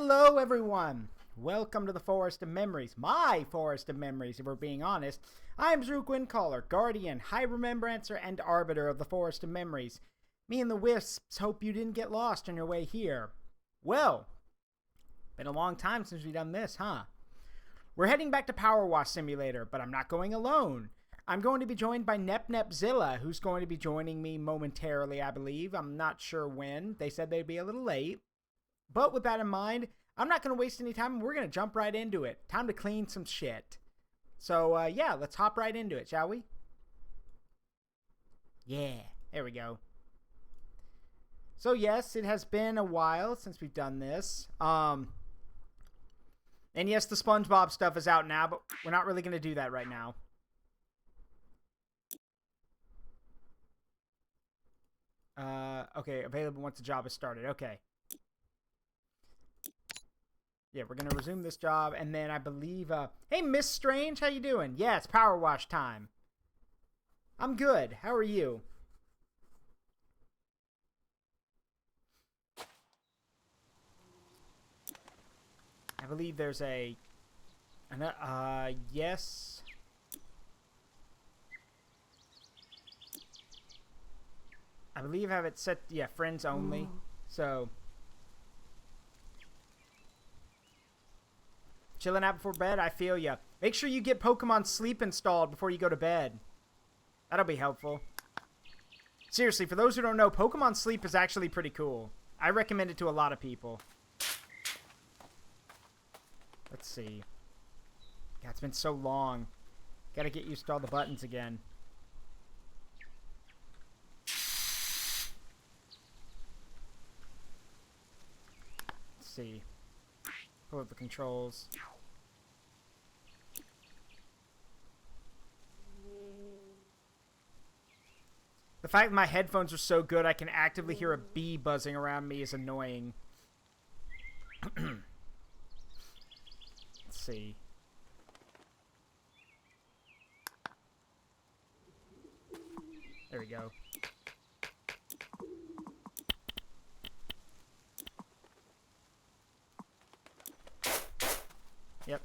Hello, everyone. Welcome to the Forest of Memories. My Forest of Memories, if we're being honest. I'm Zaruk Windcaller, Guardian, High Remembrancer, and Arbiter of the Forest of Memories. Me and the Wisps hope you didn't get lost on your way here. Well, been a long time since we've done this, huh? We're heading back to Powerwash Simulator, but I'm not going alone. I'm going to be joined by NepNepZilla, who's going to be joining me momentarily, I believe. I'm not sure when. They said they'd be a little late. But with that in mind, I'm not going to waste any time. We're going to jump right into it. Time to clean some shit. So, yeah, let's hop right into it, shall we? Yeah, there we go. So, yes, it has been a while since we've done this. And yes, the SpongeBob stuff is out now, but we're not really going to do that right now. Okay, available once the job is started. Okay. Yeah, we're going to resume this job, and then I believe, hey, Miss Strange, how you doing? Yeah, it's power wash time. I'm good. How are you? I believe there's yes. I believe I have it set, yeah, friends only, so... Chilling out before bed? I feel ya. Make sure you get Pokemon Sleep installed before you go to bed. That'll be helpful. Seriously, for those who don't know, Pokemon Sleep is actually pretty cool. I recommend it to a lot of people. Let's see. God, it's been so long. Gotta get used to all the buttons again. Let's see. Pull up the controls. The fact that my headphones are so good I can actively hear a bee buzzing around me is annoying. Let's see. There we go. Yep.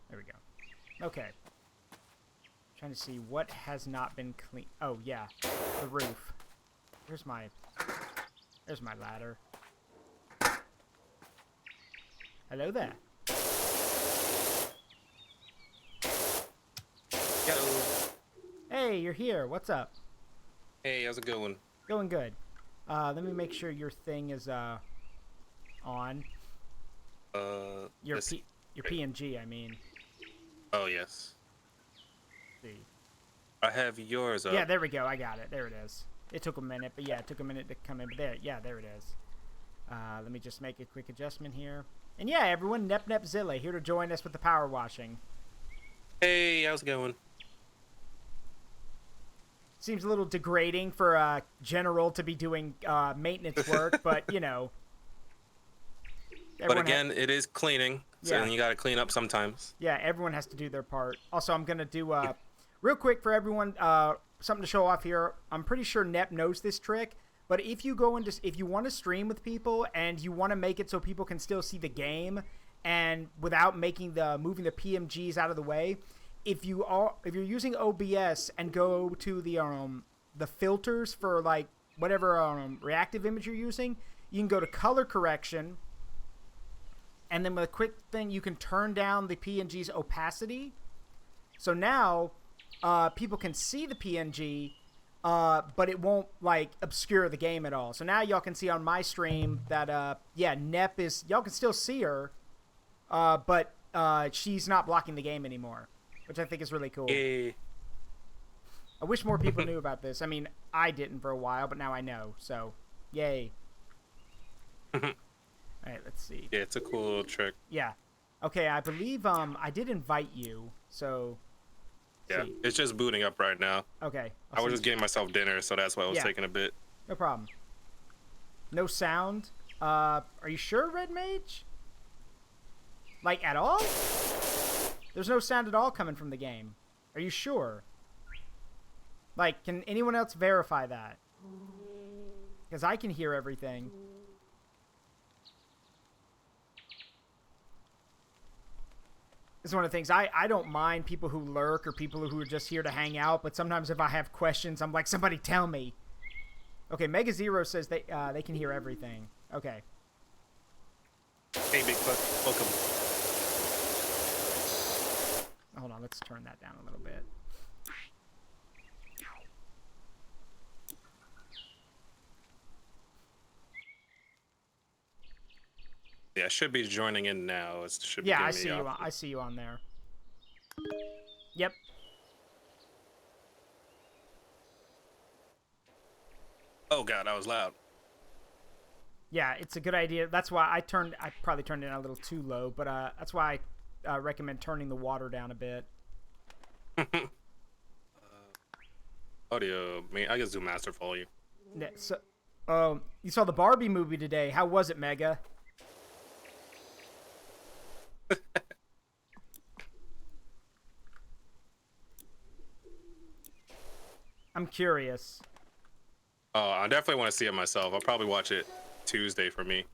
There we go. Okay. Trying to see what has not been clean. Oh, yeah. The roof. There's my ladder. Hello there. Hello. Hey, you're here. What's up? Hey, how's it going? Going good. Let me make sure your thing is on. Your PNG, I mean. Oh, yes. See. I have yours up. Yeah, there we go. I got it. There it is. It took a minute, but yeah, it took a minute to come in. But there, yeah, there it is. Let me just make a quick adjustment here. And yeah, everyone, NepNepZilla here to join us with the power washing. Hey, how's it going? Seems a little degrading for a general to be doing maintenance work, but you know. But again, it is cleaning, so yeah. then you gotta clean up sometimes. Yeah, everyone has to do their part. Also, I'm gonna do real quick for everyone, something to show off here. I'm pretty sure Nep knows this trick, but if you want to stream with people and you want to make it so people can still see the game, and without moving the PMGs out of the way, if you're using OBS and go to the filters for like whatever reactive image you're using, you can go to color correction. And then with a quick thing, you can turn down the PNG's opacity. So now, people can see the PNG, but it won't, like, obscure the game at all. So now y'all can see on my stream that, yeah, Nep is... Y'all can still see her, but she's not blocking the game anymore, which I think is really cool. Yay. I wish more people knew about this. I mean, I didn't for a while, but now I know. So, yay. Alright, let's see. Yeah, it's a cool little trick. Yeah. Okay, I believe I did invite you, so... Yeah, see. it's just booting up right now. Okay. I was just getting myself dinner, so that's why it was taking a bit. No problem. No sound? Are you sure, Red Mage? Like, at all? There's no sound at all coming from the game. Are you sure? Like, can anyone else verify that? Because I can hear everything. It's one of the things. I don't mind people who lurk or people who are just here to hang out, but sometimes if I have questions, I'm like, somebody tell me. Okay, Mega Zero says they can hear everything. Okay. Hey, Bigfoot. Welcome. Hold on, let's turn that down a little bit. Yeah, I should be joining in now. It should be Yeah, I see you on there. Yep. Oh god, that was loud. Yeah, it's a good idea. That's why I probably turned it a little too low, but that's why I recommend turning the water down a bit. Audio, I guess Zoom Master follow you. So, you saw the Barbie movie today. How was it, Mega? I'm curious. Oh, I definitely want to see it myself. I'll probably watch it Tuesday for me.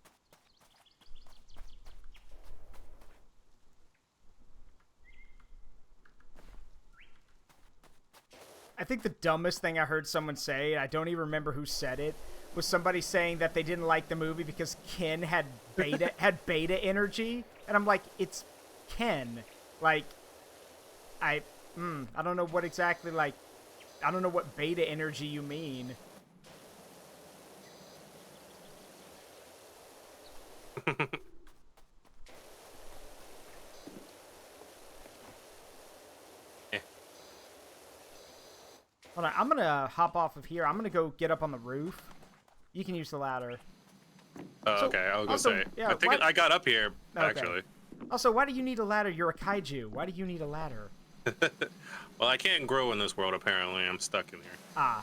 I think the dumbest thing I heard someone say, I don't even remember who said it, was somebody saying that they didn't like the movie because Ken had beta energy, and I'm like, it's Ken. Like, I don't know what exactly, like, I don't know what beta energy you mean. Hold on, I'm gonna hop off of here. I'm gonna go get up on the roof. You can use the ladder. Oh, okay, I was gonna say. Yeah, I think I got up here, actually. Also, why do you need a ladder? You're a kaiju. Why do you need a ladder? Well, I can't grow in this world, apparently. I'm stuck in here. Ah.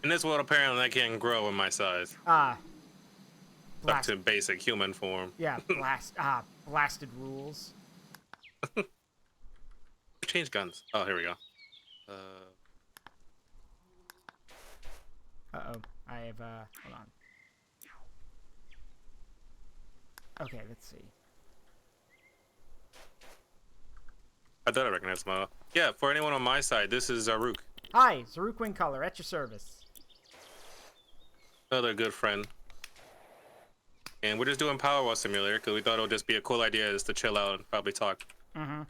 In this world, apparently, I can't grow in my size. Ah. Stuck to basic human form. Yeah, blasted rules. Change guns. Oh, here we go. Uh-oh. I have, hold on. Okay, let's see. I thought I recognized my... Yeah, for anyone on my side, this is Zaruk. Hi, Zaruk Wingcolor, at your service. Another good friend. And we're just doing Powerwash Simulator because we thought it would just be a cool idea just to chill out and probably talk. Mm-hmm.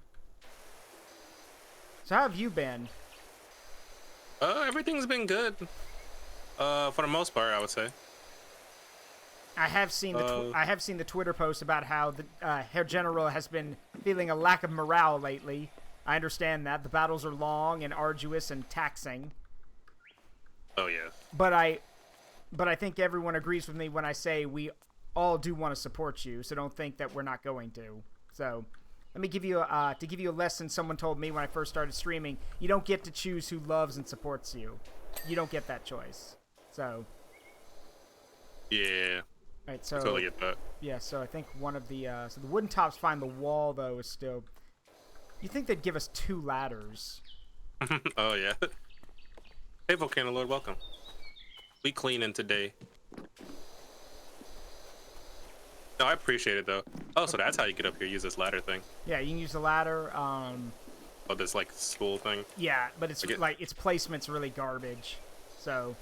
So how have you been? Everything's been good. For the most part, I would say. I have seen the Twitter post about how the Kaiju General has been feeling a lack of morale lately. I understand that the battles are long and arduous and taxing. Oh yeah. But I think everyone agrees with me when I say we all do want to support you. So don't think that we're not going to. So let me give you a lesson someone told me when I first started streaming. You don't get to choose who loves and supports you. You don't get that choice. So. Yeah. Right, so I totally get that. Yeah, so I think one of the so the wooden tops fine. The wall though is still. You think they'd give us 2 ladders? Oh yeah. Hey Volcano Lord, welcome. We cleaning today. No, I appreciate it though. Oh, so that's how you get up here. Use this ladder thing. Yeah, you can use the ladder. Oh, this like spool thing. Yeah, but it's like its placement's really garbage. So.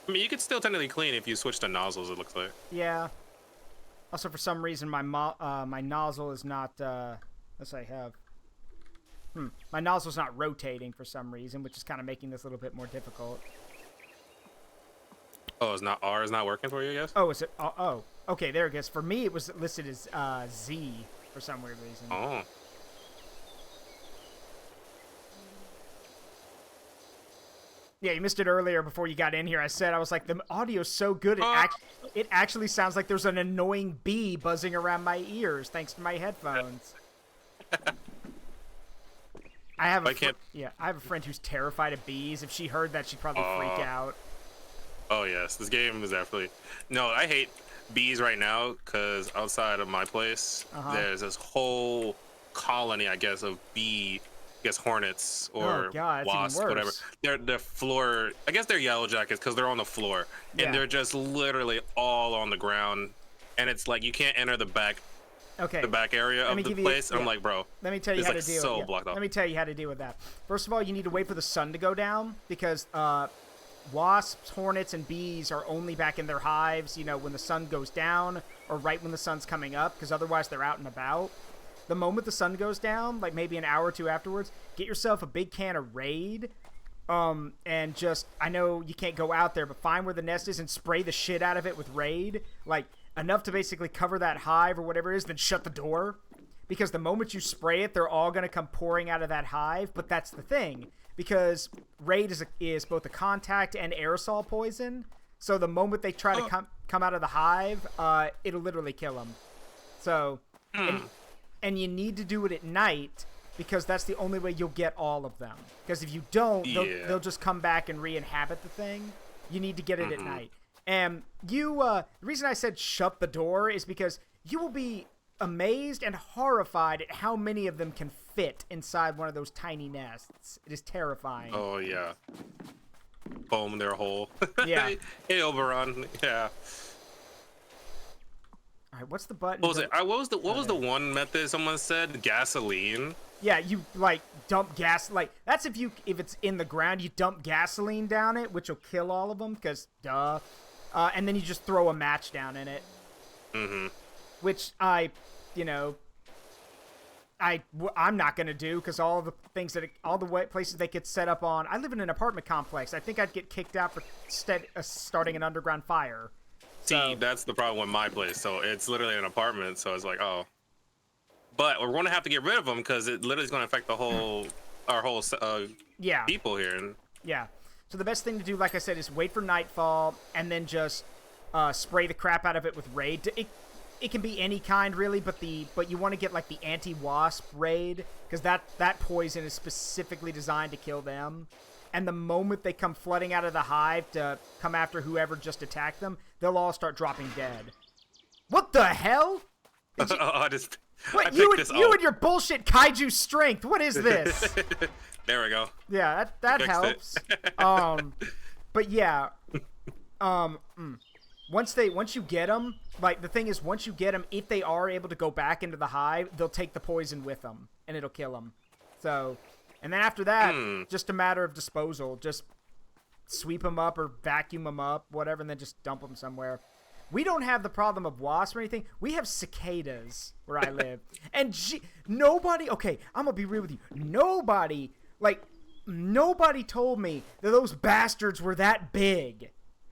I mean, you could still technically clean if you switch to nozzles. It looks like. Yeah. Also, for some reason, my nozzle is not. Let's say I have. My nozzle's not rotating for some reason, which is kind of making this a little bit more difficult. Oh, R is not working for you, I guess? Oh, is it? Oh, okay. There it goes. For me, it was listed as Z for some weird reason. Oh. Yeah, you missed it earlier before you got in here. I was like, the audio's so good, it actually sounds like there's an annoying bee buzzing around my ears thanks to my headphones. I have a friend who's terrified of bees. If she heard that, she'd probably freak out. Oh yes, this game is definitely. No, I hate bees right now because outside of my place, there's this whole colony, I guess, of hornets or wasps, whatever. They're floor. I guess they're yellow jackets because they're on the floor, and they're just literally all on the ground. And it's like you can't enter the back Okay. the back area of the place. I'm like, bro, let me tell you it's how like to deal. so blocked off. Let me tell you how to deal with that. First of all, you need to wait for the sun to go down because wasps, hornets, and bees are only back in their hives, you know, when the sun goes down or right when the sun's coming up, because otherwise they're out and about. The moment the sun goes down, like maybe an hour or two afterwards, get yourself a big can of Raid. And just, I know you can't go out there, but find where the nest is and spray the shit out of it with Raid. Like, enough to basically cover that hive or whatever it is, then shut the door. Because the moment you spray it, they're all going to come pouring out of that hive. But that's the thing. Because Raid is both a contact and aerosol poison. So the moment they try to come out of the hive, it'll literally kill them. So, and you need to do it at night, because that's the only way you'll get all of them. Because if you don't, they'll just come back and re-inhabit the thing. You need to get it at night. And the reason I said shut the door is because you will be amazed and horrified at how many of them can fit inside one of those tiny nests. It is terrifying. Oh, yeah. Foam their hole. Yeah. Hey, Oberon. Yeah. All right, what's the button? What was it? What was the one method someone said? Gasoline? Yeah, you like dump gas. Like that's if it's in the ground, you dump gasoline down it, which will kill all of them. Because duh. And then you just throw a match down in it. Which I'm not gonna do because all the things places they could set up on. I live in an apartment complex. I think I'd get kicked out for starting an underground fire. See, that's the problem with my place. So it's literally an apartment. So it's like, oh. But we're going to have to get rid of them because it literally is going to affect our whole people here. Yeah. So the best thing to do, like I said, is wait for nightfall and then just spray the crap out of it with Raid. It can be any kind really, but you want to get like the anti-wasp Raid because that poison is specifically designed to kill them. And the moment they come flooding out of the hive to come after whoever just attacked them, they'll all start dropping dead. What the hell? What, you and your bullshit kaiju strength. What is this? There we go. Yeah, that helps. But yeah, once you get them, like the thing is, once you get them, if they are able to go back into the hive, they'll take the poison with them, and it'll kill them. So, and then after that, just a matter of disposal. Just sweep them up or vacuum them up, whatever, and then just dump them somewhere. We don't have the problem of wasps or anything. We have cicadas where I live. And nobody, okay, I'm going to be real with you. Nobody told me that those bastards were that big.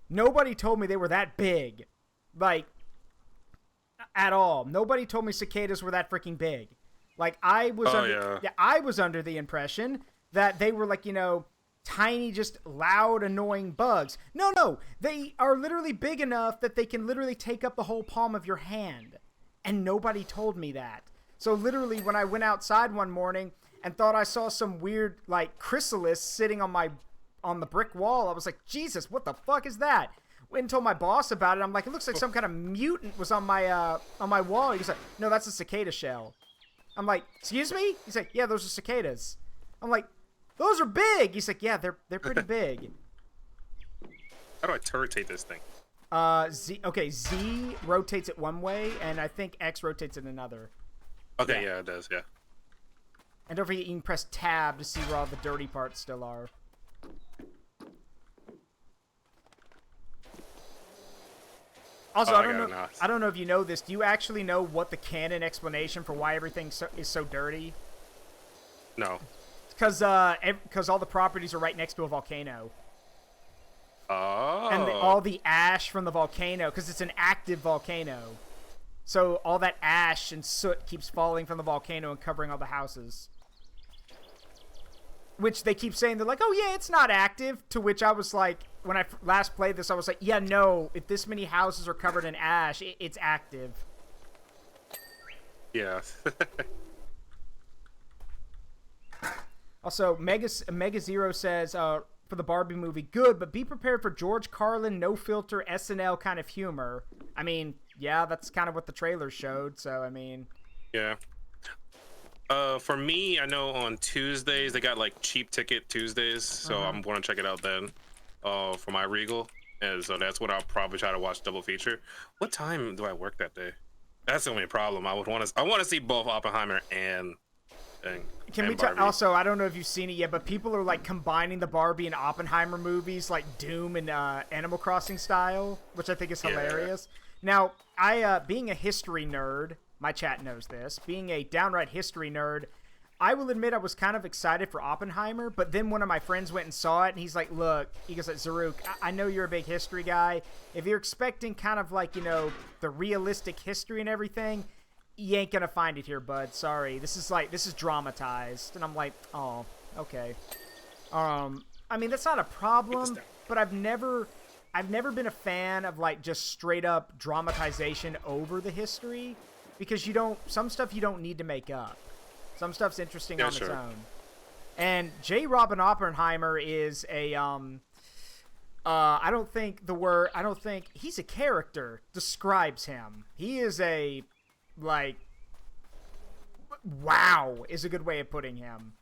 Nobody told me they were that big. Like, at all. Nobody told me cicadas were that freaking big. Like, I was under the impression that they were like, tiny, just loud, annoying bugs. No, they are literally big enough that they can literally take up the whole palm of your hand. And nobody told me that. So literally, when I went outside one morning and thought I saw some weird, like, chrysalis sitting on the brick wall, I was like, Jesus, what the fuck is that? Went and told my boss about it. I'm like, it looks like some kind of mutant was on my wall. He's like, no, that's a cicada shell. I'm like, excuse me? He's like, yeah, those are cicadas. I'm like, those are big. He's like, yeah, they're pretty big. How do I rotate this thing? Z rotates it one way, and I think X rotates it another. Okay, yeah, it does, yeah. And don't forget, you can press tab to see where all the dirty parts still are. Also, I don't know if you know this. Do you actually know what the canon explanation for why everything is so dirty? No. Because all the properties are right next to a volcano. Oh. And all the ash from the volcano, because it's an active volcano. So all that ash and soot keeps falling from the volcano and covering all the houses. Which they keep saying, they're like, oh yeah, it's not active. To which I was like, when I last played this, I was like, yeah, no, if this many houses are covered in ash, it's active. Yeah. Also, Mega Zero says, for the Barbie movie, good, but be prepared for George Carlin, no filter, SNL kind of humor. I mean, yeah, that's kind of what the trailer showed, so, I mean. Yeah. For me, I know on Tuesdays, they got, like, cheap ticket Tuesdays, so I'm going to check it out then, for my Regal. And so that's what I'll probably try to watch double feature. What time do I work that day? That's the only problem. I want to see both Oppenheimer and Can we talk? Also, I don't know if you've seen it yet, but people are like combining the Barbie and Oppenheimer movies, like Doom and Animal Crossing style, which I think is hilarious. Now, I being a history nerd, my chat knows this. Being a downright history nerd, I will admit I was kind of excited for Oppenheimer, but then one of my friends went and saw it, and he's like, "Look," he goes, "Zaruk, I know you're a big history guy. If you're expecting kind of like, you know, the realistic history and everything, you ain't gonna find it here, bud. Sorry. This is dramatized." And I'm like, "Oh, okay." I mean, that's not a problem, but I've never been a fan of like just straight up dramatization over the history, because some stuff you don't need to make up. Some stuff's interesting on its own. And J. Robin Oppenheimer is a I don't think he's a character describes him. He is a, like, wow is a good way of putting him.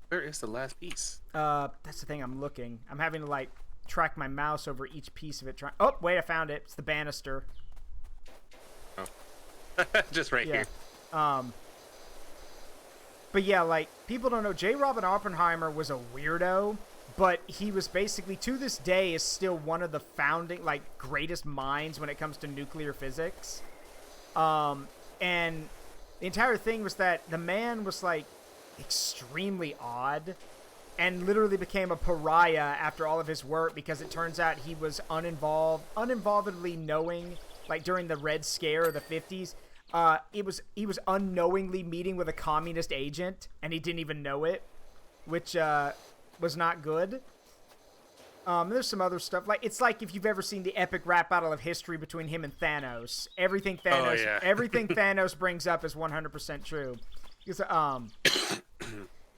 Where is the last piece? That's the thing, I'm looking. I'm having to like track my mouse over each piece of it. Oh, wait, I found it. It's the banister. Oh. Just right here. But yeah, like, people don't know, J. Robin Oppenheimer was a weirdo, but he was basically, to this day, is still one of the founding, like, greatest minds when it comes to nuclear physics. And the entire thing was that the man was, like, extremely odd and literally became a pariah after all of his work, because it turns out he was uninvolvedly knowing, like, during the Red Scare of the 50s, he was unknowingly meeting with a communist agent, and he didn't even know it, which was not good. There's some other stuff. Like, it's like if you've ever seen the epic rap battle of history between him and Thanos. Everything Thanos brings up is 100% true. Because,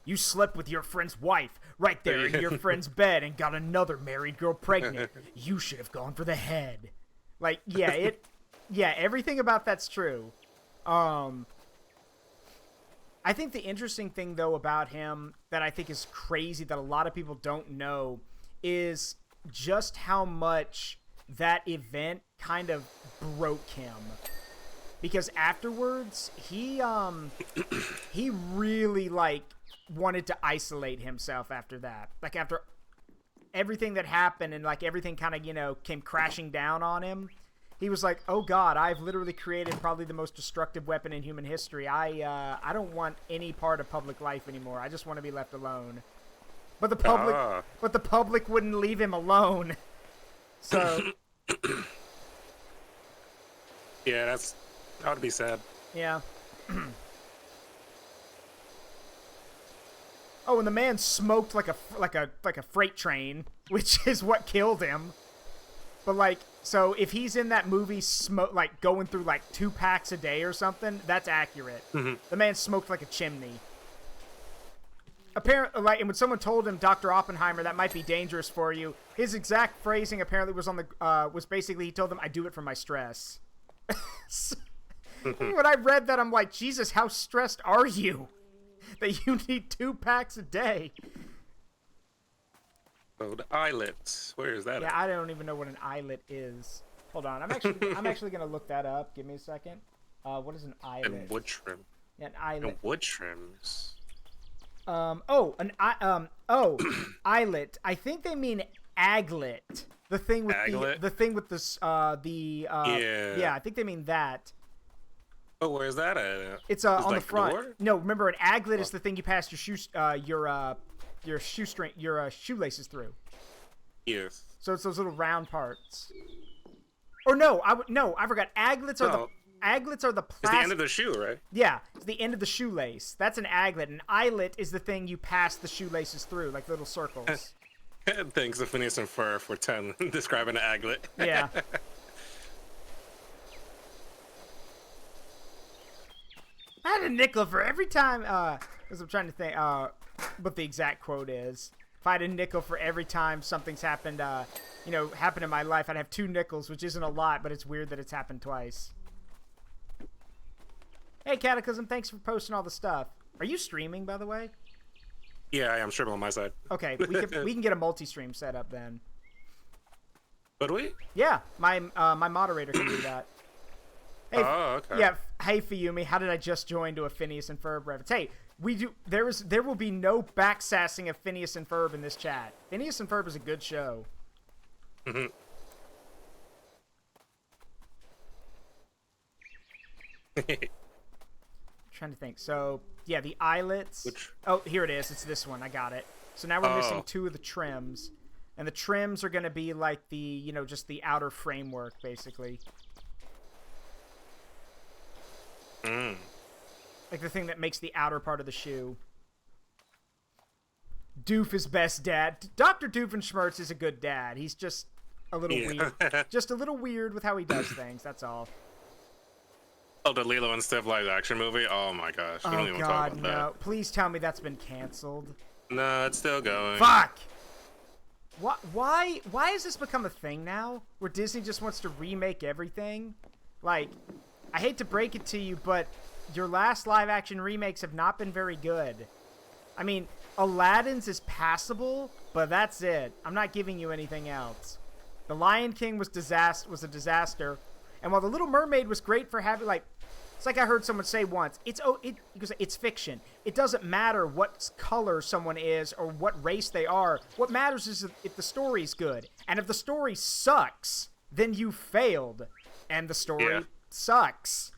you slept with your friend's wife right there in your friend's bed and got another married girl pregnant. You should have gone for the head. Like, everything about that's true. I think the interesting thing, though, about him that I think is crazy that a lot of people don't know is just how much that event kind of broke him. Because afterwards, he really, like, wanted to isolate himself after that. Like, after everything that happened and, like, everything kind of, you know, came crashing down on him, he was like, "Oh God, I've literally created probably the most destructive weapon in human history. I don't want any part of public life anymore. I just want to be left alone." But the public wouldn't leave him alone. So yeah, that would be sad. Yeah. Oh, and the man smoked like a freight train, which is what killed him. But, like, so if he's in that movie like going through like 2 packs a day or something, that's accurate. The man smoked like a chimney. Apparently, like, and when someone told him, "Dr. Oppenheimer, that might be dangerous for you," his exact phrasing apparently was was basically, he told them, "I do it for my stress." When I read that, I'm like, Jesus, how stressed are you that you need 2 packs a day? Oh, the islet. Where is that? Yeah, I don't even know what an islet is. Hold on, I'm actually gonna look that up. Give me a second. What is an islet? And wood trim. Yeah, an islet. And wood trims. Islet. I think they mean aglet. The thing with yeah, I think they mean that. Oh, where's that at? It's on the front. No, remember, an aglet is the thing you pass your shoelaces through. Yes. So it's those little round parts. Or no, I forgot. Aglets are the plastic. It's the end of the shoe, right? Yeah, it's the end of the shoelace. That's an aglet. An eyelet is the thing you pass the shoelaces through, like little circles. Thanks to Phineas and Ferb for describing an aglet. Yeah. I had a nickel for every time, because I'm trying to think what the exact quote is. If I had a nickel for every time something's happened, happened in my life, I'd have 2 nickels, which isn't a lot, but it's weird that it's happened twice. Hey, Cataclysm, thanks for posting all the stuff. Are you streaming, by the way? Yeah, I am streaming on my side. Okay, we can get a multi-stream set up then. But we? Yeah, my moderator can do that. Hey, Oh, okay. yeah. Hey, Fiyumi, how did I just join to a Phineas and Ferb reference? Hey, we do. There will be no backsassing of Phineas and Ferb in this chat. Phineas and Ferb is a good show. Mm-hmm. Trying to think. So yeah, the eyelets. Which? Oh, here it is. It's this one. I got it. So now we're missing 2 of the trims, and the trims are going to be like the just the outer framework basically. Like the thing that makes the outer part of the shoe. Doof is best dad. Dr. Doofenshmirtz is a good dad. He's just a little weird. Just a little weird with how he does things. That's all. Oh, the Lilo and Stitch live action movie? Oh my gosh. We don't even talk about that. Please tell me that's been canceled. No, it's still going. Fuck! Why has this become a thing now? Where Disney just wants to remake everything? Like, I hate to break it to you, but your last live action remakes have not been very good. I mean, Aladdin's is passable, but that's it. I'm not giving you anything else. The Lion King was a disaster. And while The Little Mermaid was great for having, like, it's like I heard someone say once, because it's fiction. It doesn't matter what color someone is or what race they are. What matters is if the story's good. And if the story sucks, then you failed. And the story sucks.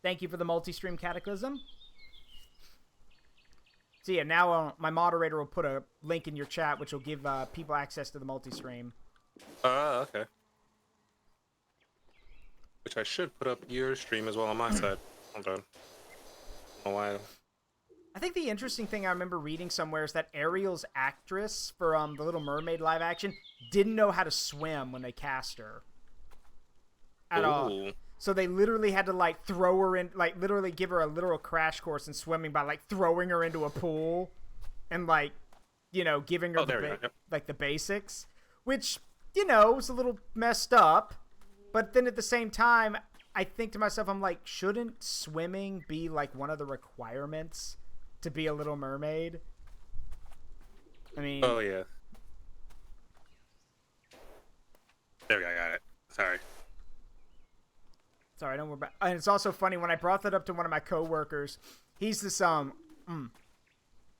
Thank you for the multi-stream cataclysm. So yeah, now my moderator will put a link in your chat, which will give people access to the multi-stream. Okay. Which I should put up your stream as well on my side. Hold on. Oh, why? I think the interesting thing I remember reading somewhere is that Ariel's actress for The Little Mermaid live action didn't know how to swim when they cast her. At all. So they literally had to, like, throw her in, like, literally give her a literal crash course in swimming by, like, throwing her into a pool and, like, giving her the basics, which, was a little messed up. But then at the same time, I think to myself, I'm like, shouldn't swimming be, like, one of the requirements to be a Little Mermaid? I mean... Oh, yeah. There we go, I got it. Sorry. Sorry, don't worry about it. And it's also funny, when I brought that up to one of my coworkers, he's this,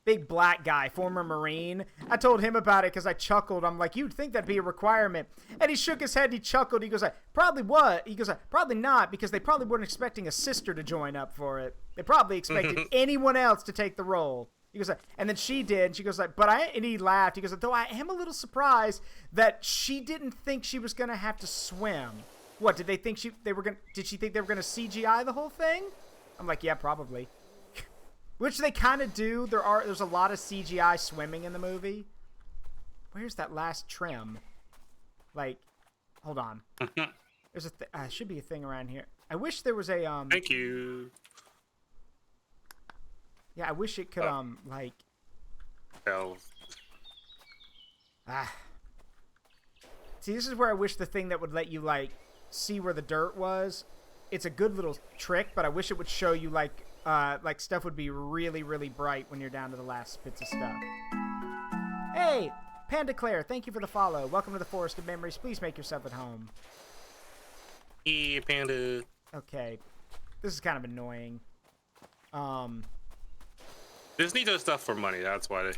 big black guy, former Marine. I told him about it because I chuckled. I'm like, you'd think that'd be a requirement. And he shook his head, he chuckled. He goes, probably what? He goes, probably not, because they probably weren't expecting a sister to join up for it. They probably expected anyone else to take the role. He goes, and then she did. And she goes, and he laughed. He goes, though I am a little surprised that she didn't think she was going to have to swim. What, did she think they were going to CGI the whole thing? I'm like, yeah, probably. Which they kind of do. There's a lot of CGI swimming in the movie. Where's that last trim? Like, hold on. There's should be a thing around here. I wish there was a Thank you. Yeah, I wish it could like. Hell. See, this is where I wish the thing that would let you like see where the dirt was. It's a good little trick, but I wish it would show you like stuff would be really, really bright when you're down to the last bits of stuff. Hey, Panda Claire, thank you for the follow. Welcome to the Forest of Memories. Please make yourself at home. Hey, Panda. Okay, this is kind of annoying. Disney does stuff for money. That's why they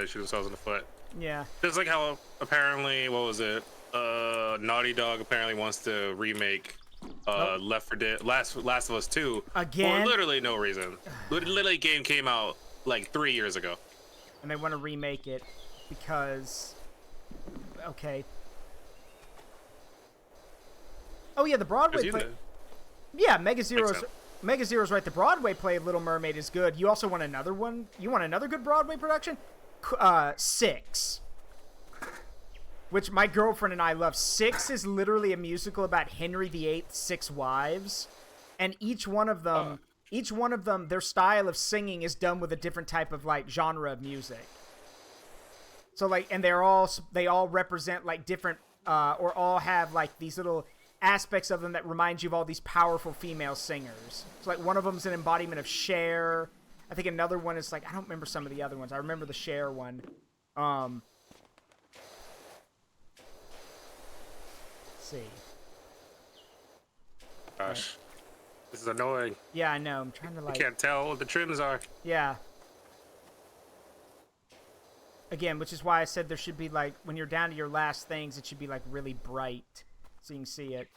shoot themselves in the foot. Yeah. Just like how apparently, what was it? Naughty Dog apparently wants to remake Left 4 Dead, Last of Us 2 again for literally no reason. Literally, game came out like 3 years ago, and they want to remake it because okay. Oh yeah, the Broadway play. Yeah, Mega Zero's right. The Broadway play of Little Mermaid is good. You also want another one? You want another good Broadway production? 6. Which my girlfriend and I love. 6 is literally a musical about Henry VIII's 6 wives. And each one of them, their style of singing is done with a different type of, like, genre of music. So, like, and they all represent, like, different, or all have, like, these little aspects of them that remind you of all these powerful female singers. So, like, one of them's an embodiment of Cher. I think another one is, like, I don't remember some of the other ones. I remember the Cher one. Let's see. gosh. This is annoying. Yeah, I know. I'm trying to like... You can't tell what the trims are. Yeah. Again, which is why I said there should be like, when you're down to your last things, it should be like really bright so you can see it.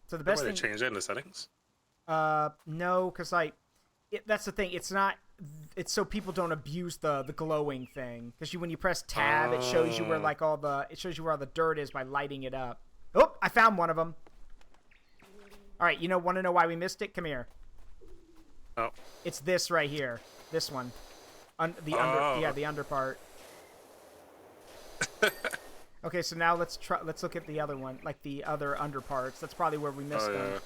So the best thing... They change it in the settings? No, because like, that's the thing. It's not... It's so people don't abuse the glowing thing. Because when you press tab, it shows you where like all the... It shows you where all the dirt is by lighting it up. Oh, I found one of them. All right, want to know why we missed it? Come here. Oh. It's this right here. This one. The under part. Okay, so now let's look at the other one, like the other under parts. That's probably where we missed them. Yeah.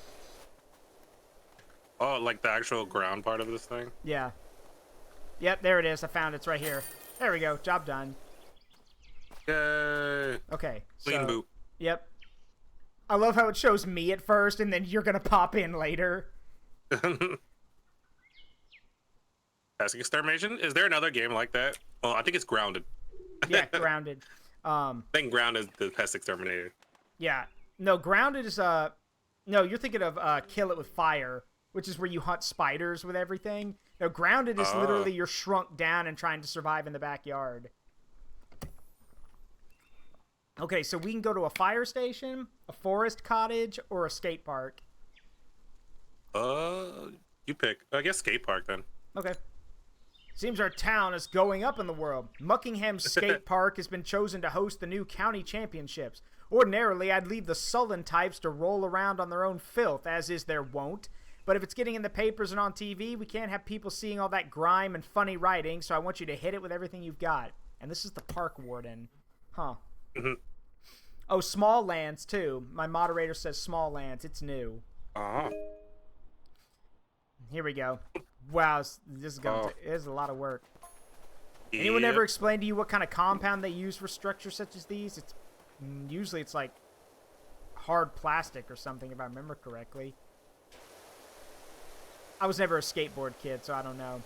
Oh, like the actual ground part of this thing? Yeah. Yep, there it is. I found it. It's right here. There we go. Job done. Yay. Okay. Clean boot. Yep. I love how it shows me at first, and then you're gonna pop in later. Task Extermination? Is there another game like that? Oh, I think it's Grounded. Yeah, Grounded. I think Grounded is the Pest Exterminator. Yeah. No, Grounded is no, you're thinking of Kill It With Fire, which is where you hunt spiders with everything. No, Grounded is literally you're shrunk down and trying to survive in the backyard. Okay, so we can go to a fire station, a forest cottage, or a skate park. You pick. I guess skate park then. Okay. Seems our town is going up in the world. Muckingham's skate park has been chosen to host the new county championships. Ordinarily, I'd leave the sullen types to roll around on their own filth, as is their wont. But if it's getting in the papers and on TV, we can't have people seeing all that grime and funny writing, so I want you to hit it with everything you've got. And this is the park warden. Huh. Mm-hmm. Oh, Small Lands, too. My moderator says Small Lands. It's new. Here we go. Wow, this is going to... It is a lot of work. Yep. Anyone ever explain to you what kind of compound they use for structures such as these? Usually it's like hard plastic or something, if I remember correctly. I was never a skateboard kid, so I don't know.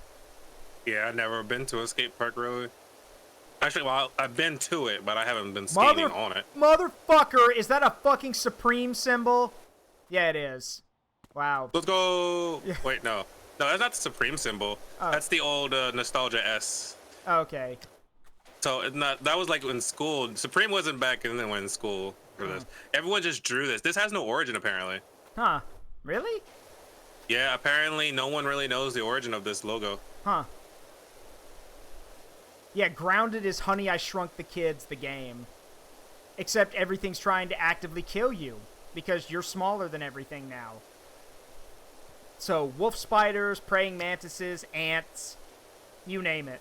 Yeah, I've never been to a skate park, really. Actually, well, I've been to it, but I haven't been skating on it. Motherfucker, is that a fucking Supreme symbol? Yeah, it is. Wow. Let's go. Yeah. Wait, no. No, that's not the Supreme symbol. Oh. That's the old Nostalgia S. Okay. So it's not, that was like in school. Supreme wasn't back in when in school for this. Everyone just drew this. This has no origin, apparently. Huh. Really? Yeah, apparently no one really knows the origin of this logo. Huh. Yeah, Grounded is Honey, I Shrunk the Kids, the game. Except everything's trying to actively kill you. Because you're smaller than everything now. So, wolf spiders, praying mantises, ants, you name it.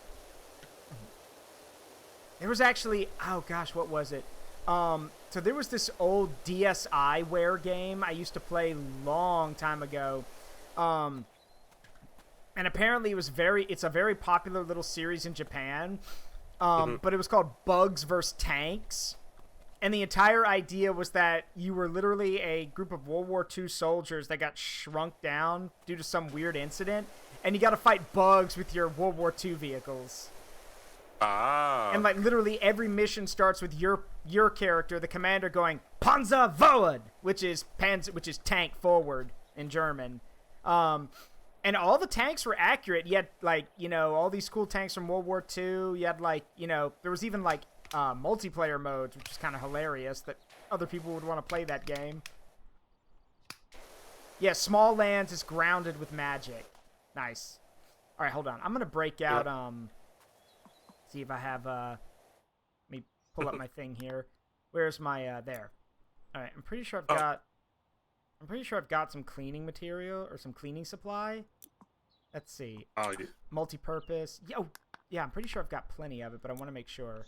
There was actually, oh gosh, what was it? So there was this old DSiWare game I used to play long time ago. And apparently it's a very popular little series in Japan. But it was called Bugs vs. Tanks. And the entire idea was that you were literally a group of World War II soldiers that got shrunk down due to some weird incident. And you got to fight bugs with your World War II vehicles. And like literally every mission starts with your character, the commander, going Panzer forward, which is tank forward in German. And all the tanks were accurate. You had like, all these cool tanks from World War II. You had like, there was even like multiplayer modes, which is kind of hilarious that other people would want to play that game. Yeah, Small Lands is grounded with magic. Nice. All right, hold on. I'm gonna break out. See if I have. Let me pull up my thing here. Where's my there? All right, I'm pretty sure I've got. I'm pretty sure I've got some cleaning material or some cleaning supply. Let's see. Oh, yeah. Multi-purpose. Yeah, I'm pretty sure I've got plenty of it, but I want to make sure.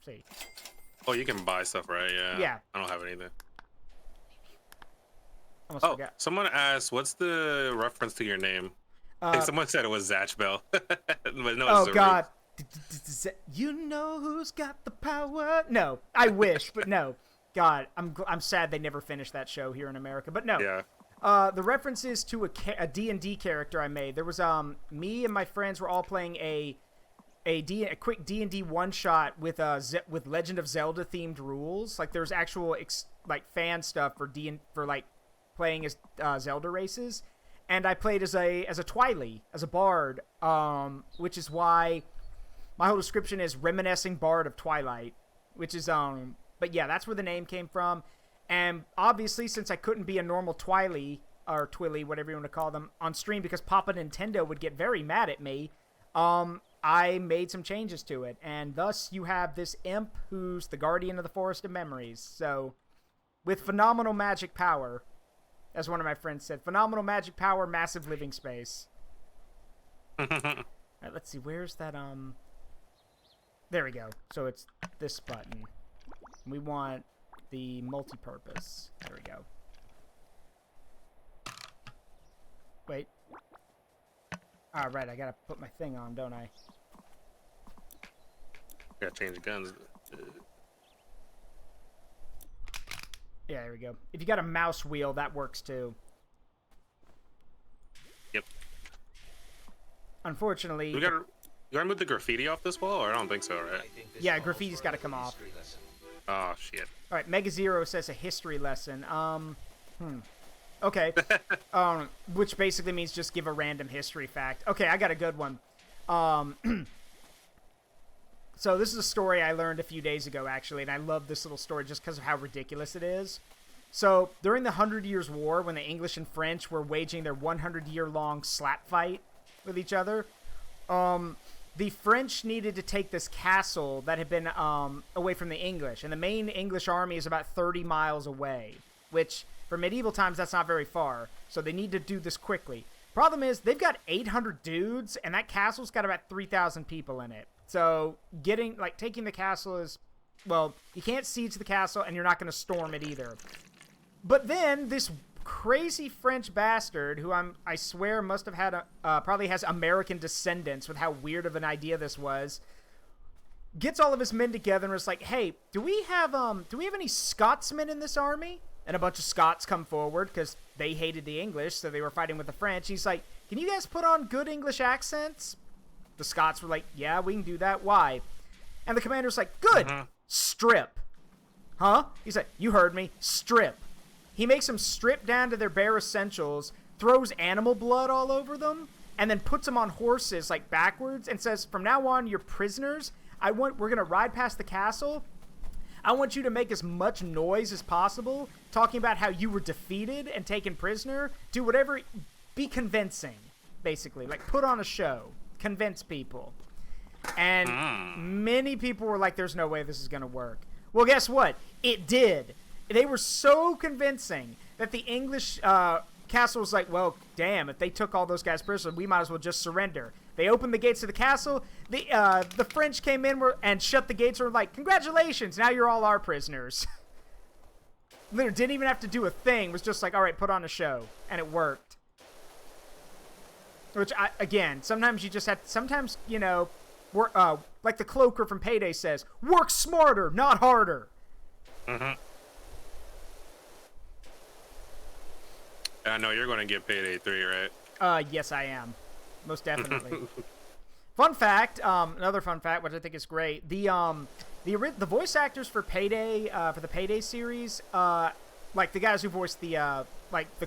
See. Oh, you can buy stuff, right? Yeah. Yeah. I don't have anything. Almost forgot. Someone asked, what's the reference to your name? I think someone said it was Zatch Bell. But no, oh, it's God. You know who's got the power? No, I wish, but no. God, I'm sad they never finished that show here in America. But no. Yeah. The references to a D&D character I made. There was me and my friends were all playing a a quick D&D one shot with with Legend of Zelda themed rules. Like there's actual like fan stuff for like playing as Zelda races, and I played as a Twily, as a bard, which is why my whole description is reminiscing Bard of Twilight, which is but yeah, that's where the name came from. And obviously, since I couldn't be a normal Twily or Twilly, whatever you want to call them, on stream because Papa Nintendo would get very mad at me, I made some changes to it, and thus you have this imp who's the guardian of the Forest of Memories. So, with phenomenal magic power, as one of my friends said, phenomenal magic power, massive living space. All right, let's see, where's that, there we go. So it's this button. We want the multi-purpose. There we go. Wait. All right, I gotta put my thing on, don't I? Gotta change the guns. Yeah, there we go. If you got a mouse wheel, that works too. Yep. Unfortunately... You gotta move the graffiti off this wall, or I don't think so, right? Yeah, graffiti's gotta come off. Oh, shit. Alright, Mega Zero says a history lesson. Okay. Which basically means just give a random history fact. Okay, I got a good one. So this is a story I learned a few days ago, actually, and I love this little story just because of how ridiculous it is. So, during the 100 Years' War, when the English and French were waging their 100-year-long slap fight with each other, the French needed to take this castle that had been away from the English, and the main English army is about 30 miles away, which, for medieval times, that's not very far, so they need to do this quickly. Problem is, they've got 800 dudes, and that castle's got about 3,000 people in it. So, taking the castle is, well, you can't siege the castle, and you're not going to storm it either. But then, this crazy French bastard, who I swear must have had probably has American descendants with how weird of an idea this was, gets all of his men together and is like, hey, do we have any Scotsmen in this army? And a bunch of Scots come forward, because they hated the English, so they were fighting with the French. He's like, can you guys put on good English accents? The Scots were like, yeah, we can do that. Why? And the commander's like, good. Strip. Huh? He's like, you heard me. Strip. He makes them strip down to their bare essentials, throws animal blood all over them, and then puts them on horses, like, backwards, and says, from now on, you're prisoners. We're going to ride past the castle. I want you to make as much noise as possible, talking about how you were defeated and taken prisoner. Do whatever. Be convincing, basically. Like, put on a show. Convince people. And many people were like, there's no way this is going to work. Well, guess what? It did. They were so convincing that the English castle was like, well, damn, if they took all those guys prisoner, we might as well just surrender. They opened the gates of the castle. The French came in and shut the gates and were like, congratulations, now you're all our prisoners. Literally didn't even have to do a thing. Was just like, all right, put on a show. And it worked. Which, again, sometimes you just have to, sometimes, you know, like the Cloaker from Payday says, work smarter, not harder. I know you're going to get Payday 3, right? Yes, I am. Most definitely. Fun fact, another fun fact, which I think is great. The voice actors for Payday, for the Payday series, like the guys who voiced the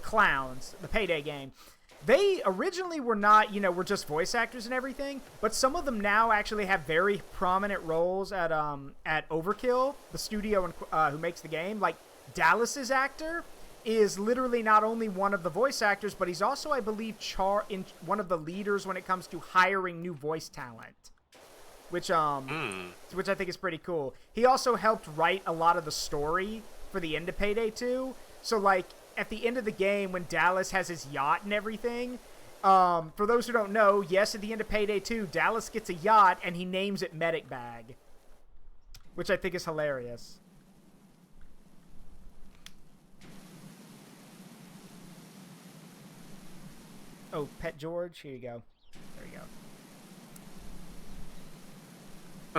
clowns, the Payday game, they originally were not, were just voice actors and everything, but some of them now actually have very prominent roles at Overkill, the studio who makes the game. Like, Dallas's actor is literally not only one of the voice actors, but he's also, I believe, one of the leaders when it comes to hiring new voice talent, which I think is pretty cool. He also helped write a lot of the story for the end of Payday 2. So, like, at the end of the game, when Dallas has his yacht and everything, for those who don't know, yes, at the end of Payday 2, Dallas gets a yacht, and he names it Medic Bag, which I think is hilarious. Oh, Pet George, here you go. There you go.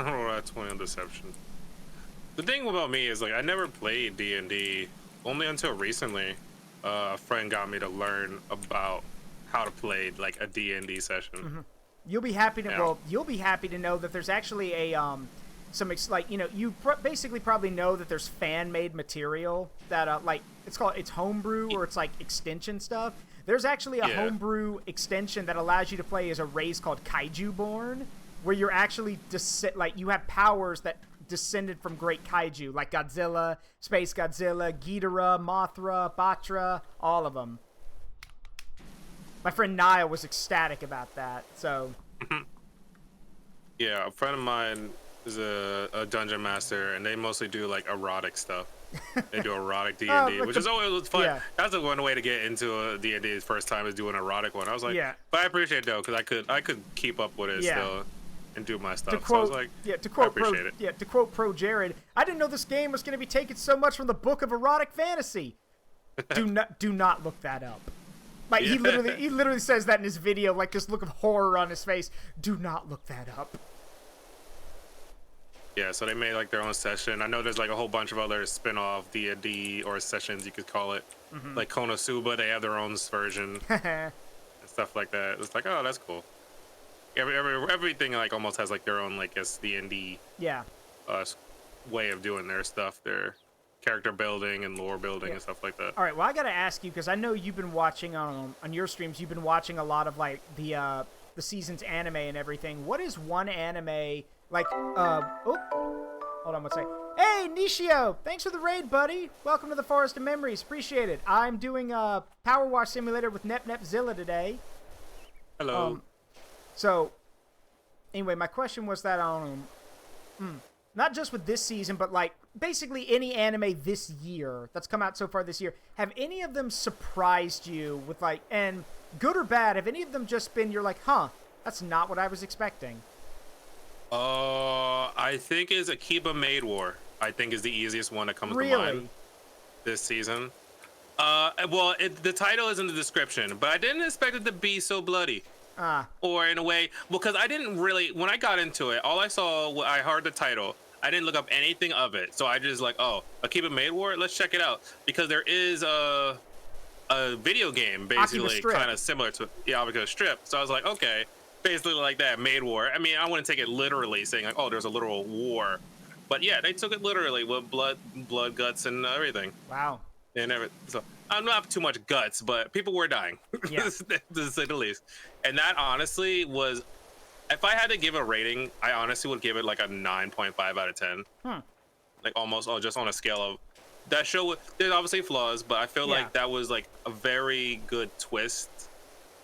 Oh, that's one deception. The thing about me is, like, I never played D&D. Only until recently, a friend got me to learn about how to play, like, a D&D session. You'll be happy to Yeah. well, you'll be happy to know that there's actually a like, you know, you basically probably know that there's fan-made material that like it's homebrew or it's like extension stuff. There's actually a homebrew extension that allows you to play as a race called Kaiju Born, where you're actually like you have powers that descended from great kaiju, like Godzilla, Space Godzilla, Ghidorah, Mothra, Batra, all of them. My friend Niall was ecstatic about that, so... Yeah, a friend of mine is a dungeon master, and they mostly do, like, erotic stuff. They do erotic D&D, which is always fun. Yeah. That's the one way to get into a D&D first time is doing an erotic one. I was like, but I appreciate it, though, because I could keep up with it still and do my stuff. So I was like, to quote Pro Jared, I didn't know this game was going to be taking so much from the book of erotic fantasy. Do not look that up. Like he literally says that in his video, like this look of horror on his face. Do not look that up. Yeah, so they made like their own session. I know there's like a whole bunch of other spin-off D&D or sessions you could call it. Like Konosuba, they have their own version and stuff like that. It's like, oh, that's cool. Everything like almost has like their own like D&D way of doing their stuff, their character building and lore building and stuff like that. All right, well, I gotta ask you because I know you've been watching on your streams. You've been watching a lot of like the season's anime and everything. What is one anime like? Hold on, one second. Hey, Nishio, thanks for the raid, buddy. Welcome to the Forest of Memories. Appreciate it. I'm doing a Powerwash Simulator with NepNepZilla today. Hello. So, anyway, my question was that not just with this season, but like basically any anime this year that's come out so far this year, have any of them surprised you with like, and good or bad, have any of them just been, you're like, huh, that's not what I was expecting? I think is Akiba Maid War. I think is the easiest one that comes to mind this season. Well, the title is in the description, but I didn't expect it to be so bloody. Or in a way, because I didn't really, when I got into it, all I saw, I heard the title. I didn't look up anything of it. So I just like, oh, Akiba Maid War, let's check it out. Because there is a video game basically kind of similar to Akiba Strip. So I was like, okay, basically like that, Maid War. I mean, I wouldn't take it literally saying like, oh, there's a literal war. But yeah, they took it literally with blood, guts, and everything. Wow. And everything. So I'm not too much guts, but people were dying, to say the least. And that honestly was, if I had to give a rating, I honestly would give it like a 9.5 out of 10. Like almost just on a scale of, that show, there's obviously flaws, but I feel like that was like a very good twist.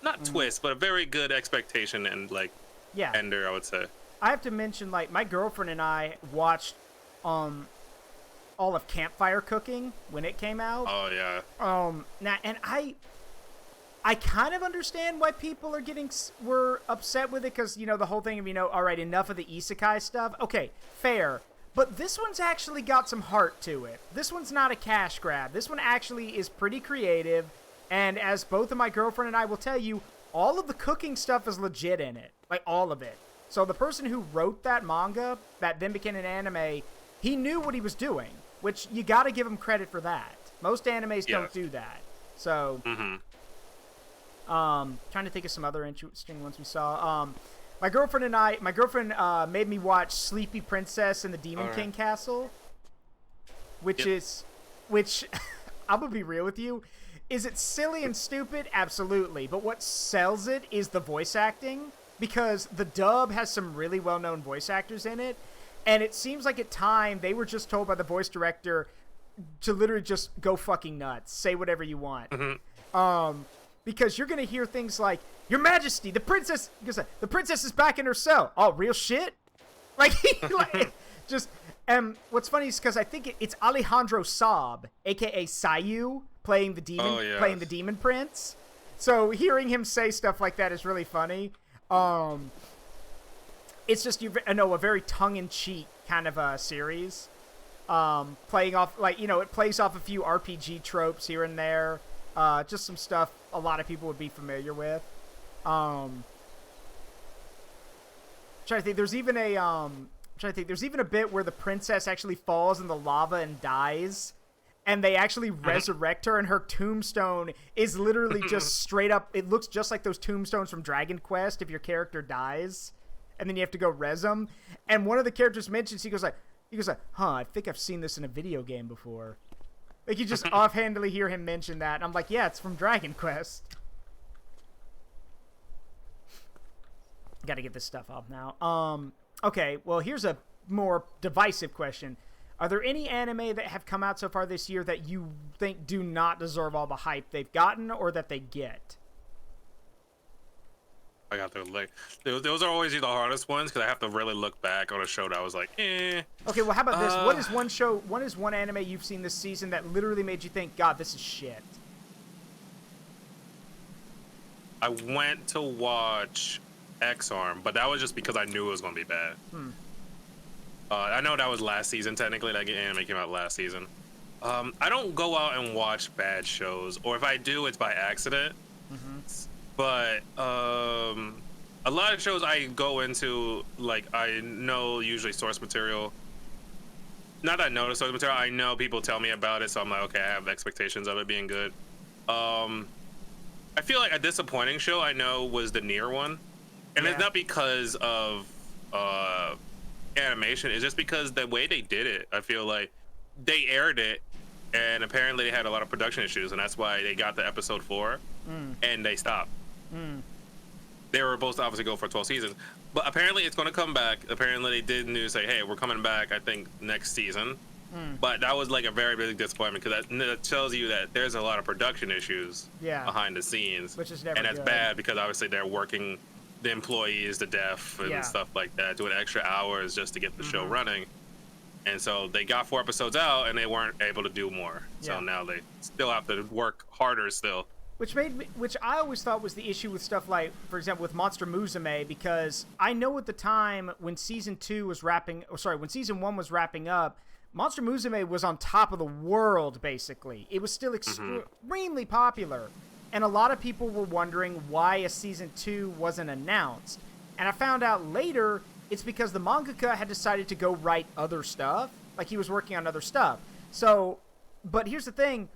Not twist, but a very good expectation and like ender, I would say. I have to mention, like, my girlfriend and I watched all of Campfire Cooking when it came out. Oh yeah. Now, and I kind of understand why people were upset with it, because you know the whole thing of, you know, all right, enough of the isekai stuff. Okay, fair, but this one's actually got some heart to it. This one's not a cash grab. This one actually is pretty creative, and as both of my girlfriend and I will tell you, all of the cooking stuff is legit in it, like all of it. So the person who wrote that manga that then became an anime, he knew what he was doing. Which, you gotta give him credit for that. Most animes don't do that. So, trying to think of some other interesting ones we saw. My girlfriend made me watch Sleepy Princess in the Demon King Castle. Which, I'm gonna be real with you. Is it silly and stupid? Absolutely. But what sells it is the voice acting. Because the dub has some really well-known voice actors in it. And it seems like at time they were just told by the voice director to literally just go fucking nuts. Say whatever you want. Because you're going to hear things like, Your Majesty, the princess is back in her cell. Oh, real shit? Like, just, and what's funny is because I think it's Alejandro Saab, a.k.a. Sayu, playing the demon prince. So hearing him say stuff like that is really funny. It's just, a very tongue-in-cheek kind of a series. Playing off, like, you know, it plays off a few RPG tropes here and there. Just some stuff a lot of people would be familiar with. Trying to think, there's even a bit where the princess actually falls in the lava and dies. and they actually resurrect her, and her tombstone is literally just straight up. It looks just like those tombstones from Dragon Quest if your character dies, and then you have to go res them. And one of the characters mentions, he goes like, huh, I think I've seen this in a video game before. Like, you just offhandedly hear him mention that, and I'm like, yeah, it's from Dragon Quest. Gotta get this stuff off now. Okay, well, here's a more divisive question. Are there any anime that have come out so far this year that you think do not deserve all the hype they've gotten or that they get? I got to like those are always the hardest ones because I have to really look back on a show that I was like, eh. Okay, well, how about this? What is one anime you've seen this season that literally made you think, God, this is shit? I went to watch X-Arm, but that was just because I knew it was going to be bad. I know that was last season, technically. That anime came out last season. I don't go out and watch bad shows, or if I do, it's by accident. But a lot of shows I go into, like, I know usually source material. Not that I know the source material, I know people tell me about it, so I'm like, okay, I have expectations of it being good. I feel like a disappointing show I know was the Nier one. And it's not because of animation, it's just because the way they did it. I feel like they aired it, and apparently they had a lot of production issues, and that's why they got to episode 4 and they stopped. They were supposed to obviously go for 12 seasons, but apparently it's going to come back. Apparently they did news say, hey, we're coming back, I think, next season. But that was like a very big disappointment because that tells you that there's a lot of production issues behind the scenes, which is never and that's good. bad because obviously they're working the employees to death and stuff like that, doing extra hours just to get the show running. And so they got 4 episodes out and they weren't able to do more. So now they still have to work harder still. Which I always thought was the issue with stuff like, for example, with Monster Musume, because I know at the time when season 1 was wrapping up, Monster Musume was on top of the world, basically. It was still extremely popular. And a lot of people were wondering why a season 2 wasn't announced. And I found out later it's because the mangaka had decided to go write other stuff. Like, he was working on other stuff. So, but here's the thing.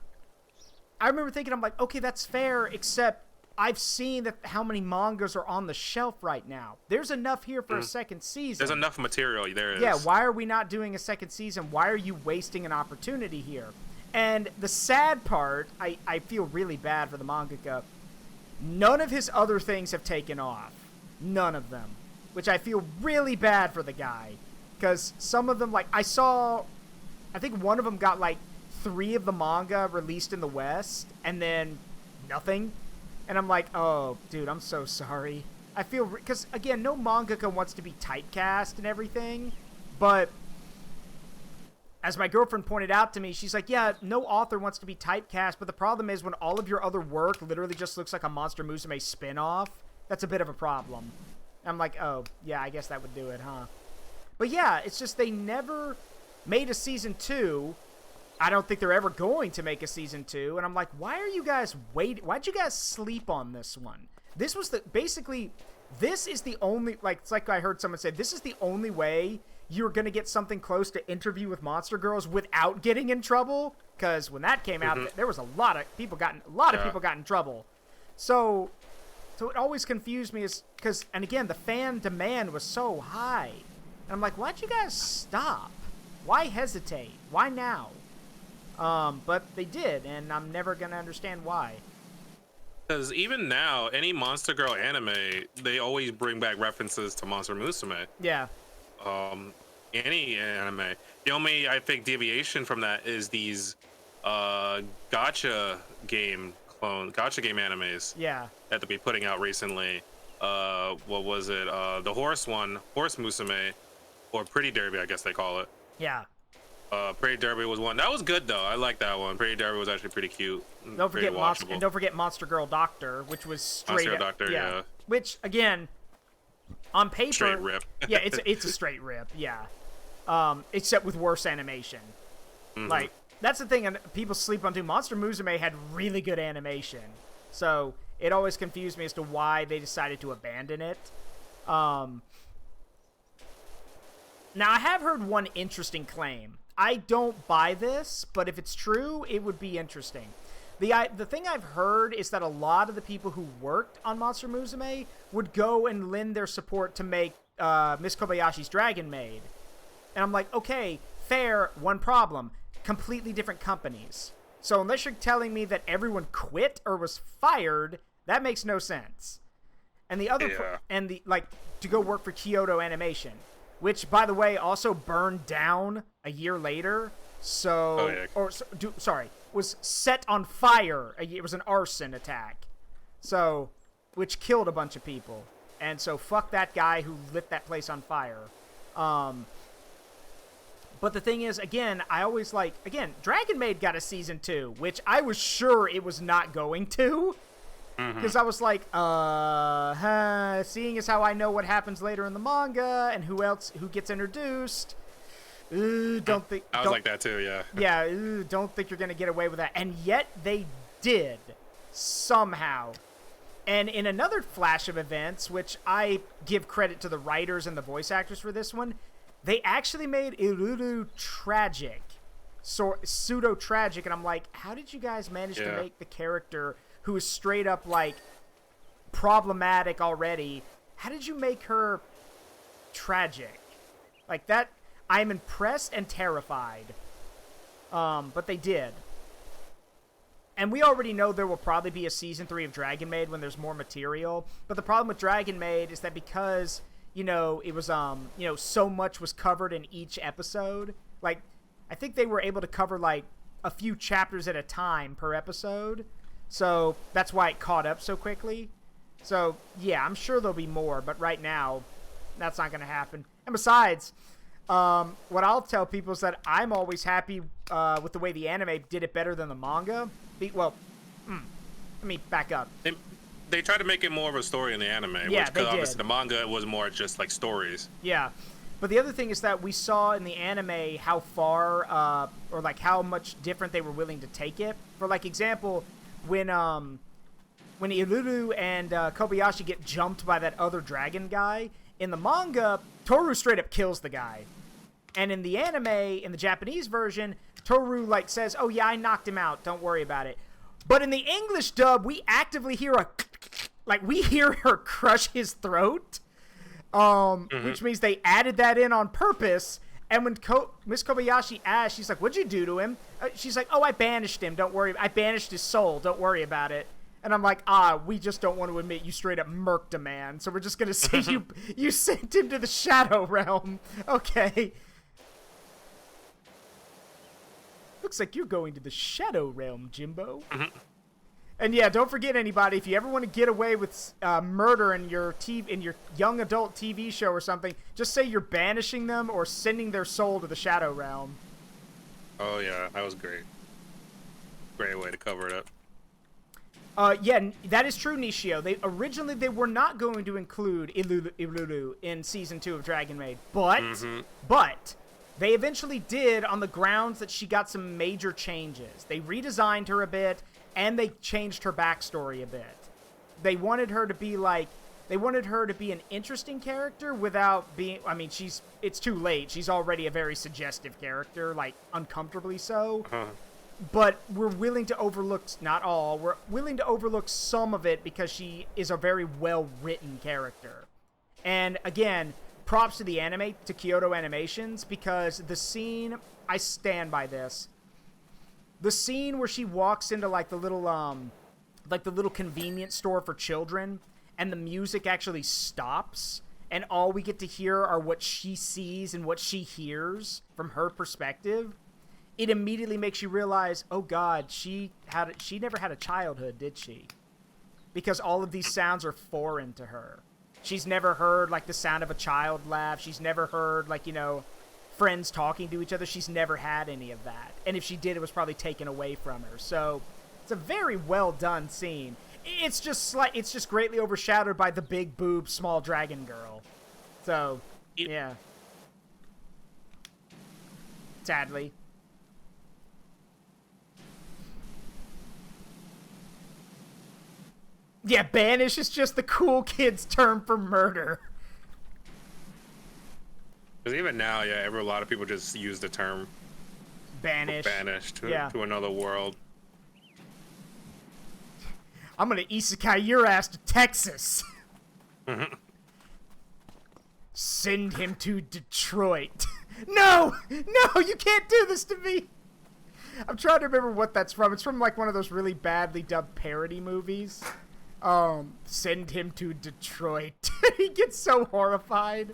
I remember thinking, I'm like, okay, that's fair, except I've seen how many mangas are on the shelf right now. There's enough here for a second season. There's enough material. There is. Yeah, why are we not doing a second season? Why are you wasting an opportunity here? And the sad part, I feel really bad for the mangaka. None of his other things have taken off. None of them. Which I feel really bad for the guy. Because some of them, like, I think one of them got, like, 3 of the manga released in the West, and then nothing. And I'm like, oh, dude, I'm so sorry. I feel, because, again, no mangaka wants to be typecast and everything, but as my girlfriend pointed out to me, she's like, yeah, no author wants to be typecast, but the problem is when all of your other work literally just looks like a Monster Musume spin-off, that's a bit of a problem. And I'm like, oh, yeah, I guess that would do it, huh? But yeah, it's just they never made a season 2. I don't think they're ever going to make a season 2. And I'm like, why are you guys waiting? Why'd you guys sleep on this one? This was this is the only, like, it's like I heard someone say, this is the only way you're going to get something close to Interview with Monster Girls without getting in trouble. Because when that came out, there was a lot of people got in trouble. So it always confused me because, and again, the fan demand was so high. And I'm like, why'd you guys stop? Why hesitate? Why now? But they did, and I'm never gonna understand why. Because even now, any Monster Girl anime, they always bring back references to Monster Musume. Yeah. Any anime. The only, I think, deviation from that is these gacha game animes. Yeah. That they'll be putting out recently. What was it? The horse one, Horse Musume, or Pretty Derby, I guess they call it. Yeah. Pretty Derby was one. That was good, though. I like that one. Pretty Derby was actually pretty cute. Don't forget Monster Girl Doctor, which was straight Monster Girl Doctor, yeah. Which, again, on paper... Straight rip. Yeah, it's a straight rip, yeah. Except with worse animation. Like, that's the thing, and people sleep on too. Monster Musume had really good animation. So, it always confused me as to why they decided to abandon it. Now, I have heard one interesting claim. I don't buy this, but if it's true, it would be interesting. The thing I've heard is that a lot of the people who worked on Monster Musume would go and lend their support to make Miss Kobayashi's Dragon Maid. And I'm like, okay, fair, one problem. Completely different companies. So unless you're telling me that everyone quit or was fired, that makes no sense. And the other, to go work for Kyoto Animation, which, by the way, also burned down a year later. So, was set on fire. It was an arson attack. So, which killed a bunch of people. And so, fuck that guy who lit that place on fire. But the thing is, again, Dragon Maid got a season 2, which I was sure it was not going to. Because I was like, seeing as how I know what happens later in the manga and who gets introduced, I was like that too, yeah. Yeah, don't think you're going to get away with that. And yet they did, somehow. And in another flash of events, which I give credit to the writers and the voice actors for this one, they actually made Iruru tragic. So, pseudo-tragic. And I'm like, how did you guys manage to make the character who is straight up, like, problematic already, how did you make her tragic? Like, that, I'm impressed and terrified. But they did. And we already know there will probably be a season 3 of Dragon Maid when there's more material. But the problem with Dragon Maid is that because, it was, so much was covered in each episode. Like, I think they were able to cover, like, a few chapters at a time per episode. So that's why it caught up so quickly. So, yeah, I'm sure there'll be more. But right now, that's not going to happen. And besides, what I'll tell people is that I'm always happy with the way the anime did it better than the manga. Let me back up. They tried to make it more of a story in the anime. Yeah, because obviously the manga was more just like stories. Yeah. But the other thing is that we saw in the anime how far, or like how much different they were willing to take it. For like example, when Iruru and Kobayashi get jumped by that other dragon guy, in the manga, Toru straight up kills the guy. And in the anime, in the Japanese version, Toru like says, "Oh yeah, I knocked him out. Don't worry about it." But in the English dub, we actively hear we hear her crush his throat. Which means they added that in on purpose. And when Miss Kobayashi asks, she's like, "What'd you do to him?" She's like, "Oh, I banished him. Don't worry. I banished his soul. Don't worry about it." And I'm like, we just don't want to admit you straight up murked a man. So we're just going to say you sent him to the Shadow Realm. Okay. Looks like you're going to the Shadow Realm, Jimbo. And yeah, don't forget anybody, if you ever want to get away with murder in your young adult TV show or something, just say you're banishing them or sending their soul to the Shadow Realm. Oh yeah, that was great. Great way to cover it up. Yeah, that is true, Nishio. Originally they were not going to include Iruru in season 2 of Dragon Maid, but they eventually did on the grounds that she got some major changes. They redesigned her a bit, and they changed her backstory a bit. They wanted her to be an interesting character without being, it's too late. She's already a very suggestive character, like uncomfortably so. But we're willing to overlook, not all, we're willing to overlook some of it because she is a very well-written character. And again, props to the anime, to Kyoto Animations, because the scene, I stand by this. The scene where she walks into like the little convenience store for children, and the music actually stops, and all we get to hear are what she sees and what she hears from her perspective. It immediately makes you realize, oh God, she never had a childhood, did she? Because all of these sounds are foreign to her. She's never heard like the sound of a child laugh. She's never heard friends talking to each other. She's never had any of that. And if she did, it was probably taken away from her. So it's a very well done scene. It's just greatly overshadowed by the big boob small dragon girl. So yeah. Sadly. Yeah, banish is just the cool kid's term for murder. Because even now, a lot of people just use the term Banish. Banished to another world. I'm gonna isekai your ass to Texas. Send him to Detroit. No! No, you can't do this to me! I'm trying to remember what that's from. It's from, like, one of those really badly dubbed parody movies. Send him to Detroit. He gets so horrified.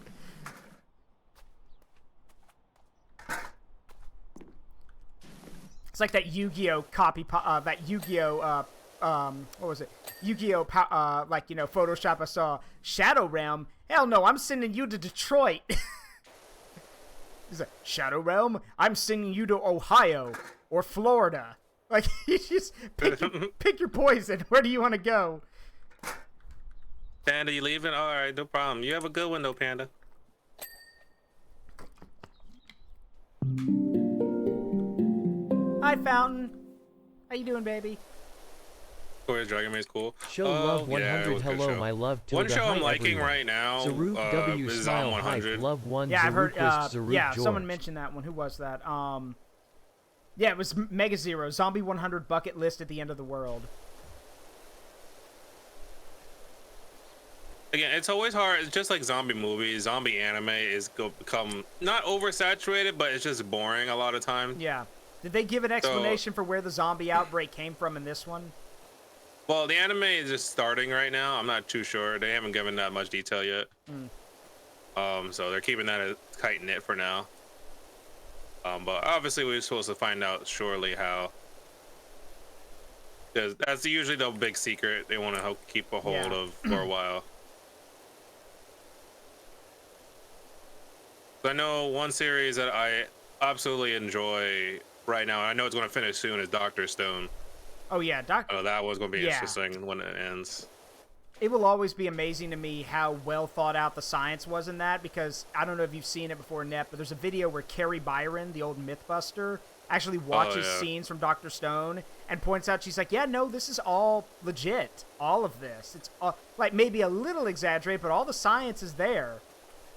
It's like that Yu-Gi-Oh! That Yu-Gi-Oh! What was it? Yu-Gi-Oh! Like, you know, Photoshop I saw. Shadow Realm? Hell no, I'm sending you to Detroit. He's like, Shadow Realm? I'm sending you to Ohio. Or Florida. Like, you just pick your poison. Where do you want to go? Panda, you leaving? Alright, no problem. You have a good one, though, Panda. Hi, Fountain. How you doing, baby? Dragon Maid's cool. Show love 100. Yeah, Hello, my love. One show I'm liking everyone. right now Zaruk W is Smile 100. Love 1. Yeah, I've heard. Zaruk Yeah, George. someone mentioned that one. Who was that? Yeah, it was Mega Zero. Zombie 100 bucket list at the end of the world. Again, it's always hard. It's just like zombie movies. Zombie anime is become not oversaturated, but it's just boring a lot of time. Yeah. Did they give an explanation for where the zombie outbreak came from in this one? Well, the anime is just starting right now. I'm not too sure. They haven't given that much detail yet. So they're keeping that tight knit for now. But obviously we're supposed to find out shortly how. Because that's usually the big secret they want to keep a hold of for a while. I know one series that I absolutely enjoy right now, and I know it's going to finish soon, is Dr. Stone. Oh, yeah. That was going to be interesting when it ends. It will always be amazing to me how well thought out the science was in that, because I don't know if you've seen it before, Nep, but there's a video where Carrie Byron, the old Mythbuster, actually watches scenes from Dr. Stone and points out, she's like, yeah, no, this is all legit. All of this. It's like maybe a little exaggerated, but all the science is there.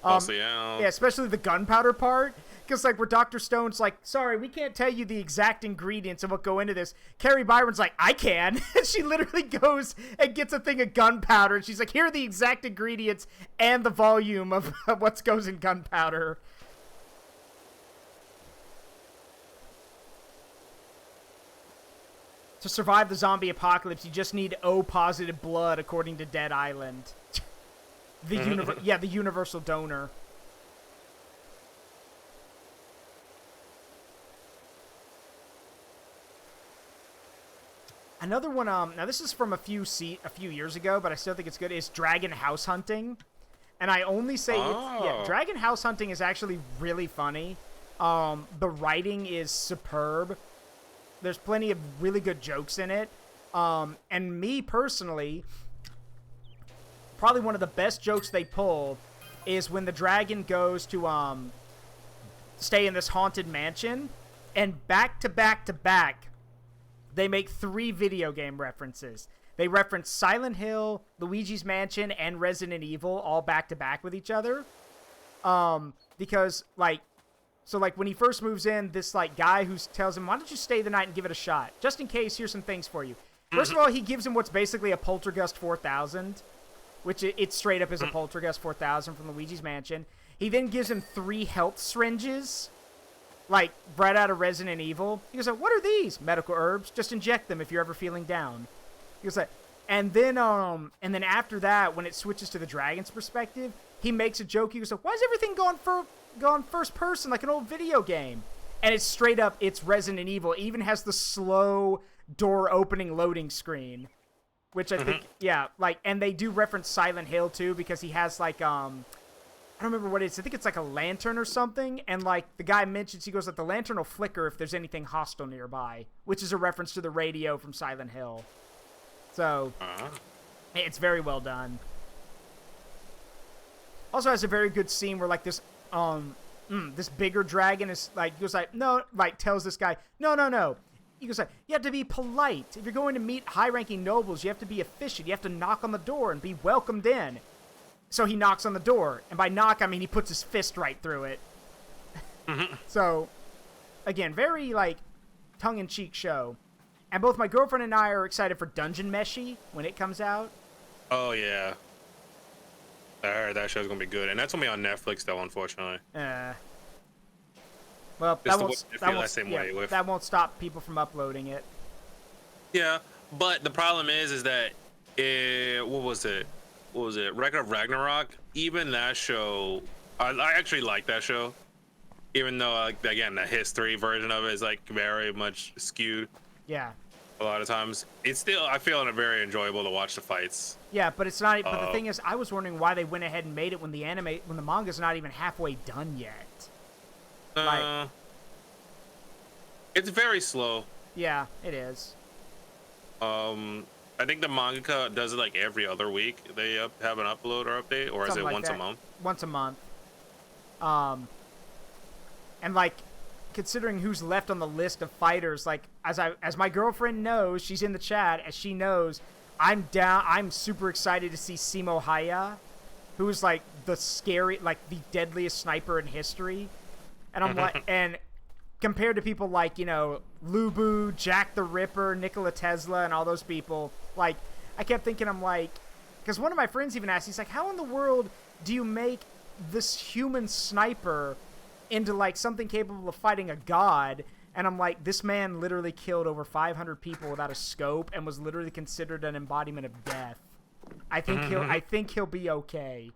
Yeah, especially the gunpowder part. Because, like, where Dr. Stone's like, sorry, we can't tell you the exact ingredients of what go into this. Carrie Byron's like, I can. And she literally goes and gets a thing of gunpowder. And she's like, here are the exact ingredients and the volume of what goes in gunpowder. To survive the zombie apocalypse, you just need O-positive blood, according to Dead Island. The universal donor. Another one, now this is from a few years ago, but I still think it's good, is Dragon House Hunting. And I only say Dragon House Hunting is actually really funny. The writing is superb. There's plenty of really good jokes in it. And me personally, probably one of the best jokes they pull is when the dragon goes to stay in this haunted mansion, and back to back to back, they make 3 video game references. They reference Silent Hill, Luigi's Mansion, and Resident Evil all back to back with each other. Because, like, so, like, when he first moves in, this, like, guy who tells him, why don't you stay the night and give it a shot? Just in case, here's some things for you. First of all, he gives him what's basically a Poltergust 4000, which it straight up is a Poltergust 4000 from Luigi's Mansion. He then gives him 3 health syringes, like, right out of Resident Evil. He goes like, what are these? Medical herbs. Just inject them if you're ever feeling down. He goes like, and then after that, when it switches to the dragon's perspective, he makes a joke. He goes like, why is everything gone first person like an old video game? And it's straight up, it's Resident Evil. It even has the slow door opening loading screen, which I think, like, and they do reference Silent Hill too, because he has like, I don't remember what it is. I think it's like a lantern or something. And like the guy mentions, he goes like, the lantern will flicker if there's anything hostile nearby, which is a reference to the radio from Silent Hill. So it's very well done. Also has a very good scene where like this this bigger dragon is like, he goes like, no, like tells this guy, no. He goes like, you have to be polite. If you're going to meet high-ranking nobles, you have to be efficient. You have to knock on the door and be welcomed in. So he knocks on the door, and by knock, I mean he puts his fist right through it. So, again, very, like, tongue-in-cheek show. And both my girlfriend and I are excited for Dungeon Meshi when it comes out. Oh, yeah. I heard that show's gonna be good. And that's gonna be on Netflix, though, unfortunately. Well, that won't stop people from uploading it. Yeah, but the problem is that what was it? Record of Ragnarok. Even that show, I actually like that show, even though again the history version of it is like very much skewed. Yeah. A lot of times, it's still I feel it very enjoyable to watch the fights. Yeah, but it's not. But the thing is, I was wondering why they went ahead and made it when the manga's not even halfway done yet. It's very slow. Yeah, it is. I think the mangaka does it like every other week. They have an upload or update, or is it once a month? Once a month. And like, considering who's left on the list of fighters, like as my girlfriend knows, she's in the chat, as she knows, I'm super excited to see Simo Haya, who's like the deadliest sniper in history. And I'm like, and compared to people like, you know, Lubu, Jack the Ripper, Nikola Tesla, and all those people, like, I kept thinking, I'm like, because one of my friends even asked, he's like, how in the world do you make this human sniper into, like, something capable of fighting a god? And I'm like, this man literally killed over 500 people without a scope and was literally considered an embodiment of death. I think he'll be okay.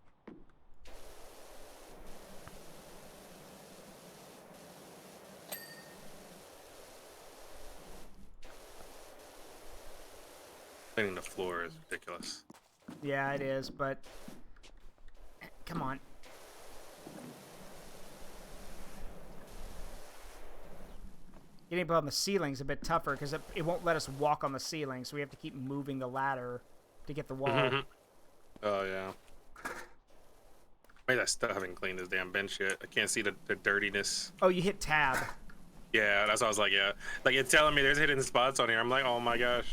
Cleaning the floor is ridiculous. Yeah, it is, but come on. Getting up on the ceiling's a bit tougher because it won't let us walk on the ceiling, so we have to keep moving the ladder to get the wall. Oh, yeah. Maybe I still haven't cleaned this damn bench yet. I can't see the dirtiness. Oh, you hit tab. Yeah, that's what I was like, yeah. Like, it's telling me there's hidden spots on here. I'm like, oh my gosh.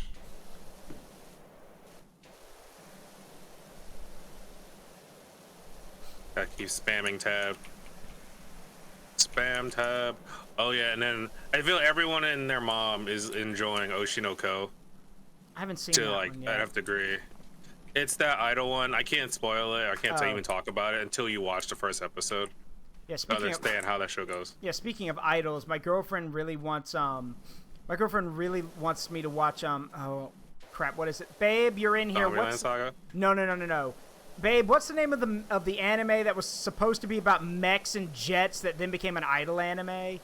I keep spamming tab. Spam tab. Oh yeah, and then I feel everyone and their mom is enjoying Oshinoko. I haven't seen to that like one yet. I have to agree. It's that idol one. I can't spoil it. I can't even talk about it until you watch the first episode. Yeah, to understand how that show goes. Yeah, speaking of idols, my girlfriend really wants me to watch oh crap, what is it? Babe, you're in here. What's Saga? No. Babe, what's the name of the anime that was supposed to be about mechs and jets that then became an idol anime?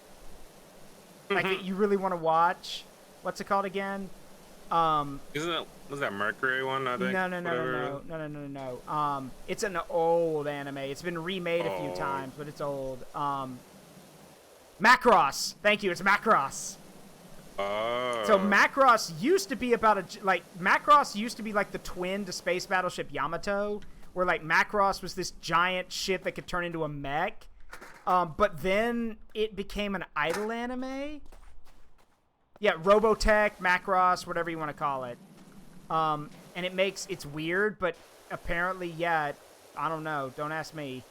Like that you really want to watch? What's it called again? Was that Mercury one? I think. No. It's an old anime. It's been remade a few times, but it's old. Macross. Thank you. It's Macross. Oh. So Macross used to be about Macross used to be like the twin to Space Battleship Yamato, where like Macross was this giant ship that could turn into a mech. But then it became an idol anime. Yeah, Robotech, Macross, whatever you want to call it. And it's weird, but apparently, yeah, I don't know. Don't ask me.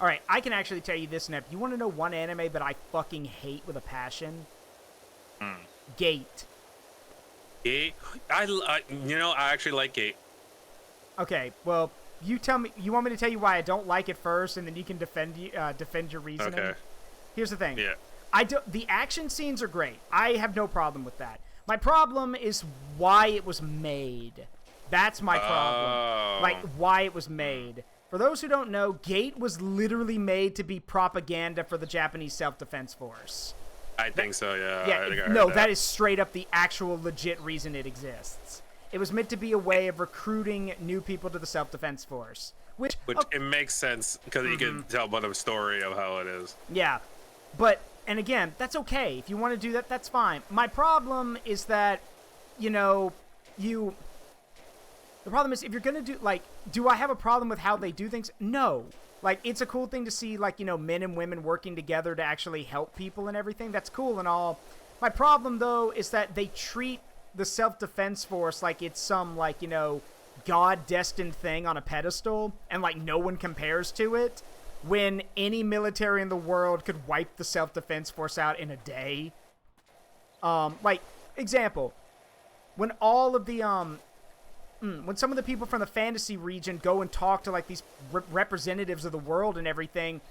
All right, I can actually tell you this, Nep. You want to know one anime that I fucking hate with a passion? Gate. Gate? I actually like Gate. Okay, well, you tell me. You want me to tell you why I don't like it first, and then you can defend your reasoning? Okay. Here's the thing. Yeah. The action scenes are great. I have no problem with that. My problem is why it was made. That's my problem. Like, why it was made. For those who don't know, Gate was literally made to be propaganda for the Japanese Self-Defense Force. I think so, yeah. Yeah, I think I heard that is straight up the actual legit reason it exists. It was meant to be a way of recruiting new people to the Self-Defense Force. Which it makes sense, because you can tell by the story of how it is. Yeah. But, and again, that's okay. If you want to do that, that's fine. My problem is that, the problem is, if you're going to do, like, do I have a problem with how they do things? No. Like, it's a cool thing to see, like, men and women working together to actually help people and everything. That's cool and all. My problem, though, is that they treat the self-defense force like it's some, like, you know, god-destined thing on a pedestal, and, like, no one compares to it, when any military in the world could wipe the self-defense force out in a day. Like, example, when all of the, when some of the people from the fantasy region go and talk to, like, these representatives of the world and everything,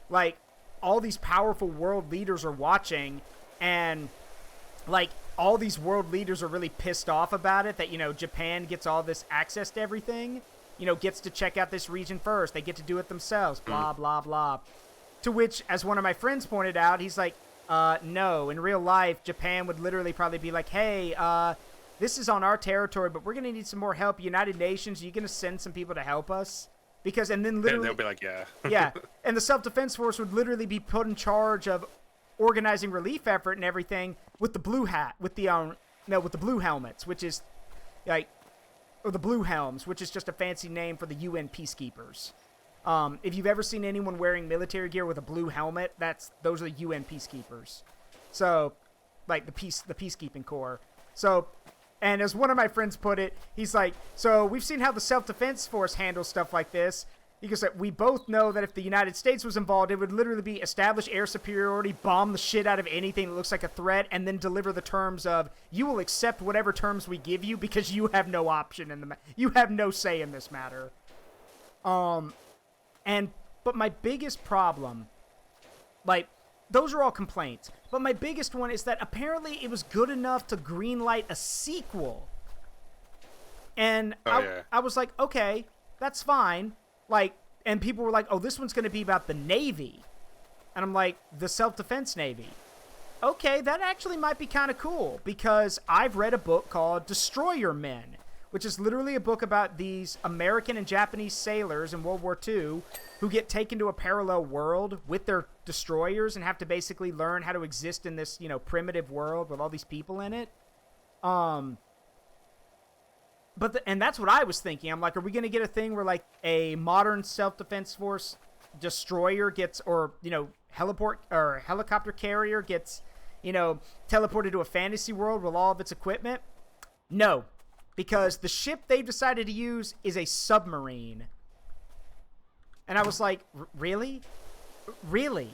like, all these powerful world leaders are watching, and, like, all these world leaders are really pissed off about it, that, you know, Japan gets all this access to everything, you know, gets to check out this region first, they get to do it themselves, blah, blah, blah. To which, as one of my friends pointed out, he's like, no, in real life, Japan would literally probably be like, hey, this is on our territory, but we're going to need some more help. United Nations, are you going to send some people to help us? Because, and then literally... They'll be like, yeah. Yeah, and the self-defense force would literally be put in charge of organizing relief effort and everything with the blue hat, with the, with the blue helmets, which is, like, or the blue helms, which is just a fancy name for the UN peacekeepers. If you've ever seen anyone wearing military gear with a blue helmet, those are the UN peacekeepers. So, like, the peacekeeping corps. So, and as one of my friends put it, he's like, so we've seen how the self-defense force handles stuff like this. He goes, we both know that if the United States was involved, it would literally be establish air superiority, bomb the shit out of anything that looks like a threat, and then deliver the terms of, you will accept whatever terms we give you because you have no option in the you have no say in this matter. But my biggest problem, like, those are all complaints, but my biggest one is that apparently it was good enough to greenlight a sequel. And I was like, okay, that's fine. Like, and people were like, oh, this one's going to be about the Navy. And I'm like, the self-defense Navy. Okay, that actually might be kind of cool, because I've read a book called Destroyer Men, which is literally a book about these American and Japanese sailors in World War II who get taken to a parallel world with their destroyers and have to basically learn how to exist in this, you know, primitive world with all these people in it. And that's what I was thinking. I'm like, are we going to get a thing where, like, a modern self-defense force destroyer gets, or, you know, helicopter carrier gets, you know, teleported to a fantasy world with all of its equipment? No, because the ship they've decided to use is a submarine. And I was like, really? Really?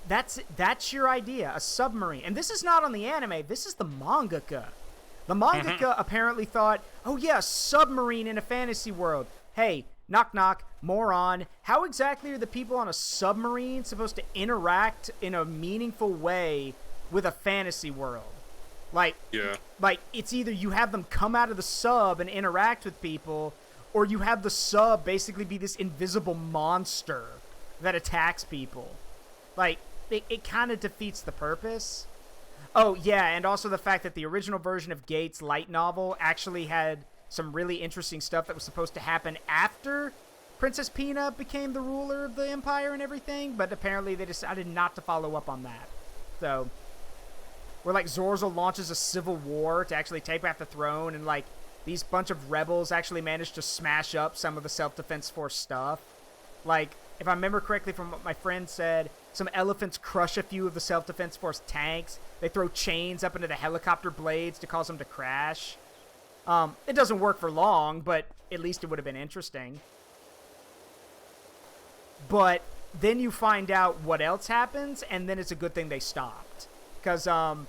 That's your idea, a submarine. And this is not on the anime, this is the mangaka. The mangaka apparently thought, oh yeah, submarine in a fantasy world. Hey, knock knock, moron. How exactly are the people on a submarine supposed to interact in a meaningful way with a fantasy world? Like, yeah. Like, it's either you have them come out of the sub and interact with people, or you have the sub basically be this invisible monster that attacks people. Like, it kind of defeats the purpose. Oh, yeah, and also the fact that the original version of Gates' light novel actually had some really interesting stuff that was supposed to happen after Princess Pina became the ruler of the Empire and everything, but apparently they decided not to follow up on that. So, where, like, Zorzo launches a civil war to actually take back the throne, and, like, these bunch of rebels actually managed to smash up some of the self-defense force stuff. Like, if I remember correctly from what my friend said, some elephants crush a few of the self-defense force tanks. They throw chains up into the helicopter blades to cause them to crash. It doesn't work for long, but at least it would have been interesting. But then you find out what else happens, and then it's a good thing they stopped. Because, oh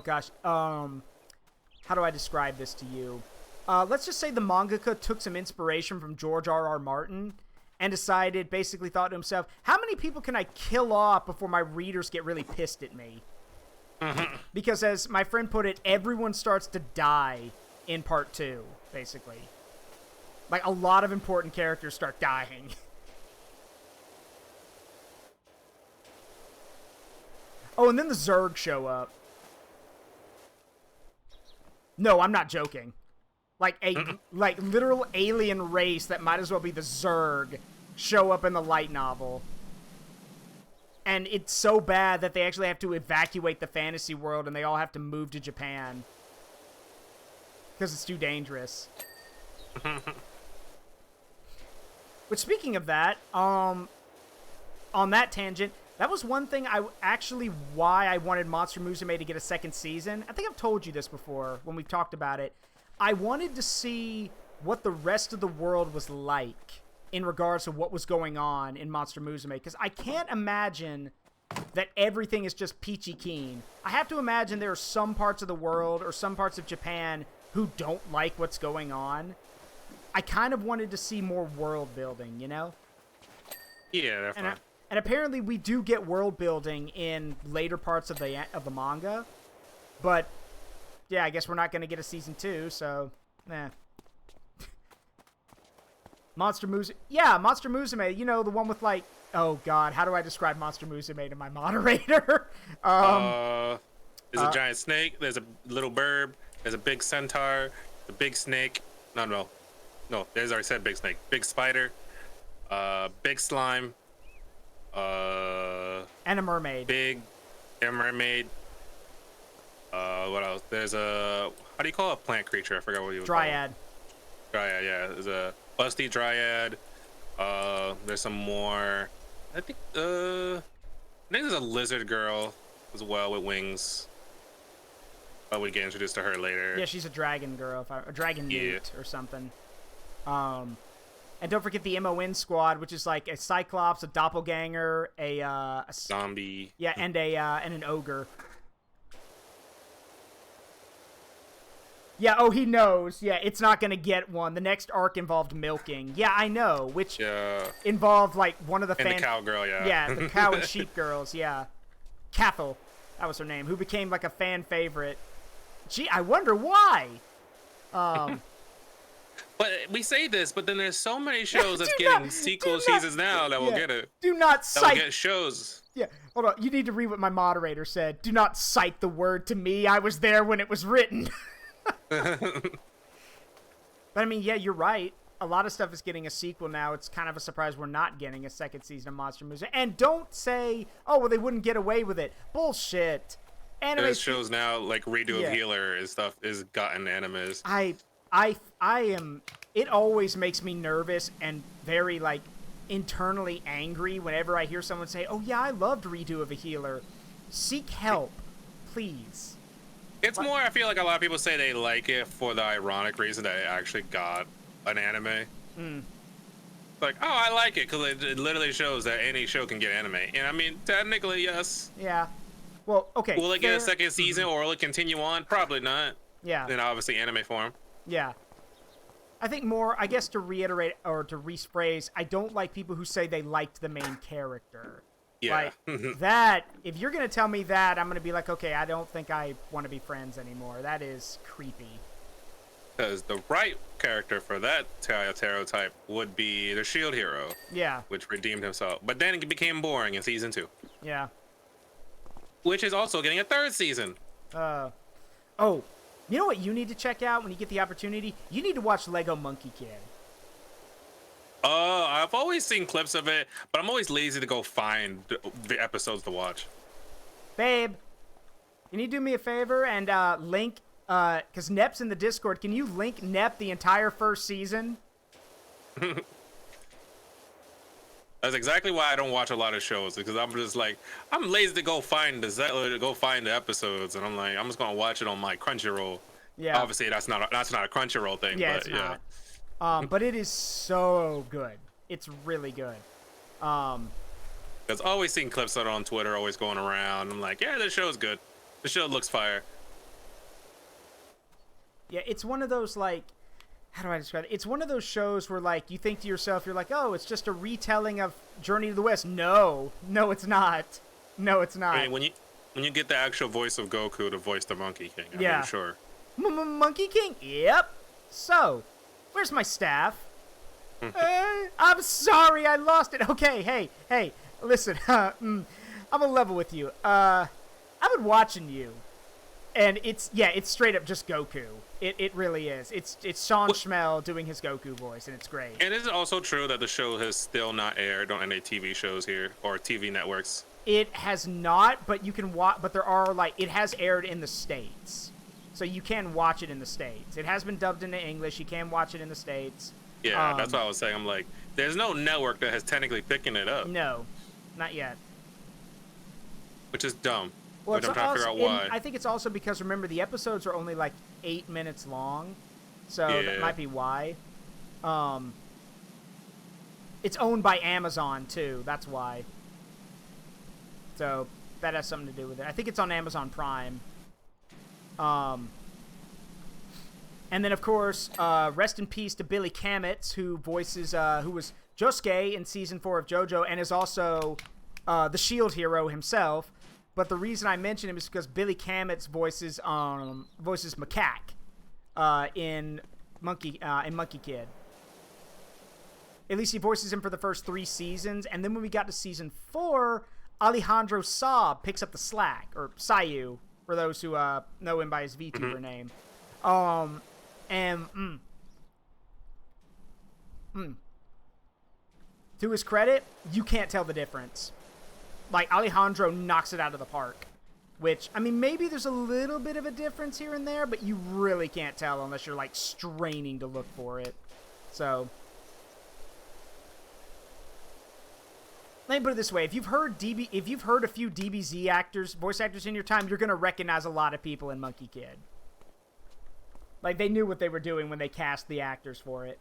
gosh, how do I describe this to you? Let's just say the mangaka took some inspiration from George R.R. Martin and decided, basically thought to himself, how many people can I kill off before my readers get really pissed at me? Because as my friend put it, everyone starts to die in part 2, basically. Like, a lot of important characters start dying. Oh, and then the Zerg show up. No, I'm not joking. Like like literal alien race that might as well be the Zerg show up in the light novel. And it's so bad that they actually have to evacuate the fantasy world and they all have to move to Japan. Because it's too dangerous. But speaking of that, on that tangent, That was one thing why I wanted Monster Musume to get a second season. I think I've told you this before when we've talked about it. I wanted to see what the rest of the world was like in regards to what was going on in Monster Musume, because I can't imagine that everything is just peachy keen. I have to imagine there are some parts of the world or some parts of Japan who don't like what's going on. I kind of wanted to see more world building, you know? Yeah, definitely. And apparently we do get world building in later parts of the manga, but yeah, I guess we're not going to get a season 2, so Monster Musume, you know, the one with like, oh god, how do I describe Monster Musume to my moderator? There's a giant snake, there's a little bird, there's a big centaur, the big snake. No, there's already said big snake. Big spider, big slime, and a mermaid. Big mermaid. What else? There's a, how do you call a plant creature? I forgot what you would Dryad. Call it. Dryad, yeah. There's a busty dryad. There's some more. I think there's a lizard girl as well with wings. But we get introduced to her later. Yeah, she's a dragon girl, a dragon newt or something. And don't forget the MON squad, which is like a Cyclops, a doppelganger, a zombie. Yeah, and an ogre. Yeah, oh, he knows. Yeah, it's not going to get one. The next arc involved milking. Yeah, I know, which involved, like, one of the And the cowgirl, yeah. Yeah, the cow and sheep girls, yeah. Cathal, that was her name, who became, like, a fan favorite. Gee, I wonder why. But we say this, but then there's so many shows that's getting sequel seasons now that will get it. Do not cite... That will get shows. Yeah, hold on. You need to read what my moderator said. Do not cite the word to me. I was there when it was written. But I mean, yeah, you're right. A lot of stuff is getting a sequel now. It's kind of a surprise we're not getting a second season of Monster Musume. And don't say, oh, well, they wouldn't get away with it. Bullshit. There's shows now like Redo of Healer and stuff is gotten animes. I am. It always makes me nervous and very like internally angry whenever I hear someone say, "Oh yeah, I loved Redo of a Healer." Seek help, please. It's more, I feel like a lot of people say they like it for the ironic reason that it actually got an anime. Like, oh, I like it because it literally shows that any show can get anime. And I mean, technically, yes. Yeah. Well, okay. Will it get a second season or will it continue on? Probably not. Yeah. In obviously anime form. Yeah. I think more, I guess to reiterate or to rephrase, I don't like people who say they liked the main character. Yeah. Like, that, if you're going to tell me that, I'm going to be like, okay, I don't think I want to be friends anymore. That is creepy. Because the right character for that stereotype would be the shield hero. Yeah. Which redeemed himself. But then it became boring in season 2. Yeah. Which is also getting a 3rd season. Oh, you know what you need to check out when you get the opportunity? You need to watch Lego Monkey Kid. I've always seen clips of it, but I'm always lazy to go find the episodes to watch. Babe, can you do me a favor and link, because Nep's in the Discord, can you link Nep the entire 1st season? That's exactly why I don't watch a lot of shows, because I'm just like, I'm lazy to go find the episodes, and I'm like, I'm just gonna watch it on my Crunchyroll. Yeah. Obviously, that's not a Crunchyroll thing. Yeah, but it's not. But it is so good. It's really good. Because always seeing clips of it on Twitter, always going around. I'm like, yeah, this show's good. The show looks fire. Yeah, it's one of those like, how do I describe it? It's one of those shows where, like, you think to yourself, you're like, oh, it's just a retelling of Journey to the West. No, it's not. No, it's not. I mean, when you get the actual voice of Goku to voice the Monkey King, I'm sure. Monkey King? Yep. So, where's my staff? I'm sorry, I lost it. Okay, hey, listen. I'm gonna level with you. I've been watching you, and it's straight up just Goku. It really is. It's Sean Schmel doing his Goku voice, and it's great. And is it also true that the show has still not aired on any TV shows here or TV networks? It has not, but you can watch. But there are it has aired in the States, so you can watch it in the States. It has been dubbed into English. You can watch it in the States. Yeah, that's what I was saying. I'm like, there's no network that has technically picking it up. No, not yet. which is dumb. Well, Which it's I'm trying to figure out why. I think it's also because, remember, the episodes are only like 8 minutes long, so that Yeah. might be why. It's owned by Amazon too. That's why. So that has something to do with it. I think it's on Amazon Prime. And then of course, rest in peace to Billy Kametz, who voices who was Josuke in season 4 of JoJo, and is also the Shield hero himself. But the reason I mention him is because Billy Kametz voices Macaque in Monkey Kid. At least he voices him for the first 3 seasons, and then when we got to season 4, Alejandro Saab picks up the slack, or Sayu, for those who know him by his VTuber name. To his credit, you can't tell the difference. Like, Alejandro knocks it out of the park. Which, I mean, maybe there's a little bit of a difference here and there, but you really can't tell unless you're, like, straining to look for it. So, let me put it this way. If you've heard a few DBZ voice actors in your time, you're going to recognize a lot of people in Monkey Kid. Like, they knew what they were doing when they cast the actors for it.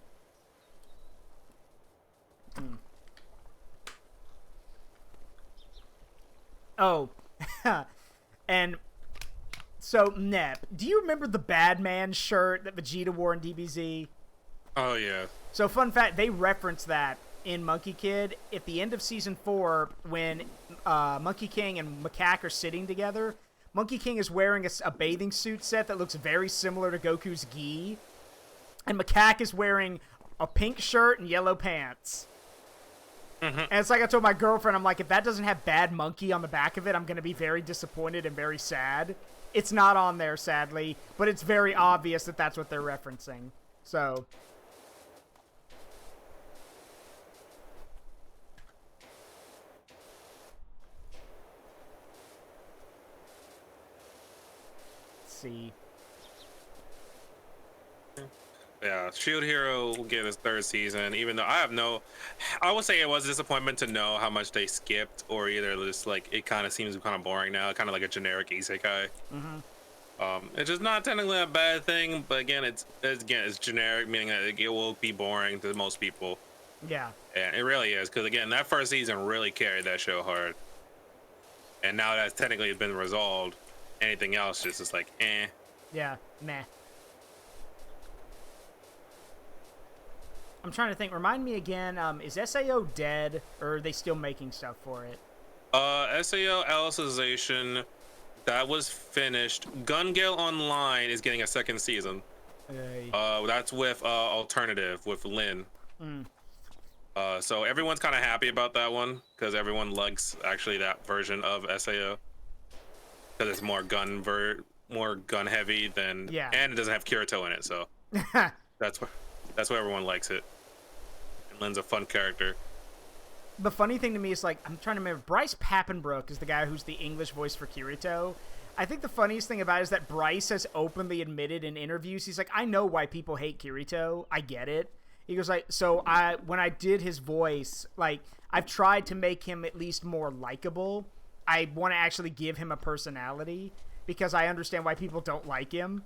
Oh, and so, Nep, do you remember the Badman shirt that Vegeta wore in DBZ? Oh, yeah. So, fun fact, they reference that in Monkey Kid. At the end of Season 4, when Monkey King and Macaque are sitting together, Monkey King is wearing a bathing suit set that looks very similar to Goku's gi, and Macaque is wearing a pink shirt and yellow pants. And it's like I told my girlfriend, I'm like, if that doesn't have Bad Monkey on the back of it, I'm going to be very disappointed and very sad. It's not on there, sadly, but it's very obvious that that's what they're referencing. So, let's see. Yeah, Shield Hero will get his 3rd season, even though I would say it was a disappointment to know how much they skipped, or either just like it kind of seems kind of boring now, kind of like a generic isekai. It's just not technically a bad thing, but again, it's generic, meaning that it will be boring to most people. Yeah. And it really is, because again, that 1st season really carried that show hard. And now that's technically been resolved, anything else just like, eh. Yeah, meh. I'm trying to think. Remind me again, is SAO dead, or are they still making stuff for it? SAO Alicization, that was finished. Gun Gale Online is getting a 2nd season. That's with Alternative, with Lin. So everyone's kind of happy about that one, because everyone likes actually that version of SAO. Because it's more gun heavy than, and it doesn't have Kirito in it, so that's why everyone likes it. And Lin's a fun character. The funny thing to me is, like, I'm trying to remember, Bryce Papenbrook is the guy who's the English voice for Kirito. I think the funniest thing about it is that Bryce has openly admitted in interviews, he's like, I know why people hate Kirito. I get it. He goes like, so when I did his voice, like, I've tried to make him at least more likable. I want to actually give him a personality because I understand why people don't like him.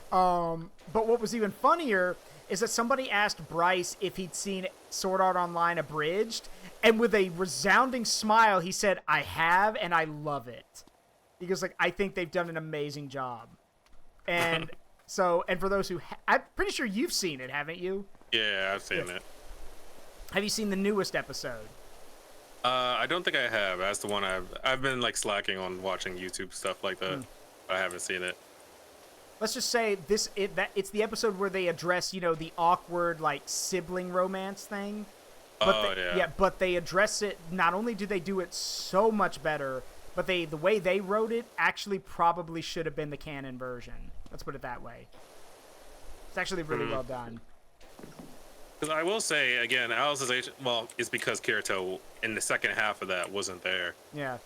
But what was even funnier is that somebody asked Bryce if he'd seen Sword Art Online Abridged, and with a resounding smile, he said, I have, and I love it. He goes like, I think they've done an amazing job. And so, and for those who, I'm pretty sure you've seen it, haven't you? Yeah, I've seen it. Have you seen the newest episode? I don't think I have. That's the one I've been like slacking on watching YouTube stuff like that. I haven't seen it. Let's just say it's the episode where they address, you know, the awkward like sibling romance thing. But but they address it. Not only do they do it so much better, but the way they wrote it actually probably should have been the canon version. Let's put it that way. It's actually really well done. Because I will say again, Alicization. Well, it's because Kirito in the second half of that wasn't there. Yeah.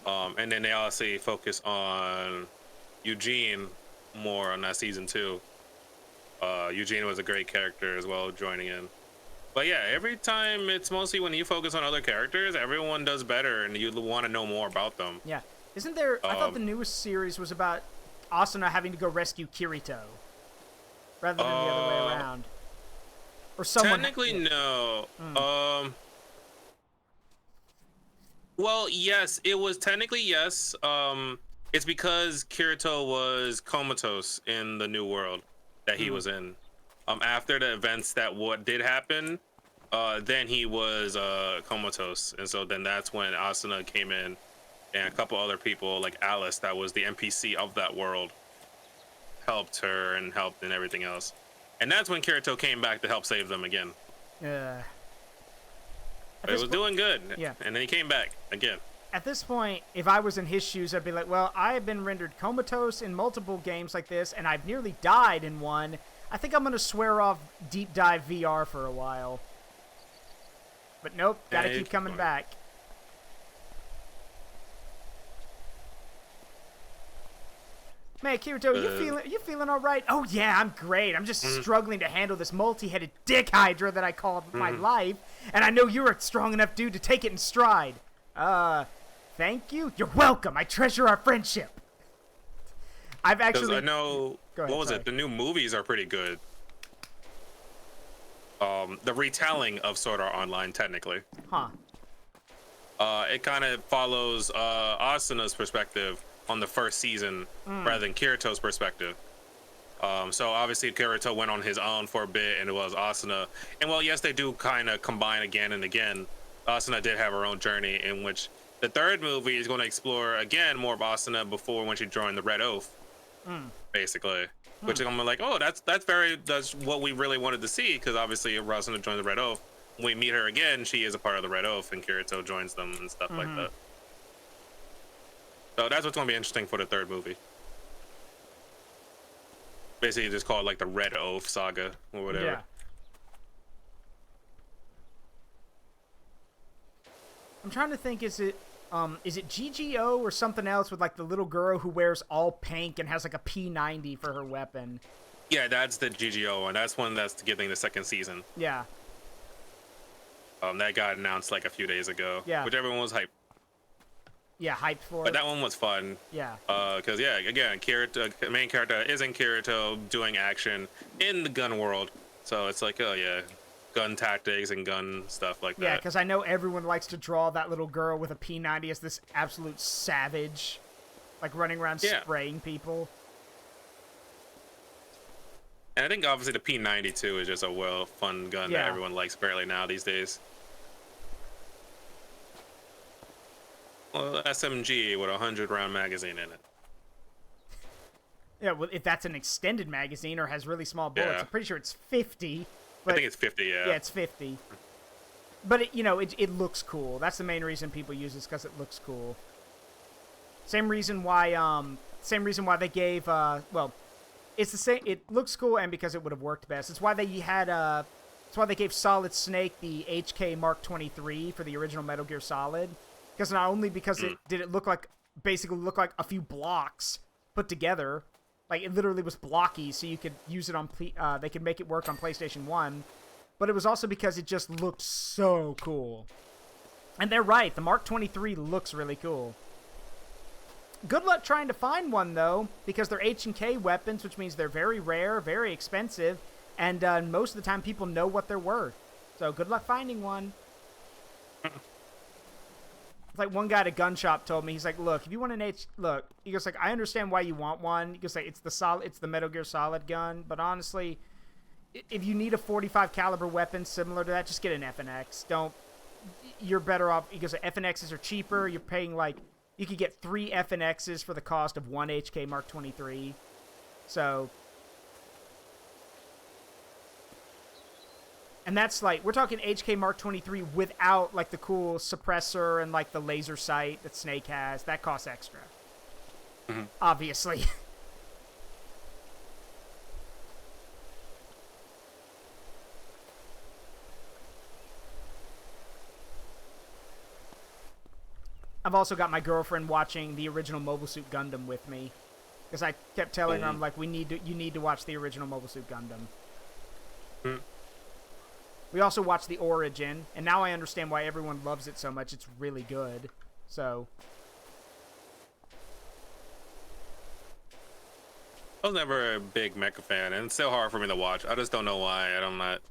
And then they obviously focus on Eugene more on that season 2. Eugene was a great character as well, joining in. But yeah, every time it's mostly when you focus on other characters, everyone does better, and you want to know more about them. Yeah. Isn't there... I thought the newest series was about Asuna having to go rescue Kirito. Rather than the other way around. Or someone... Technically, no. Well, yes. It was technically yes. It's because Kirito was comatose in the new world that he was in. After the events that did happen, then he was comatose. And so then that's when Asuna came in. And a couple other people, like Alice, that was the NPC of that world, helped her and helped and everything else. And that's when Kirito came back to help save them again. Yeah. But it was doing good. Yeah. And then he came back again. At this point, if I was in his shoes, I'd be like, well, I have been rendered comatose in multiple games like this, and I've nearly died in one. I think I'm going to swear off Deep Dive VR for a while. But nope, gotta keep coming back. Man, Kirito, you feeling all right? Oh, yeah, I'm great. I'm just struggling to handle this multi-headed dick hydra that I called my life, and I know you're a strong enough dude to take it in stride. Thank you? You're welcome. I treasure our friendship. I've actually... I know... Go ahead, what was it? The new movies are pretty good. The retelling of Sword Art Online, technically. Huh. It kind of follows Asuna's perspective on the first season rather than Kirito's perspective. So obviously Kirito went on his own for a bit, and it was Asuna. And well, yes, they do kind of combine again and again. Asuna did have her own journey, in which the third movie is going to explore again more of Asuna before when she joined the Red Oath, basically. Which I'm like, oh, that's what we really wanted to see, because obviously Asuna joined the Red Oath. When we meet her again, she is a part of the Red Oath, and Kirito joins them and stuff like that. So that's what's going to be interesting for the third movie. Basically, just call it like the Red Oath saga or whatever. Yeah. I'm trying to think, is it GGO or something else with like the little girl who wears all pink and has like a P90 for her weapon? Yeah, that's the GGO one. That's one that's getting the second season. Yeah. That got announced like a few days ago. Yeah. Which everyone was hyped. Yeah, hyped for But it. that one was fun. Yeah. Because yeah, again, Kirito, main character isn't Kirito doing action in the gun world. So it's like, oh yeah, gun tactics and gun stuff like that. Yeah, because I know everyone likes to draw that little girl with a P90 as this absolute savage, like running around spraying people. And I think obviously the P92 is just a fun gun that everyone likes apparently now these days. Well, SMG with a 100-round magazine in it. Yeah, well, if that's an extended magazine or has really small bullets, Yeah. I'm pretty sure it's 50. But I think it's 50, yeah. Yeah, it's 50. But, it looks cool. That's the main reason people use this, because it looks cool. Same reason why they gave, it's the same, it looks cool and because it would have worked best. It's why they gave Solid Snake the HK Mark 23 for the original Metal Gear Solid. Because not only because it basically look like a few blocks put together, like it literally was blocky, so you could use it on, they could make it work on PlayStation 1, but it was also because it just looked so cool. And they're right, the Mark 23 looks really cool. Good luck trying to find one, though, because they're H&K weapons, which means they're very rare, very expensive, and most of the time people know what they're worth. So good luck finding one. It's like one guy at a gun shop told me, he's like, look, if you want an he goes like, I understand why you want one. He goes like, it's the Metal Gear Solid gun, but honestly, if you need a 45 caliber weapon similar to that, just get an FNX. You're better off, he goes like, FNXs are cheaper, you're paying like, you could get 3 FNXs for the cost of 1 HK Mark 23. So, and that's like, we're talking HK Mark 23 without like the cool suppressor and like the laser sight that Snake has. That costs extra. Obviously. I've also got my girlfriend watching the original Mobile Suit Gundam with me. Because I kept telling her, I'm like, you need to watch the original Mobile Suit Gundam. We also watched The Origin, and now I understand why everyone loves it so much. It's really good. So, I was never a big mecha fan, and it's still hard for me to watch. I just don't know why. I'm not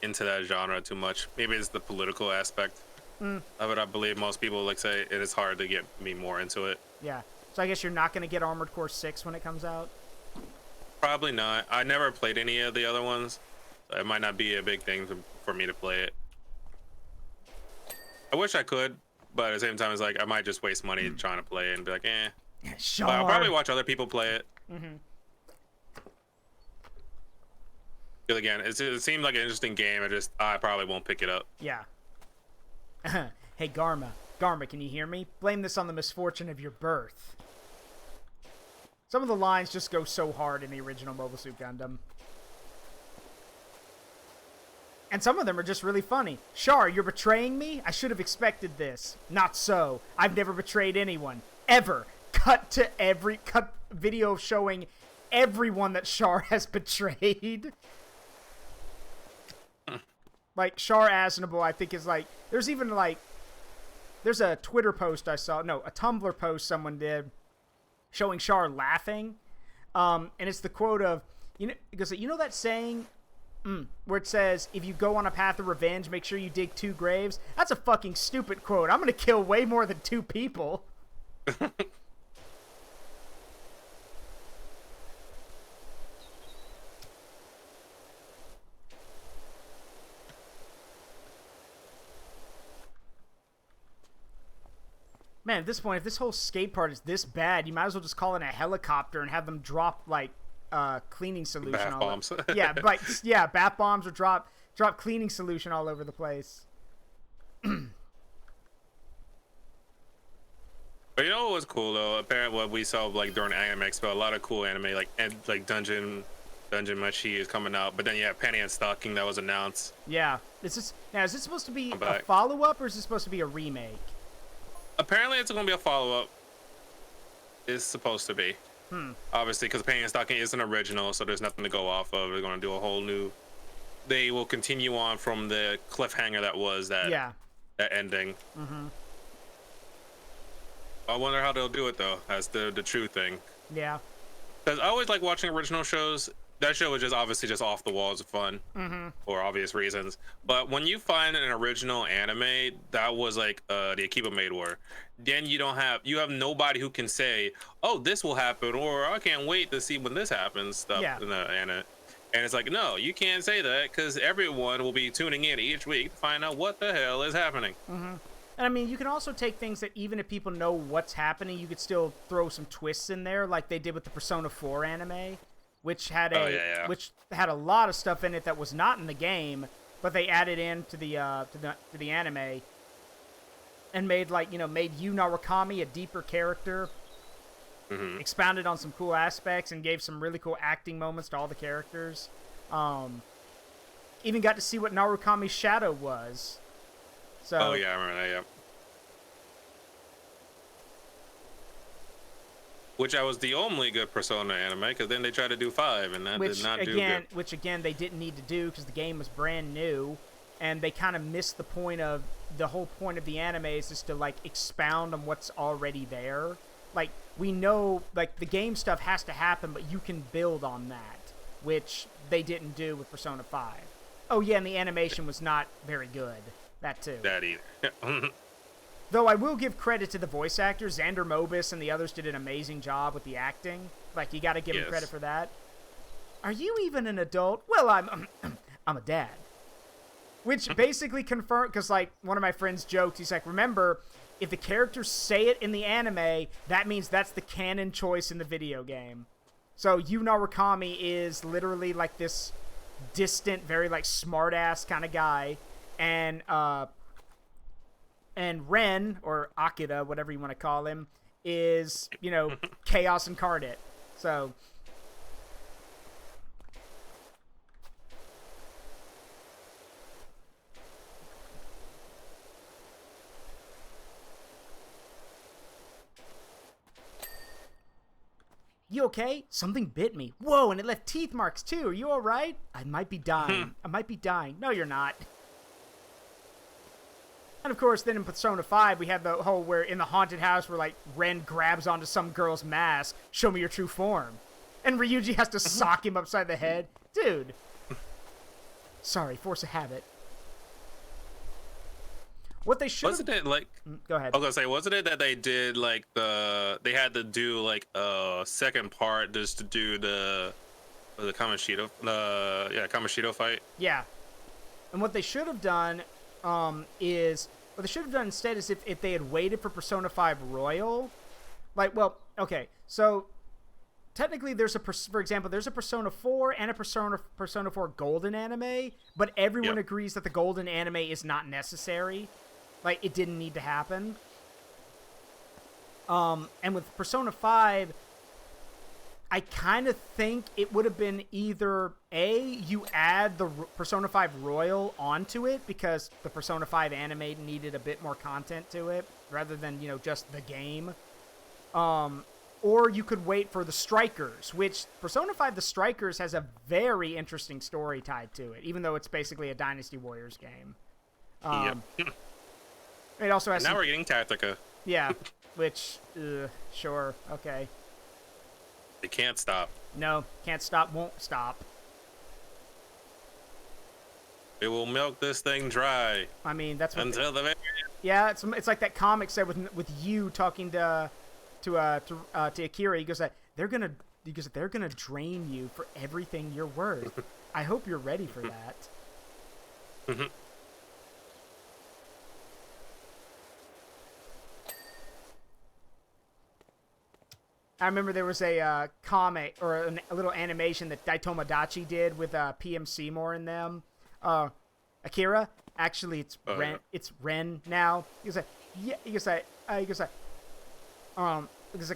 into that genre too much. Maybe it's the political aspect of it. I believe most people like say it is hard to get me more into it. Yeah. So I guess you're not going to get Armored Core 6 when it comes out? Probably not. I never played any of the other ones. So it might not be a big thing for me to play it. I wish I could, but at the same time, it's like I might just waste money trying to play it and be like, eh. Sure. But I'll probably watch other people play it. Because again, it seemed like an interesting game. I probably won't pick it up. Yeah. Hey, Garma. Garma, can you hear me? Blame this on the misfortune of your birth. Some of the lines just go so hard in the original Mobile Suit Gundam. And some of them are just really funny. Char, you're betraying me? I should have expected this. Not so. I've never betrayed anyone. Ever. Cut video showing everyone that Char has betrayed. Like, Char Asinable, I think, is like... There's even, like... There's a Twitter post I saw... No, a Tumblr post someone did showing Char laughing. And it's the quote of... it goes, you know that saying... where it says, if you go on a path of revenge, make sure you dig 2 graves? That's a fucking stupid quote. I'm gonna kill way more than 2 people. Man, at this point, if this whole skate part is this bad, you might as well just call in a helicopter and have them drop, like, cleaning solution. Bath bombs. Yeah, like, bath bombs or drop cleaning solution all over the place. But you know what was cool though? Apparently, what we saw like during Anime Expo, a lot of cool anime like Dungeon Meshi is coming out. But then you have Penny and Stocking that was announced. Yeah, is this supposed to be a follow up or is this supposed to be a remake? Apparently, it's going to be a follow up. It's supposed to be. Obviously, because Penny and Stocking is an original, so there's nothing to go off of. They're going to do a whole new. They will continue on from the cliffhanger that was that. Yeah. That ending. I wonder how they'll do it though. That's the true thing. Yeah. Because I always like watching original shows. That show was just obviously just off the walls of fun for obvious reasons. But when you find an original anime that was like the Akiba Maid War, then you have nobody who can say, oh, this will happen, or I can't wait to see when this happens stuff in the anime. And it's like, no, you can't say that because everyone will be tuning in each week to find out what the hell is happening. And I mean, you can also take things that even if people know what's happening, you could still throw some twists in there, like they did with the Persona 4 anime. Which had which had a lot of stuff in it that was not in the game, but they added in to the anime, and made made Yu Narukami a deeper character, expounded on some cool aspects, and gave some really cool acting moments to all the characters. Even got to see what Narukami's shadow was. So, oh yeah, I remember that. Yeah. Which I was the only good Persona anime, because then they tried to do 5, and that did not do good. Which, again, they didn't need to do, because the game was brand new, and they kind of missed the point of... The whole point of the anime is just to, like, expound on what's already there. Like, we know, like, the game stuff has to happen, but you can build on that, which they didn't do with Persona 5. Oh, yeah, and the animation was not very good. That, too. That either. Though I will give credit to the voice actors. Xander Mobus and the others did an amazing job with the acting. Like, you got to give them credit for that. Are you even an adult? Well, I'm a dad. Which basically confirmed, because, like, one of my friends joked, he's like, remember, if the characters say it in the anime, that means that's the canon choice in the video game. So, Yu Narukami is literally, like, this distant, very, like, smart-ass kind of guy. And Ren, or Akira, whatever you want to call him, is, chaos incarnate. So... You okay? Something bit me. Whoa, and it left teeth marks, too. Are you all right? I might be dying. I might be dying. No, you're not. And of course, then in Persona 5, we have the whole where in the haunted house where, like, Ren grabs onto some girl's mask, show me your true form. And Ryuji has to sock him upside the head. Dude. Sorry, force of habit. What they should wasn't it like? Go ahead. I was gonna say, wasn't it that they did like they had to do like a second part just to do the Kamoshida Kamoshida fight? Yeah. And what they should have done is what they should have done instead is if they had waited for Persona 5 Royal, like, well, okay, so technically for example, there's a Persona 4 and a Persona 4 Golden anime, but everyone agrees that the Golden anime is not necessary. Like, it didn't need to happen. And with Persona 5, I kind of think it would have been either A, you add the Persona 5 Royal onto it because the Persona 5 anime needed a bit more content to it rather than, you know, just the game. Or you could wait for the Strikers, which Persona 5 The Strikers has a very interesting story tied to it, even though it's basically a Dynasty Warriors game. It also has now we're getting Tactica. Yeah, which, sure, okay. They can't stop. No, can't stop, won't stop. It will milk this thing dry. I mean, that's what until the very end. Yeah, it's like that comic said with you talking to Akira. He goes that they're gonna drain you for everything you're worth. I hope you're ready for that. I remember there was a comic or a little animation that Daitomodachi did with PM Seymour in them. Akira, actually, it's Ren. Yeah. It's Ren now. He goes like, yeah. He goes like,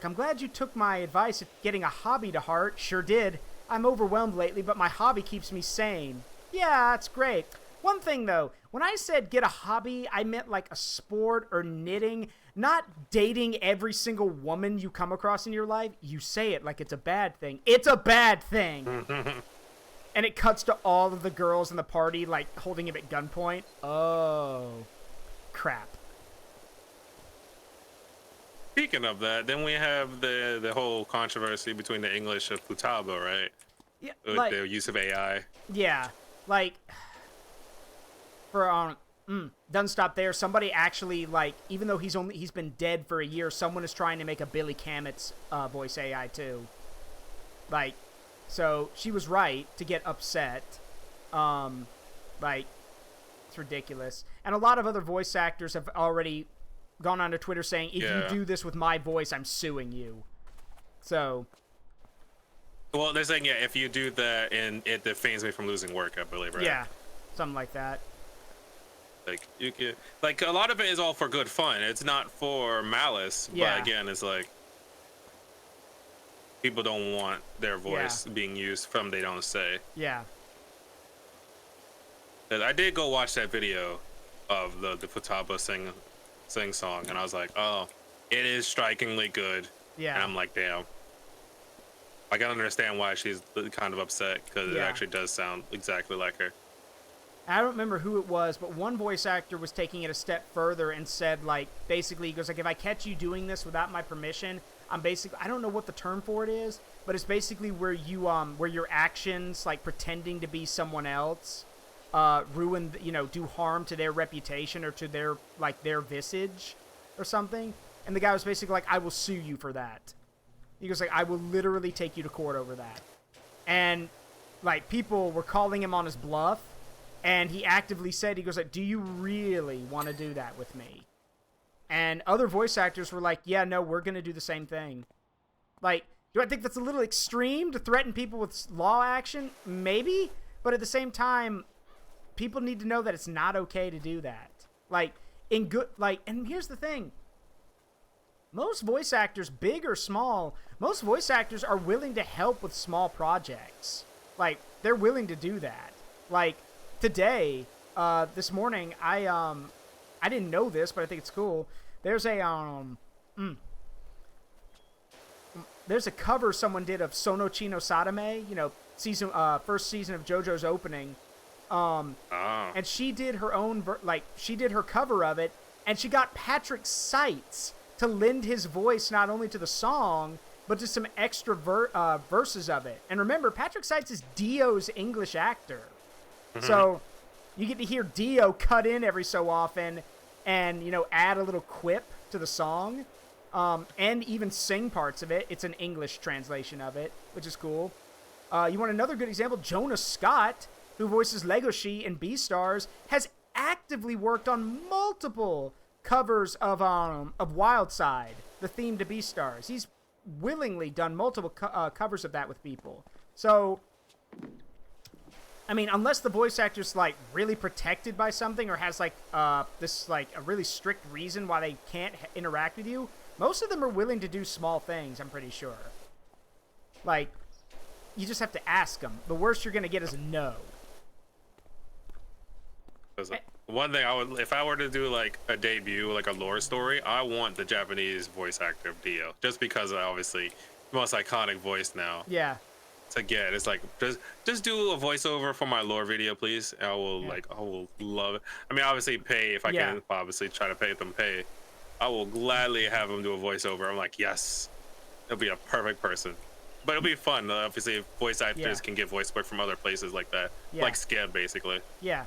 I'm glad you took my advice at getting a hobby to heart. Sure did. I'm overwhelmed lately, but my hobby keeps me sane. Yeah, that's great. One thing though, when I said get a hobby, I meant like a sport or knitting. Not dating every single woman you come across in your life. You say it like it's a bad thing. It's a bad thing. And it cuts to all of the girls in the party, like, holding him at gunpoint. Oh. Crap. Speaking of that, then we have the whole controversy between the English of Futaba, right? Yeah, with like, the use of AI. Yeah. Like, for, doesn't stop there. Somebody actually, like, even though he's been dead for a year, someone is trying to make a Billy Kamet's voice AI too. Like, so she was right to get upset. Like, it's ridiculous. And a lot of other voice actors have already gone onto Twitter saying, if you do this with my voice, I'm suing you. So. Well, they're saying, if you do that, and it defames me from losing work, I believe, right? Yeah, something like that. Like, you can, like, a lot of it is all for good fun. It's not for malice. Yeah. But again, it's like, people don't want their voice being used from they don't say. Yeah. I did go watch that video of the Futaba sing song, and I was like, oh, it is strikingly good. Yeah. And I'm like, damn. I can understand why she's kind of upset, because it actually does sound exactly like her. I don't remember who it was, but one voice actor was taking it a step further and said, like, basically, he goes, like, if I catch you doing this without my permission, I'm basically, I don't know what the term for it is, but it's basically where you, where your actions, like, pretending to be someone else, ruin, you know, do harm to their reputation or to their, like, their visage or something. And the guy was basically like, I will sue you for that. He goes, like, I will literally take you to court over that. And, like, people were calling him on his bluff. And he actively said, he goes like, do you really want to do that with me? And other voice actors were like, yeah, no, we're going to do the same thing. Like, do I think that's a little extreme to threaten people with law action? Maybe. But at the same time, people need to know that it's not okay to do that. Like, in good, like, and here's the thing. Most voice actors, big or small, most voice actors are willing to help with small projects. Like, they're willing to do that. Like, today, this morning, I didn't know this, but I think it's cool. There's a, there's a cover someone did of Sonochi no Sadame, you know, first season of JoJo's opening. And she did her own, she did her cover of it, and she got Patrick Seitz to lend his voice not only to the song, but just some extra verses of it. And remember, Patrick Seitz is Dio's English actor. So you get to hear Dio cut in every so often and, you know, add a little quip to the song, and even sing parts of it. It's an English translation of it, which is cool. You want another good example? Jonah Scott, who voices Legoshi in Beastars, has actively worked on multiple covers of Wildside, the theme to Beastars. He's willingly done multiple covers of that with people. So, I mean, unless the voice actor's, like, really protected by something or has, like, this, like, a really strict reason why they can't interact with you, most of them are willing to do small things, I'm pretty sure. Like, you just have to ask them. The worst you're going to get is a no. One thing I would, if I were to do, like, a debut, like a lore story, I want the Japanese voice actor of Dio. Just because, obviously, the most iconic voice now. Yeah. To get, it's like, just do a voiceover for my lore video, please. I will I will love it. I mean, obviously pay if I can. Obviously try to pay. I will gladly have him do a voiceover. I'm like, yes, it'll be a perfect person. But it'll be fun. Obviously, if voice actors can get voice work from other places like that, like Skeb, basically. Yeah.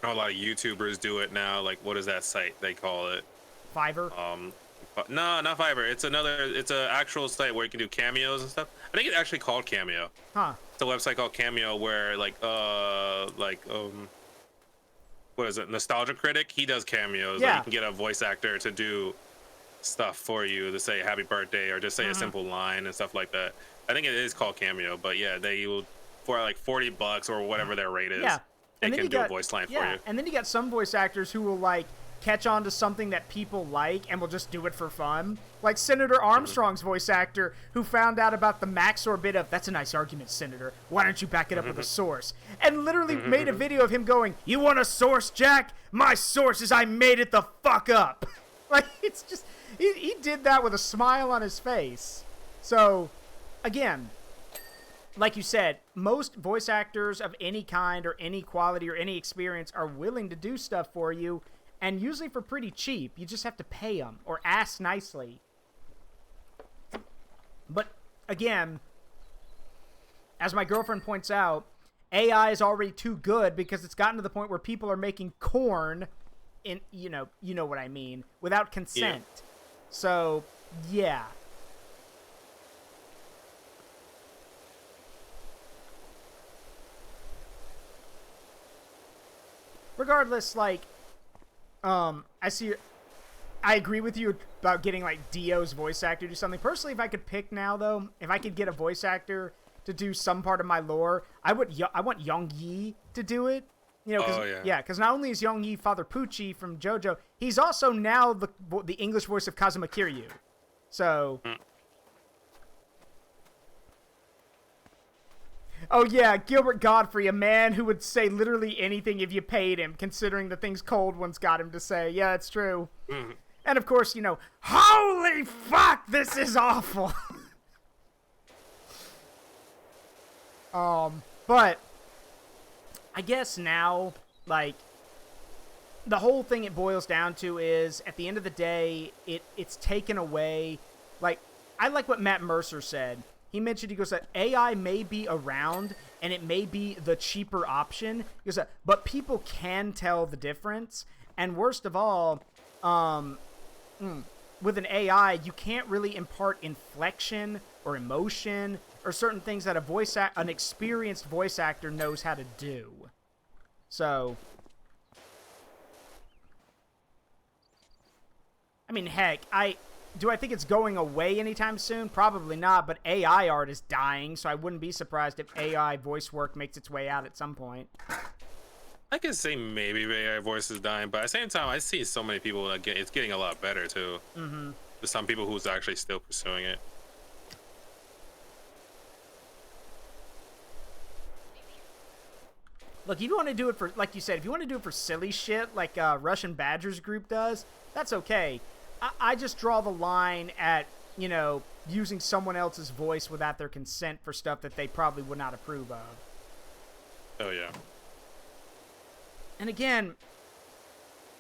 I know a lot of YouTubers do it now. Like, what is that site they call it? Fiverr. No, not Fiverr. It's an actual site where you can do cameos and stuff. I think it's actually called Cameo. Huh. It's a website called Cameo where what is it? Nostalgia Critic. He does cameos. Yeah. Like, you can get a voice actor to do stuff for you to say happy birthday or just say a simple line and stuff like that. I think it is called Cameo, but yeah, they will, for like $40 or whatever their rate is. Yeah. They can do a voice line for you. And then you got some voice actors who will, like, catch on to something that people like and will just do it for fun. Like Senator Armstrong's voice actor, who found out about the Maxor bit of, "That's a nice argument, Senator. Why don't you back it up with a source?" And literally made a video of him going, "You want a source, Jack? My source is I made it the fuck up." Like, it's just, he did that with a smile on his face. So, again, like you said, most voice actors of any kind or any quality or any experience are willing to do stuff for you, and usually for pretty cheap. You just have to pay them or ask nicely. But again, as my girlfriend points out, AI is already too good because it's gotten to the point where people are making corn in, you know what I mean, without consent. Yeah. So, yeah. Regardless, like, I agree with you about getting, like, Dio's voice actor to do something. Personally, if I could pick now, though, if I could get a voice actor to do some part of my lore, I want Yongyi to do it. You know, because not only is Yongyi Father Pucci from JoJo, he's also now the English voice of Kazuma Kiryu. So... Oh, yeah, Gilbert Godfrey, a man who would say literally anything if you paid him, considering the things Cold One's got him to say. Yeah, it's true. And, of course, holy fuck, this is awful. But I guess now, like, the whole thing it boils down to is, at the end of the day, it's taken away. Like, I like what Matt Mercer said. He mentioned, he goes, that AI may be around, and it may be the cheaper option. He goes, but people can tell the difference. And worst of all, with an AI, you can't really impart inflection or emotion or certain things that an experienced voice actor knows how to do. So, I mean, heck, do I think it's going away anytime soon? Probably not, but AI art is dying, so I wouldn't be surprised if AI voice work makes its way out at some point. I could say maybe AI voice is dying, but at the same time, I see so many people that it's getting a lot better, too. There's some people who's actually still pursuing it. Look, if you want to do it for, like you said, if you want to do it for silly shit like Russian Badgers group does, that's okay. I just draw the line at, using someone else's voice without their consent for stuff that they probably would not approve of. Oh, yeah. And again,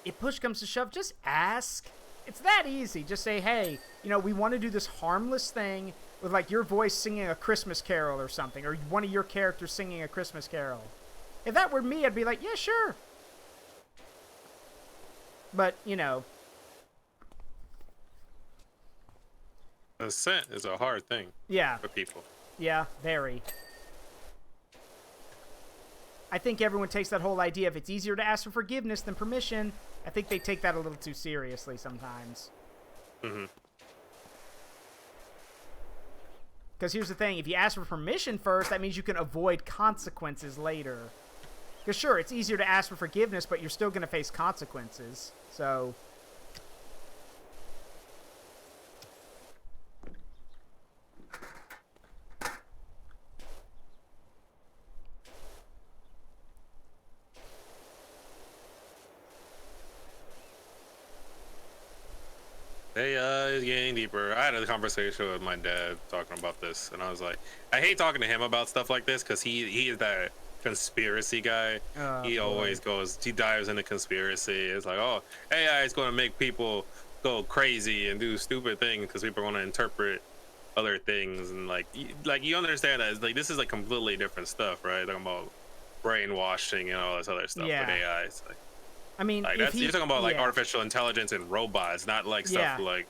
if push comes to shove, just ask. It's that easy. Just say, hey, you know, we want to do this harmless thing with, like, your voice singing a Christmas carol or something, or one of your characters singing a Christmas carol. If that were me, I'd be like, yeah, sure. But, you know. Consent is a hard thing. Yeah. For people. Yeah, very. I think everyone takes that whole idea, if it's easier to ask for forgiveness than permission, I think they take that a little too seriously sometimes. Because here's the thing, if you ask for permission first, that means you can avoid consequences later. Because sure, it's easier to ask for forgiveness, but you're still going to face consequences. So... Hey, it's getting deeper. I had a conversation with my dad talking about this, and I was like, I hate talking to him about stuff like this because he is that conspiracy guy. He always he dives into conspiracy. It's like, oh, AI is going to make people go crazy and do stupid things because people are going to interpret other things, and like you understand that it's like this is like completely different stuff, right? Talking about brainwashing and all this other stuff with AI. It's like, I mean, like you're talking about like artificial intelligence and robots, not like stuff like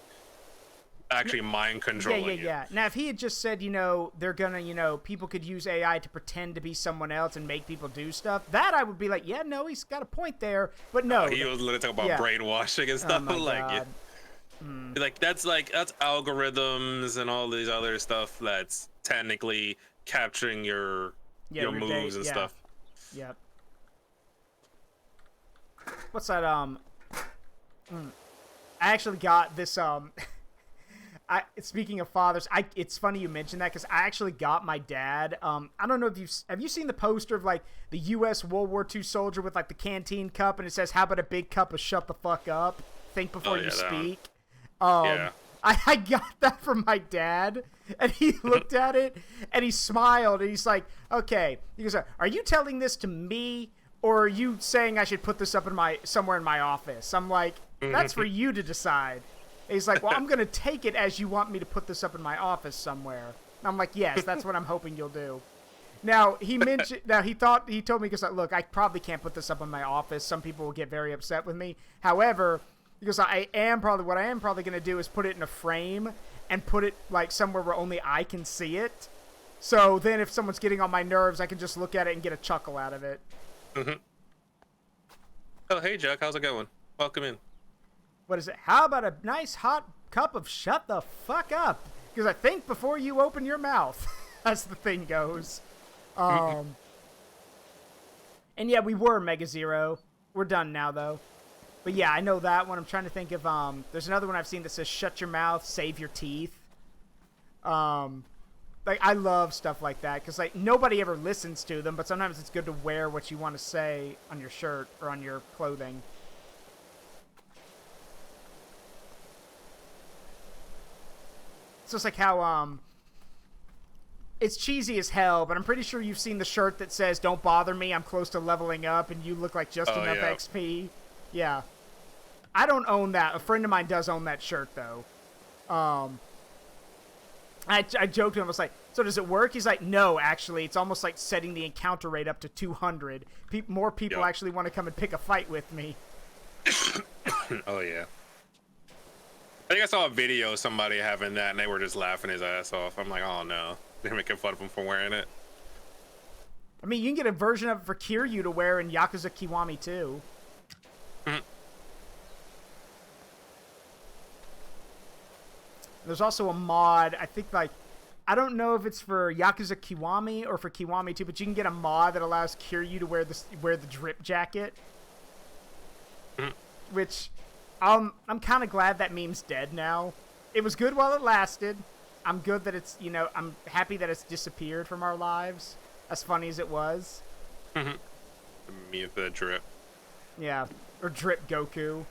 actually mind controlling. Yeah. Now, if he had just said, you know, they're gonna, you know, people could use AI to pretend to be someone else and make people do stuff, that I would be like, yeah, no, he's got a point there. But no, he was literally talking about brainwashing and stuff. Like that's algorithms and all these other stuff that's technically capturing your moves and stuff. Yep. What's that, I actually got this, speaking of fathers, it's funny you mentioned that, because I actually got my dad, I don't know if have you seen the poster of, like, the U.S. World War II soldier with, like, the canteen cup, and it says, how about a big cup of shut the fuck up? Think before you speak. I got that from my dad, and he looked at it, and he smiled, and he's like, okay. He goes, are you telling this to me, or are you saying I should put this up in somewhere in my office? I'm like, that's for you to decide. And he's like, well, I'm going to take it as you want me to put this up in my office somewhere. And I'm like, yes, that's what I'm hoping you'll do. Now, he told me, because, look, I probably can't put this up in my office. Some people will get very upset with me. However, because what I am probably going to do is put it in a frame and put it, like, somewhere where only I can see it. So then if someone's getting on my nerves, I can just look at it and get a chuckle out of it. Oh, hey, Jack. How's it going? Welcome in. What is it? How about a nice hot cup of shut the fuck up? Because I think before you open your mouth, as the thing goes. And yeah, we were Mega Zero. We're done now, though. But yeah, I know that one. I'm trying to think of, there's another one I've seen that says shut your mouth, save your teeth. Like, I love stuff like that, because, like, nobody ever listens to them, but sometimes it's good to wear what you want to say on your shirt or on your clothing. So it's like how, it's cheesy as hell, but I'm pretty sure you've seen the shirt that says, don't bother me, I'm close to leveling up, and you look like just enough XP. Yeah. I don't own that. A friend of mine does own that shirt, though. I joked to him, I was like, so does it work? He's like, no, actually, it's almost like setting the encounter rate up to 200. More people actually want to come and pick a fight with me. Oh, yeah. I think I saw a video of somebody having that, and they were just laughing his ass off. I'm like, oh, no. They're making fun of him for wearing it. I mean, you can get a version of it for Kiryu to wear in Yakuza Kiwami, too. There's also a mod, I think, like, I don't know if it's for Yakuza Kiwami or for Kiwami 2, but you can get a mod that allows Kiryu to wear the drip jacket. Which, I'm kind of glad that meme's dead now. It was good while it lasted. I'm good that it's, you know, I'm happy that it's disappeared from our lives, as funny as it was. Me with the drip. Yeah, or drip Goku.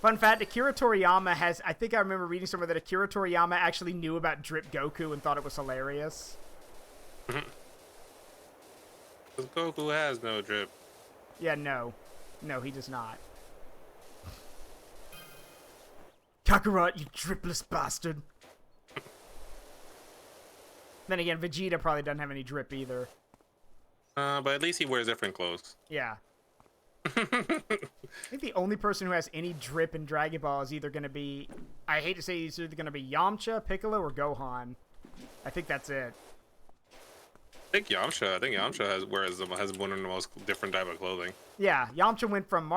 Fun fact, Akira Toriyama has, I think I remember reading somewhere that Akira Toriyama actually knew about Drip Goku and thought it was hilarious. 'Cause Goku has no drip. Yeah, no. No, he does not. Kakarot, you dripless bastard. Then again, Vegeta probably doesn't have any drip either. But at least he wears different clothes. Yeah. I think the only person who has any drip in Dragon Ball is either going to be... I hate to say he's either going to be Yamcha, Piccolo, or Gohan. I think that's it. I think Yamcha has one of the most different type of clothing. Yeah, Yamcha went from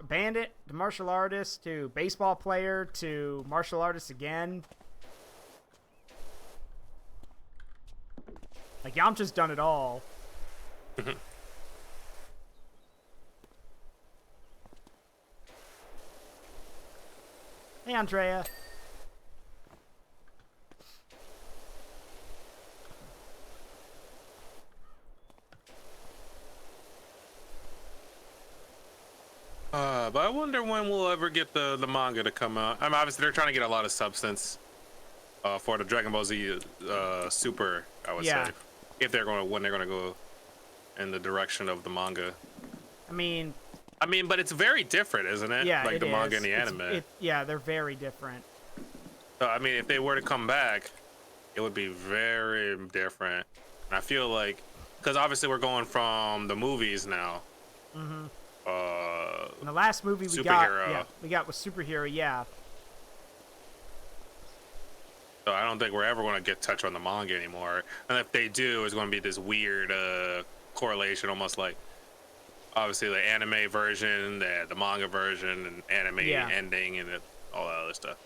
bandit to martial artist to baseball player to martial artist again. Like, Yamcha's done it all. Hey, Andrea. But I wonder when we'll ever get the manga to come out. I mean, obviously they're trying to get a lot of substance for the Dragon Ball Z Super. I would say, if they're when they're gonna go in the direction of the manga. I mean, but it's very different, isn't it? Yeah, like the manga and the anime. Yeah, they're very different. So, I mean, if they were to come back, it would be very different. And I feel like, because obviously we're going from the movies now. Mm-hmm. In the last movie we got was superhero, yeah. So I don't think we're ever going to get touch on the manga anymore. And if they do, it's going to be this weird correlation, almost like obviously the anime version, the manga version, and anime ending, and all that other stuff.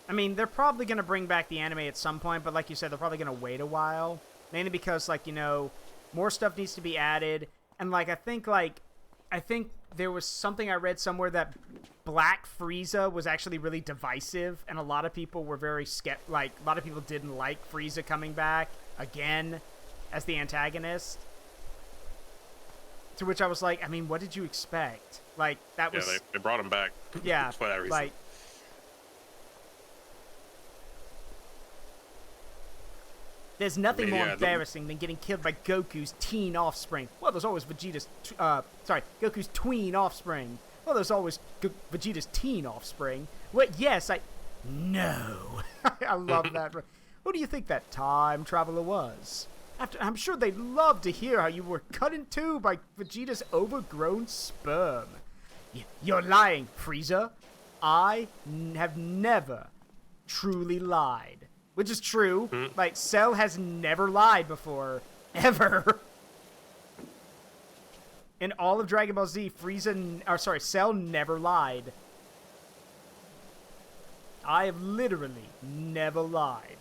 I mean, they're probably going to bring back the anime at some point, but like you said, they're probably going to wait a while. Mainly because, like, you know, more stuff needs to be added. And, like, I think there was something I read somewhere that Black Frieza was actually really divisive, and a lot of people were very a lot of people didn't like Frieza coming back again as the antagonist. To which I was like, I mean, what did you expect? Like, that was... Yeah, they brought him back. Yeah, for that reason. Like... There's nothing more embarrassing than getting killed by Goku's teen offspring. Well, there's always Goku's tween offspring. Well, there's always Vegeta's teen offspring. What? Yes, No. I love that. Who do you think that time traveler was? I'm sure they'd love to hear how you were cut in two by Vegeta's overgrown sperm. You're lying, Frieza. I have never truly lied. Which is true. Like, Cell has never lied before. Ever. In all of Dragon Ball Z, Cell never lied. I have literally never lied.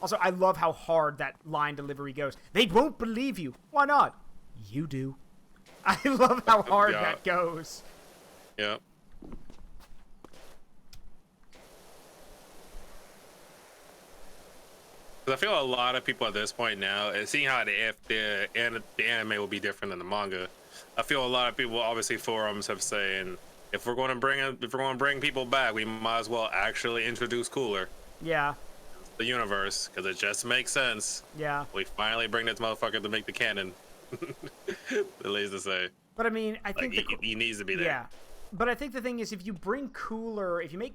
Also, I love how hard that line delivery goes. They won't believe you. Why not? You do. I love how hard that goes. Yeah. I feel a lot of people at this point now, and seeing how the anime will be different than the manga, I feel a lot of people, obviously forums, have saying if we're going to bring people back, we might as well actually introduce Cooler. Yeah. The universe, because it just makes sense. Yeah. We finally bring this motherfucker to make the canon. The least to say. But I mean, I think he needs to be there. Yeah. But I think the thing is, if you make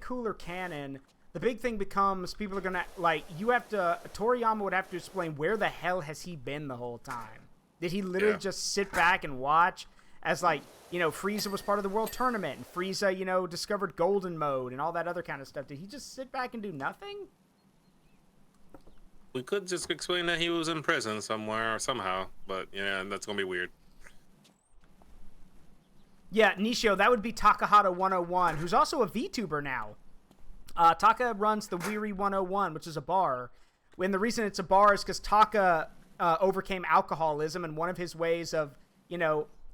Cooler canon, the big thing becomes people are gonna Toriyama would have to explain where the hell has he been the whole time? Did he literally just sit back and watch as Frieza was part of the world tournament and Frieza, discovered golden mode and all that other kind of stuff? Did he just sit back and do nothing? We could just explain that he was in prison somewhere or somehow, but yeah, that's gonna be weird. Yeah, Nishio, that would be Takahata 101, who's also a VTuber now. Taka runs the Weary 101, which is a bar. And the reason it's a bar is because Taka overcame alcoholism, and one of his ways of,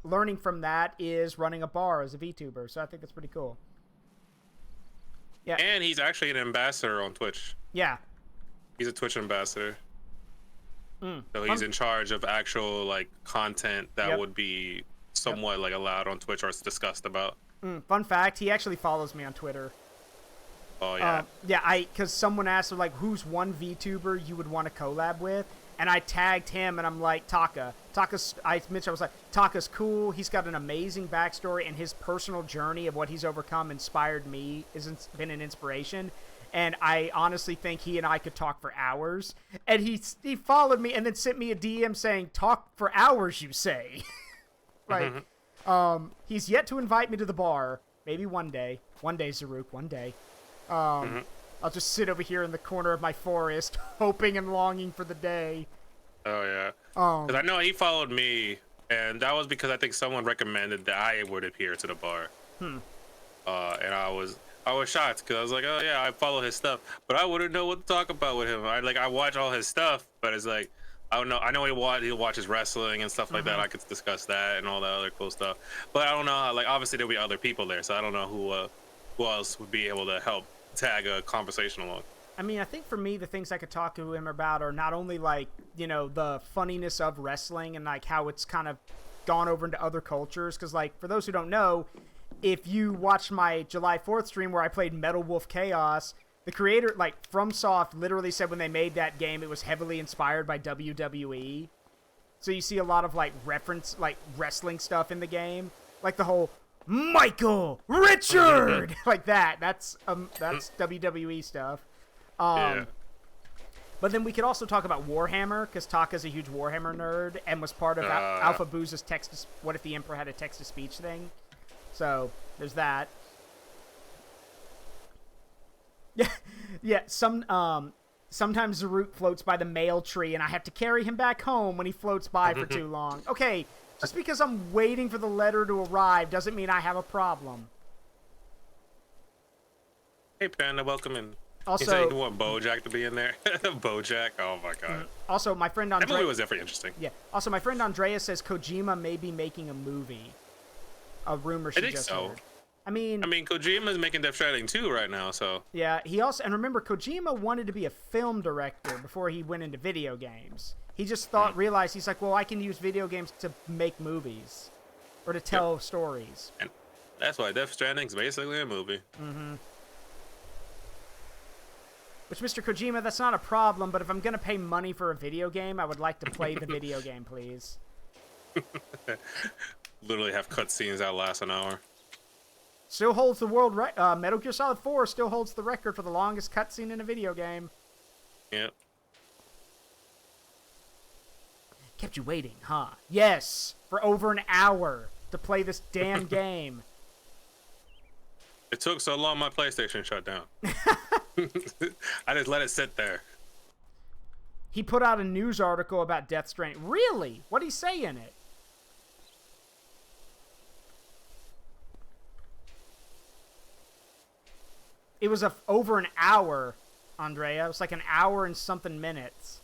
learning from that is running a bar as a VTuber. So I think that's pretty cool. Yeah. And he's actually an ambassador on Twitch. Yeah. He's a Twitch ambassador. So he's in charge of actual, content that would be somewhat, allowed on Twitch or discussed about. Fun fact, he actually follows me on Twitter. Oh, yeah. Because someone asked, who's one VTuber you would want to collab with? and I tagged him, and I'm like, I mentioned, I was like, Taka's cool. He's got an amazing backstory, and his personal journey of what he's overcome inspired me. Been an inspiration. And I honestly think he and I could talk for hours. And he followed me and then sent me a DM saying, "Talk for hours, you say?" Like, he's yet to invite me to the bar. Maybe one day. One day, Zaruk, one day. I'll just sit over here in the corner of my forest, hoping and longing for the day. Oh, yeah. Because I know he followed me, and that was because I think someone recommended that I would appear to the bar. And I was shocked because I was like, oh yeah, I follow his stuff, but I wouldn't know what to talk about with him. I watch all his stuff, but it's like, I don't know. I know he watches wrestling and stuff like that. I could discuss that and all that other cool stuff, but I don't know. Like, obviously there'll be other people there, so I don't know who else would be able to help tag a conversation along. I mean, I think for me, the things I could talk to him about are not only like, you know, the funniness of wrestling and like how it's kind of gone over into other cultures. Because like, for those who don't know, if you watched my July 4th stream where I played Metal Wolf Chaos, the creator, like, FromSoft literally said when they made that game, it was heavily inspired by WWE. So you see a lot of, like, wrestling stuff in the game. Like the whole, Michael Richard! Like that. That's WWE stuff. Yeah. But then we could also talk about Warhammer, because Taka's a huge Warhammer nerd and was part of Alpha Booze's What If the Emperor Had a Text-to-Speech thing. So, there's that. Yeah, sometimes Zaruk floats by the mail tree, and I have to carry him back home when he floats by for too long. Okay, just because I'm waiting for the letter to arrive doesn't mean I have a problem. Hey, Panda, welcome in. Also, you said you want Bojack to be in there? Bojack? Oh, my God. Also, my friend Andrea... That movie was definitely interesting. Yeah. Also, my friend Andrea says Kojima may be making a movie. A rumor she just heard. I mean, Kojima's making Death Stranding 2 right now, so... Yeah, he also... And remember, Kojima wanted to be a film director before he went into video games. He just realized, he's like, well, I can use video games to make movies. Or to tell stories. And that's why Death Stranding's basically a movie. Which, Mr. Kojima, that's not a problem, but if I'm going to pay money for a video game, I would like to play the video game, please. Literally have cutscenes that last an hour. Still holds the world record. Metal Gear Solid 4 still holds the record for the longest cutscene in a video game. Yep. Kept you waiting, huh? Yes! For over an hour to play this damn game. It took so long my PlayStation shut down. I just let it sit there. He put out a news article about Death Stranding. Really? What'd he say in it? It was over an hour, Andrea. It was like an hour and something minutes.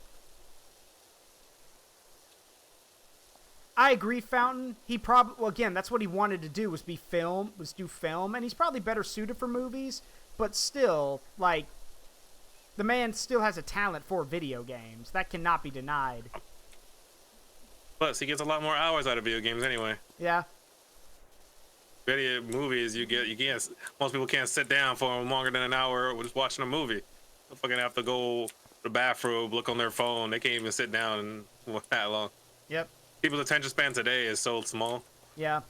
I agree, Fountain. He probably, well, again, that's what he wanted to do, was do film, and he's probably better suited for movies, but still, like, the man still has a talent for video games. That cannot be denied. Plus, he gets a lot more hours out of video games anyway. Yeah. Video movies, you can't. Most people can't sit down for longer than an hour just watching a movie. They fucking have to go to the bathroom, look on their phone. They can't even sit down that long. Yep. People's attention span today is so small. Yeah.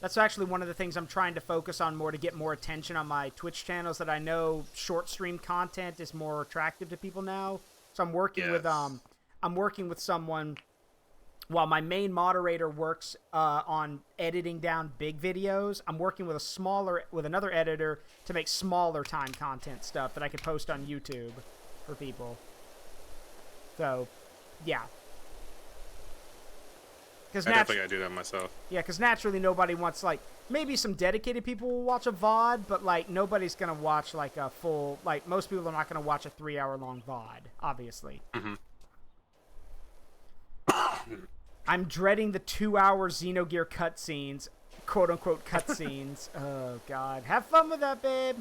That's actually one of the things I'm trying to focus on more to get more attention on my Twitch channels, that I know short stream content is more attractive to people now. So I'm working with someone while my main moderator works on editing down big videos. I'm working with another editor to make smaller time content stuff that I could post on YouTube for people. So, yeah. I definitely gotta do that myself. Yeah, because naturally nobody wants, like, maybe some dedicated people will watch a VOD, but, like, nobody's gonna watch, like, a full, like, most people are not gonna watch a 3-hour-long VOD, obviously. I'm dreading the 2-hour Xenogear cutscenes, quote-unquote cutscenes. Oh, God. Have fun with that, babe!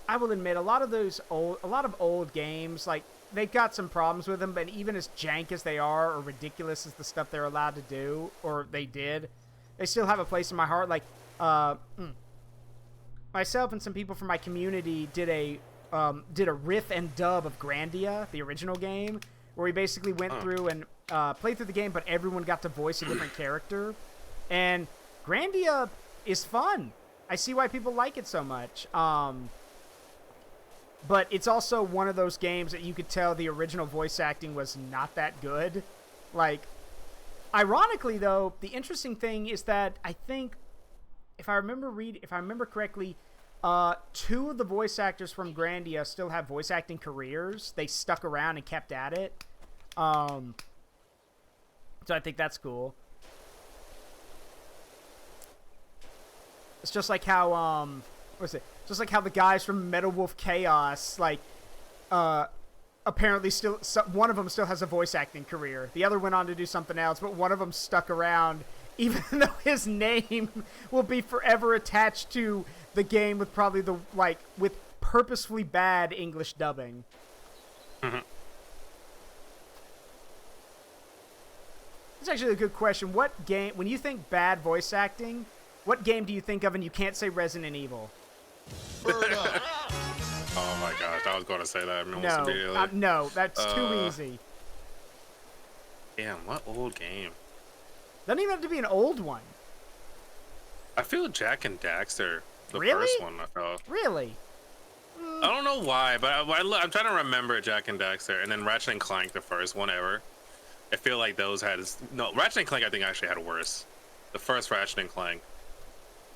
I will admit, a lot of old games, like, they've got some problems with them, but even as jank as they are, or ridiculous as the stuff they're allowed to do, or they did, they still have a place in my heart. Like, myself and some people from my community did a riff and dub of Grandia, the original game, where we basically went through and played through the game, but everyone got to voice a different character. And Grandia is fun. I see why people like it so much. But it's also one of those games that you could tell the original voice acting was not that good. Like, ironically, though, the interesting thing is that I think, if I remember correctly, 2 of the voice actors from Grandia still have voice acting careers. They stuck around and kept at it. So I think that's cool. It's just like how just like how the guys from Metal Wolf Chaos, like, apparently one of them still has a voice acting career. The other went on to do something else, but one of them stuck around, even though his name will be forever attached to the game with probably with purposefully bad English dubbing. Mm-hmm. That's actually a good question. What game, when you think bad voice acting, what game do you think of and you can't say Resident Evil? Oh my gosh, I was going to say that almost immediately. No, that's too easy. Damn, what old game? Doesn't even have to be an old one. I feel Jak and Daxter, the Really? first one I felt. Really? I don't know why, but I'm trying to remember Jak and Daxter, and then Ratchet and Clank, the first one ever. I feel like those had... No, Ratchet and Clank I think actually had worse. The first Ratchet and Clank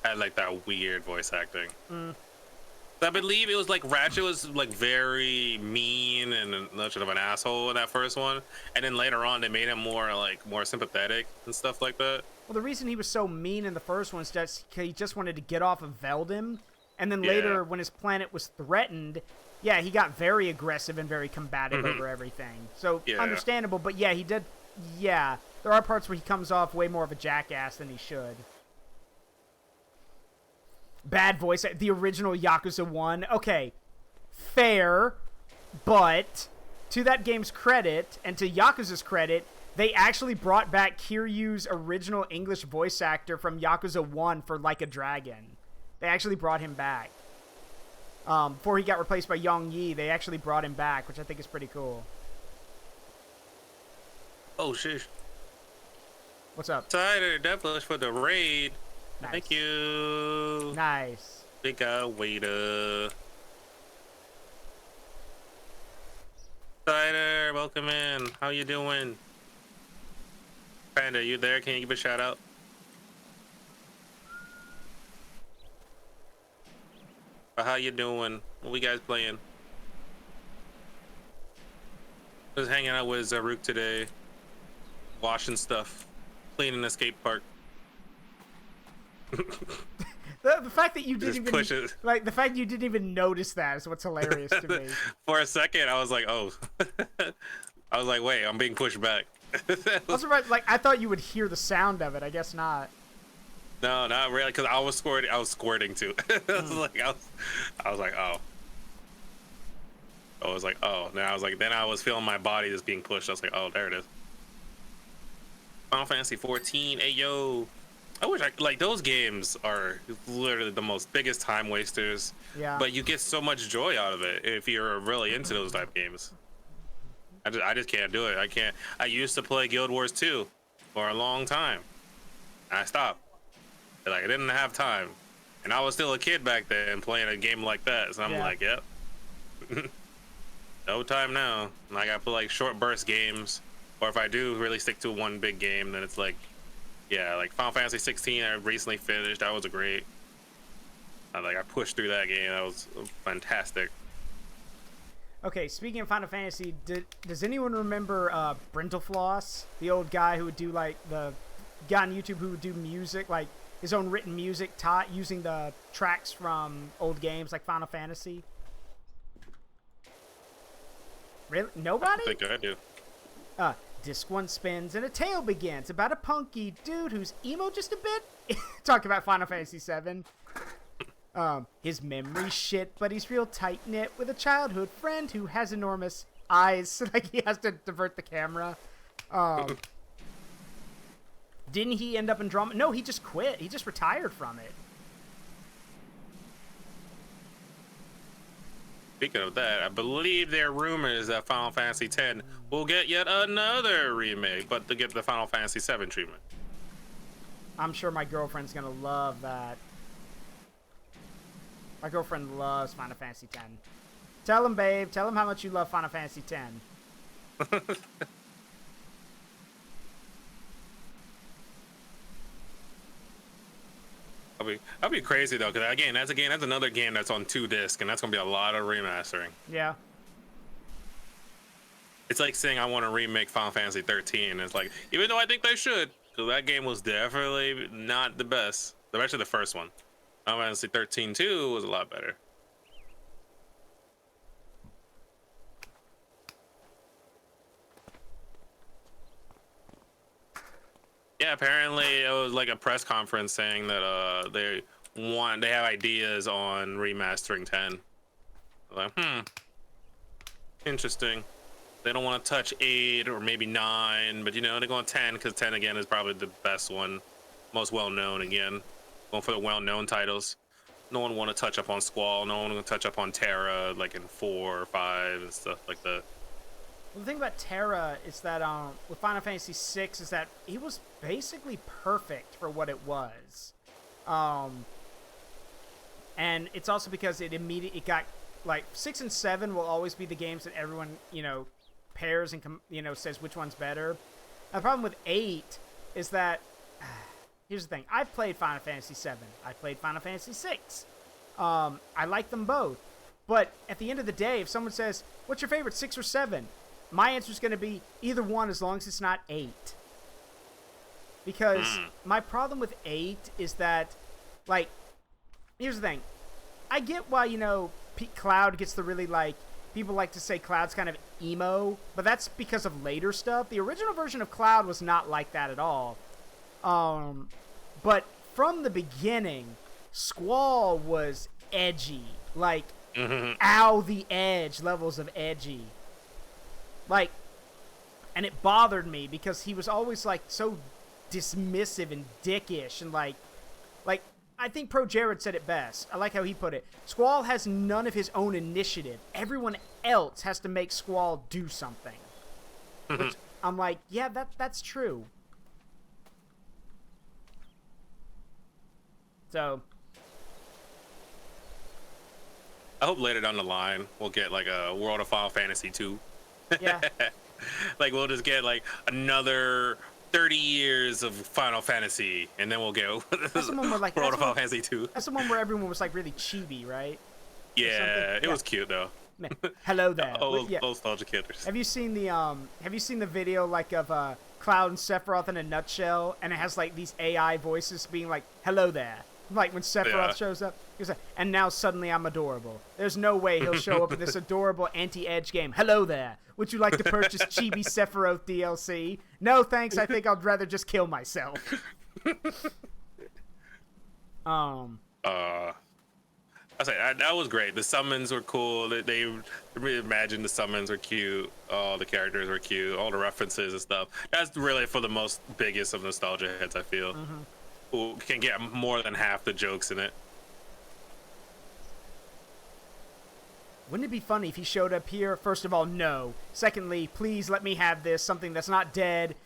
had like that weird voice acting. I believe it was like Ratchet was like very mean and much of an asshole in that first one, and then later on they made him more sympathetic and stuff like that. Well, the reason he was so mean in the first one is that he just wanted to get off of Veldin, and then later when his planet was threatened, he got very aggressive and very combative over everything. So understandable, but he did. Yeah, there are parts where he comes off way more of a jackass than he should. Bad voice. The original Yakuza 1. Okay, fair, but to that game's credit, and to Yakuza's credit, they actually brought back Kiryu's original English voice actor from Yakuza 1 for Like a Dragon. They actually brought him back. Before he got replaced by Yong Yi, they actually brought him back, which I think is pretty cool. Oh, shit. What's up? Cider Devilish for the raid. Nice. Thank you. Nice. Big waiter. Cider, welcome in. How you doing? Panda, you there? Can you give a shout out? How you doing? What we guys playing? Just hanging out with Zaruk today. Washing stuff. Cleaning the skate park. The fact that you didn't the fact you didn't even notice that is what's hilarious to me. For a second, I was like, "Oh," I was like, "Wait, I'm being pushed back." Also, like I thought you would hear the sound of it. I guess not. No, not really, because I was squirting. I was squirting too. I was like, oh. I was like, oh. Then I was feeling my body just being pushed. I was like, oh, there it is. Final Fantasy 14. Hey yo. I wish those games are literally the most biggest time wasters. Yeah. But you get so much joy out of it if you're really into those type of games. I just can't do it. I can't. I used to play Guild Wars 2 for a long time. I stopped. I didn't have time, and I was still a kid back then playing a game like that. So I'm like, yep, no time now. And I got to play short burst games, or if I do really stick to one big game, then it's like Final Fantasy 16. I recently finished. That was a great. I pushed through that game. That was fantastic. Okay, speaking of Final Fantasy, does anyone remember Brintlefloss, the old guy who would do the guy on YouTube who would do music his own written music taught using the tracks from old games like Final Fantasy? Really? Nobody? I think I do. Disc 1 spins and a tale begins about a punky dude who's emo just a bit. Talk about Final Fantasy 7. His memory's shit, but he's real tight-knit with a childhood friend who has enormous eyes. He has to divert the camera. Didn't he end up in drama? No, he just quit. He just retired from it. Speaking of that, I believe there are rumors that Final Fantasy X will get yet another remake, but to get the Final Fantasy VII treatment. I'm sure my girlfriend's gonna love that. My girlfriend loves Final Fantasy X. Tell him, babe. Tell him how much you love Final Fantasy X. That'd be crazy though, because again, that's another game that's on 2 discs, and that's gonna be a lot of remastering. Yeah. It's like saying I want to remake Final Fantasy 13. It's like, even though I think they should, because that game was definitely not the best, especially the first one. Final Fantasy 13 2 was a lot better. Yeah, apparently it was like a press conference saying that they have ideas on remastering 10. Like, interesting. They don't want to touch 8 or maybe 9, but you know, they're going 10 because 10 again is probably the best one, most well known again. Going for the well known titles. No one want to touch up on Squall. No one want to touch up on Terra like in 4 or 5 and stuff like that. Well, the thing about Terra is that with Final Fantasy VI is that it was basically perfect for what it was, and it's also because it got like 6 and 7 will always be the games that everyone pairs and says which one's better. And the problem with 8 is that here's the thing: I've played Final Fantasy VII, I played Final Fantasy VI. I like them both, but at the end of the day, if someone says, "What's your favorite, 6 or 7?" my answer is going to be either one, as long as it's not 8. Because my problem with 8 is that, like, here's the thing. I get why, Cloud gets the really, like, people like to say Cloud's kind of emo, but that's because of later stuff. The original version of Cloud was not like that at all. But from the beginning, Squall was edgy. Like, ow the edge levels of edgy. Like, and it bothered me because he was always, like, so dismissive and dickish and, like, I think Pro Jared said it best. I like how he put it. Squall has none of his own initiative. Everyone else has to make Squall do something. Which I'm like, yeah, that's true. So I hope later down the line we'll get like a World of Final Fantasy 2. yeah. Like we'll just get like another 30 years of Final Fantasy, and then we'll go That's the one where, like, World of Final Fantasy 2. That's the one where everyone was like really chibi, right? Yeah, it was cute though. Man, hello there. Old nostalgia characters. Have you seen the video like of Cloud and Sephiroth in a nutshell, and it has like these AI voices being like, "Hello there." Like when Sephiroth shows up, he's like, "And now suddenly I'm adorable." There's no way he'll show up in this adorable anti-edge game. "Hello there. Would you like to purchase Chibi Sephiroth DLC?" "No, thanks. I think I'd rather just kill myself." I say that was great. The summons were cool. They reimagined the summons were cute. All the characters were cute. All the references and stuff. That's really for the most biggest of nostalgia heads, I feel. Who can get more than half the jokes in it. Wouldn't it be funny if he showed up here? First of all, no. Secondly, please let me have this. Something that's not dead,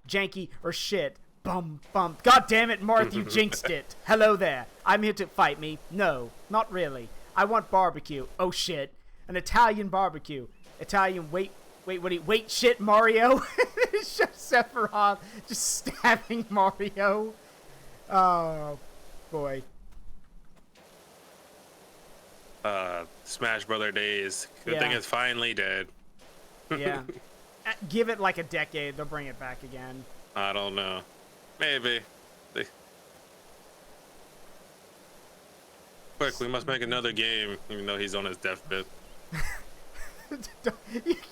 janky, or shit. Bum, bum. God damn it, Marth, you jinxed it. Hello there. I'm here to fight me. No, not really. I want barbecue. Oh shit. An Italian barbecue. Italian, wait, shit, Mario. It's just Sephiroth just stabbing Mario. Oh, boy. Smash Brother days. Good thing it's finally dead. Yeah. Give it like a decade. They'll bring it back again. I don't know. Maybe. Quick, we must make another game, even though he's on his deathbed.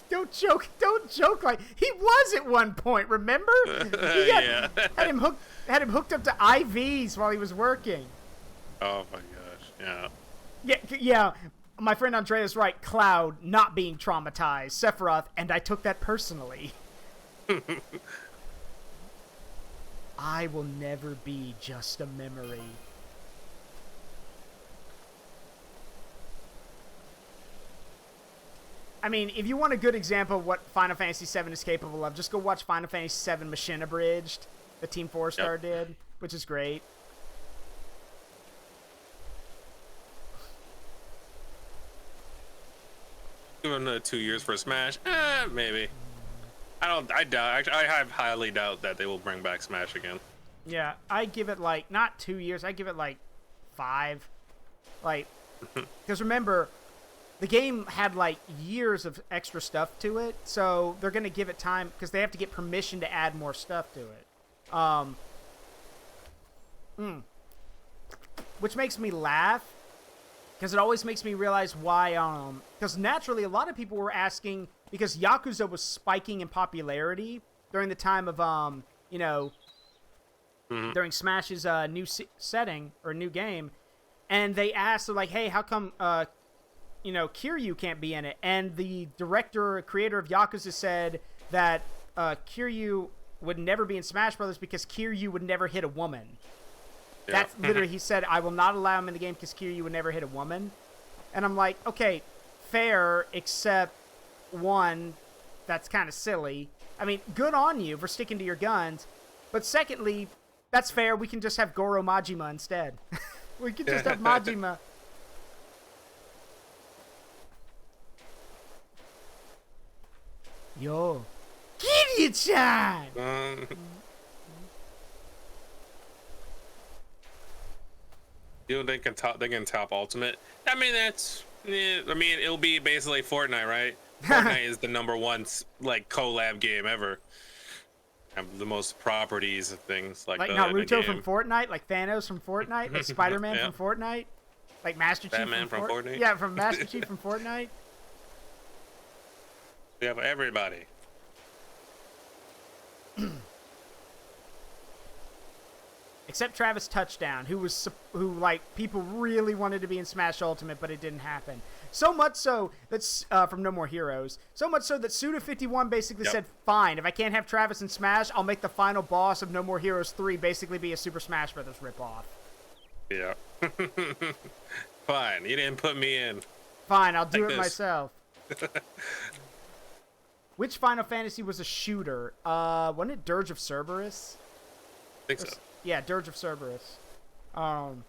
Don't joke like he was at one point. Remember? Had him hooked up to IVs while he was working. Oh my gosh! Yeah. My friend Andrea's right. Cloud not being traumatized. Sephiroth, and I took that personally. I will never be just a memory. I mean, if you want a good example of what Final Fantasy VII is capable of, just go watch Final Fantasy VII Machine Abridged, the Team 4-Star did, which is great. Give another 2 years for Smash? Maybe. I doubt. Actually, I highly doubt that they will bring back Smash again. Yeah, I give it like not 2 years. I give it like 5. Like, because remember, the game had like years of extra stuff to it, so they're gonna give it time because they have to get permission to add more stuff to it. Which makes me laugh. Because it always makes me realize why, because naturally a lot of people were asking, because Yakuza was spiking in popularity during the time of, you know, during Smash's new setting, or new game, and they asked, like, hey, how come, you know, Kiryu can't be in it? And the director or creator of Yakuza said that Kiryu would never be in Smash Brothers because Kiryu would never hit a woman. That's literally, he said, I will not allow him in the game because Kiryu would never hit a woman. And I'm like, okay, fair, except, one, that's kind of silly. I mean, good on you for sticking to your guns. But secondly, that's fair, we can just have Goro Majima instead. We can just have Majima. Yo. Kiryu-chan! They can top Ultimate. I mean, that's. I mean, it'll be basically Fortnite, right? Fortnite is the #1 like collab game ever. Have the most properties of things like Naruto from Fortnite, like Thanos from Fortnite, like Spider-Man from Fortnite, like Master Chief Batman from Fortnite. Yeah, from Master Chief from Fortnite. We have everybody. Except Travis Touchdown, who like people really wanted to be in Smash Ultimate, but it didn't happen. So much so that's from No More Heroes. So much so that Suda51 basically said, "Fine, if I can't have Travis in Smash, I'll make the final boss of No More Heroes 3 basically be a Super Smash Brothers ripoff." Yeah. Fine, you didn't put me in. Fine, I'll do it myself. Which Final Fantasy was a shooter? Wasn't it Dirge of Cerberus? I think so. Yeah, Dirge of Cerberus. And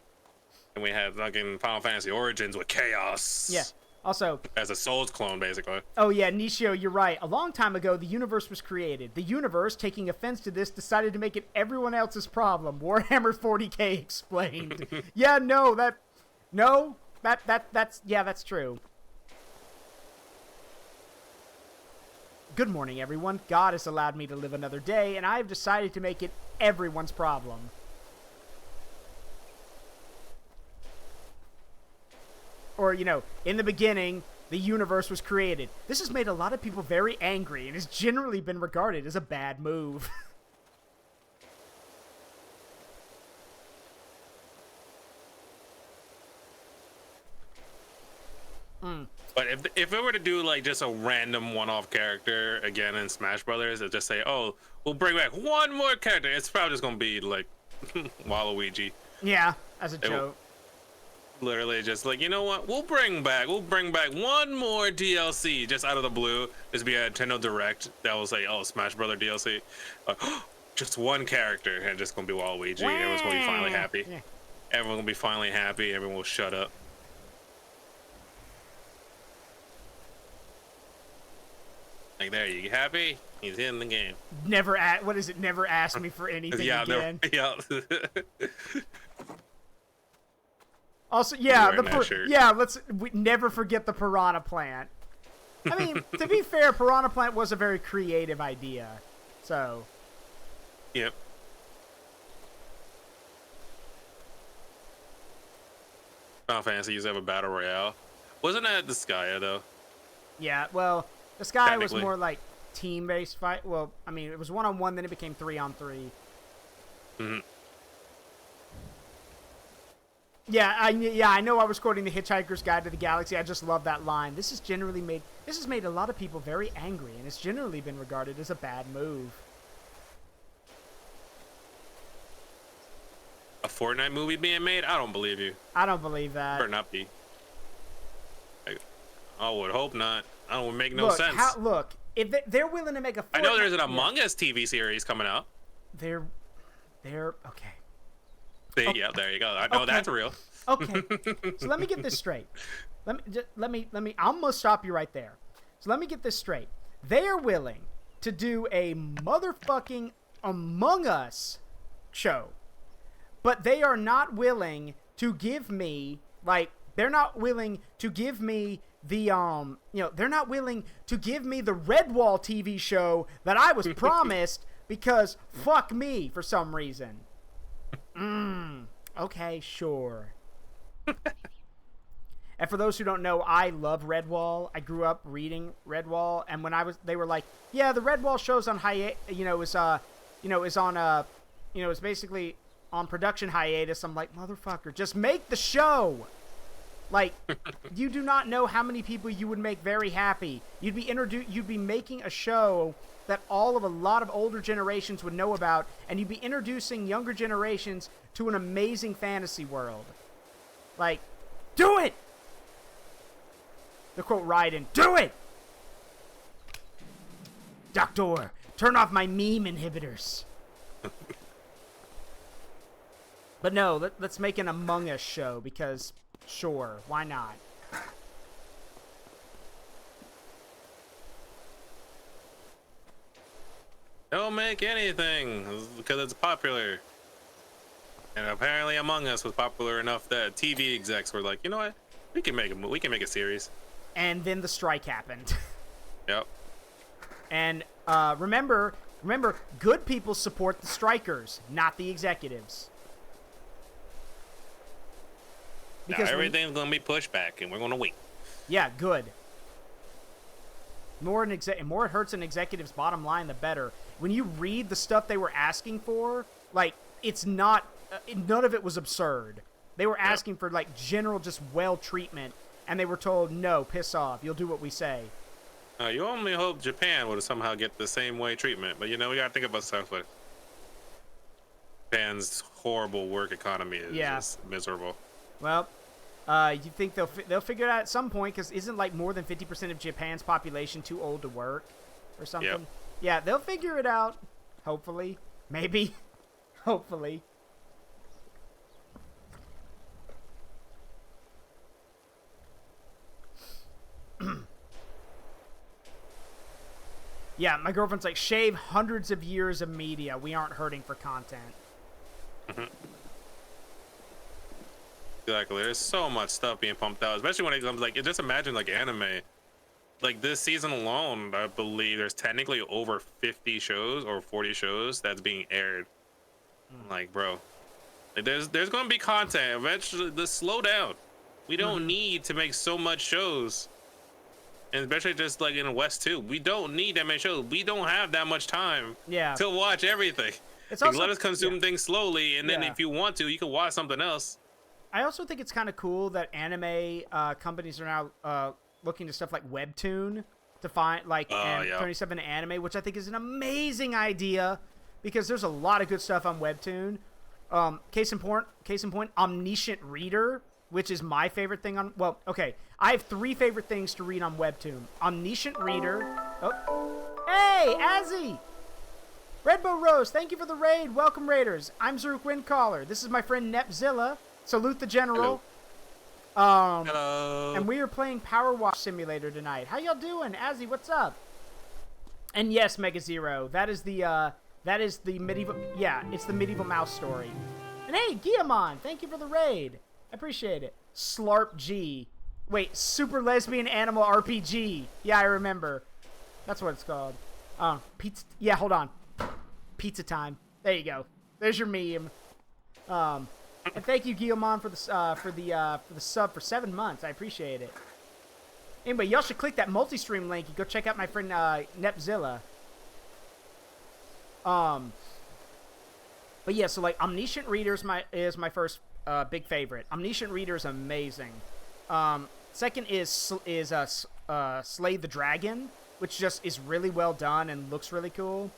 we had fucking Final Fantasy Origins with Chaos. Yeah. Also, as a Souls clone, basically. Oh yeah, Nishio, you're right. A long time ago, the universe was created. The universe, taking offense to this, decided to make it everyone else's problem. Warhammer 40K explained. Yeah, that's true. Good morning, everyone. God has allowed me to live another day, and I have decided to make it everyone's problem. Or, you know, in the beginning, the universe was created. This has made a lot of people very angry and has generally been regarded as a bad move. But if it were to do like just a random one-off character again in Smash Brothers, and just say, "Oh, we'll bring back one more character," it's probably just gonna be like Waluigi. Yeah, as a joke. Literally, just like, you know what? We'll bring back one more DLC just out of the blue. This be a Nintendo Direct that was like, "Oh, Smash Brother DLC." Just one character, and just gonna be Waluigi. Everyone's gonna be finally happy. Yeah. Everyone will be finally happy. Everyone will shut up. Like, there, you happy? He's in the game. Never ask me for anything again. Also, we never forget the Piranha Plant. I mean, to be fair, Piranha Plant was a very creative idea. So. Yep. Final Fantasy used to have a battle royale. Wasn't that Disgaea though? Yeah, well, Disgaea was more like team-based fight. Well, I mean, it was 1-on-1, then it became 3-on-3. Mm-hmm. Yeah, I know I was quoting the Hitchhiker's Guide to the Galaxy. I just love that line. This has made a lot of people very angry, and it's generally been regarded as a bad move. A Fortnite movie being made? I don't believe you. I don't believe that. Better not be. I would hope not. don't make no sense. Look, if they're willing to make a Fortnite, I know there's an Among Us TV series coming out. They're okay. Yeah, there you go. I know that's real. Okay. So let me get this straight. Let me. I'm gonna stop you right there. So let me get this straight. They are willing to do a motherfucking Among Us show, but they are not willing to give me they're not willing to give me the they're not willing to give me the Redwall TV show that I was promised because fuck me for some reason. Okay, sure. And for those who don't know, I love Redwall. I grew up reading Redwall, and when they were like, yeah, the Redwall show's on is basically on production hiatus. I'm like, motherfucker, just make the show. Like, you do not know how many people you would make very happy. You'd be making a show that a lot of older generations would know about, and you'd be introducing younger generations to an amazing fantasy world. Like, do it! The quote Raiden, do it! Doctor, turn off my meme inhibitors. But no, let's make an Among Us show because, sure, why not? Don't make anything because it's popular. And apparently Among Us was popular enough that TV execs were like, you know what? We can make a series. And then the strike happened. Yep. And remember, good people support the strikers, not the executives. Because now everything's going to be pushed back, and we're going to wait. Yeah, good. More it hurts an executive's bottom line, the better. When you read the stuff they were asking for, like, it's not... none of it was absurd. They were asking for, like, general just well treatment, and they were told, no, piss off. You'll do what we say. You only hope Japan would somehow get the same way treatment, but, we got to think about stuff like Japan's horrible work economy is just miserable. Well, you think they'll figure it out at some point, because isn't, like, more than 50% of Japan's population too old to work or something? Yep. Yeah, they'll figure it out, hopefully. Maybe. Hopefully. Yeah, my girlfriend's like, shave hundreds of years of media. We aren't hurting for content. Exactly. There's so much stuff being pumped out, especially when it comes like, just imagine like anime. Like this season alone, I believe there's technically over 50 shows or 40 shows that's being aired. Like, bro, like there's going to be content eventually. Just slow down. We don't need to make so much shows. And especially just like in the West too, we don't need that many shows. We don't have that much time to watch everything. It's also, let us consume things slowly, and then if you want to, you can watch something else. I also think it's kind of cool that anime companies are now looking to stuff like Webtoon to find turning stuff into anime, which I think is an amazing idea because there's a lot of good stuff on Webtoon. Case in point, Omniscient Reader, which is my favorite thing on... Well, okay. I have 3 favorite things to read on Webtoon. Omniscient Reader. Oh. Hey, Azzy! Redbow Rose, thank you for the raid. Welcome, Raiders. I'm Zaruk Windcaller. This is my friend NepZilla. Salute the General. Hello. Hello. And we are playing Powerwash Simulator tonight. How y'all doing? Azzy, what's up? And yes, Mega Zero. That is the medieval... Yeah, it's the medieval mouse story. And hey, Guillemon, thank you for the raid. I appreciate it. Slarp G. Wait, Super Lesbian Animal RPG. Yeah, I remember. That's what it's called. Pizza. Yeah, hold on. Pizza time. There you go. There's your meme. And thank you, Guillemon, for the sub for 7 months. I appreciate it. Anyway, y'all should click that multi-stream link and go check out my friend NepZilla. But yeah, so like Omniscient Reader is my first big favorite. Omniscient Reader is amazing. Second is Slay the Dragon, which just is really well done and looks really cool.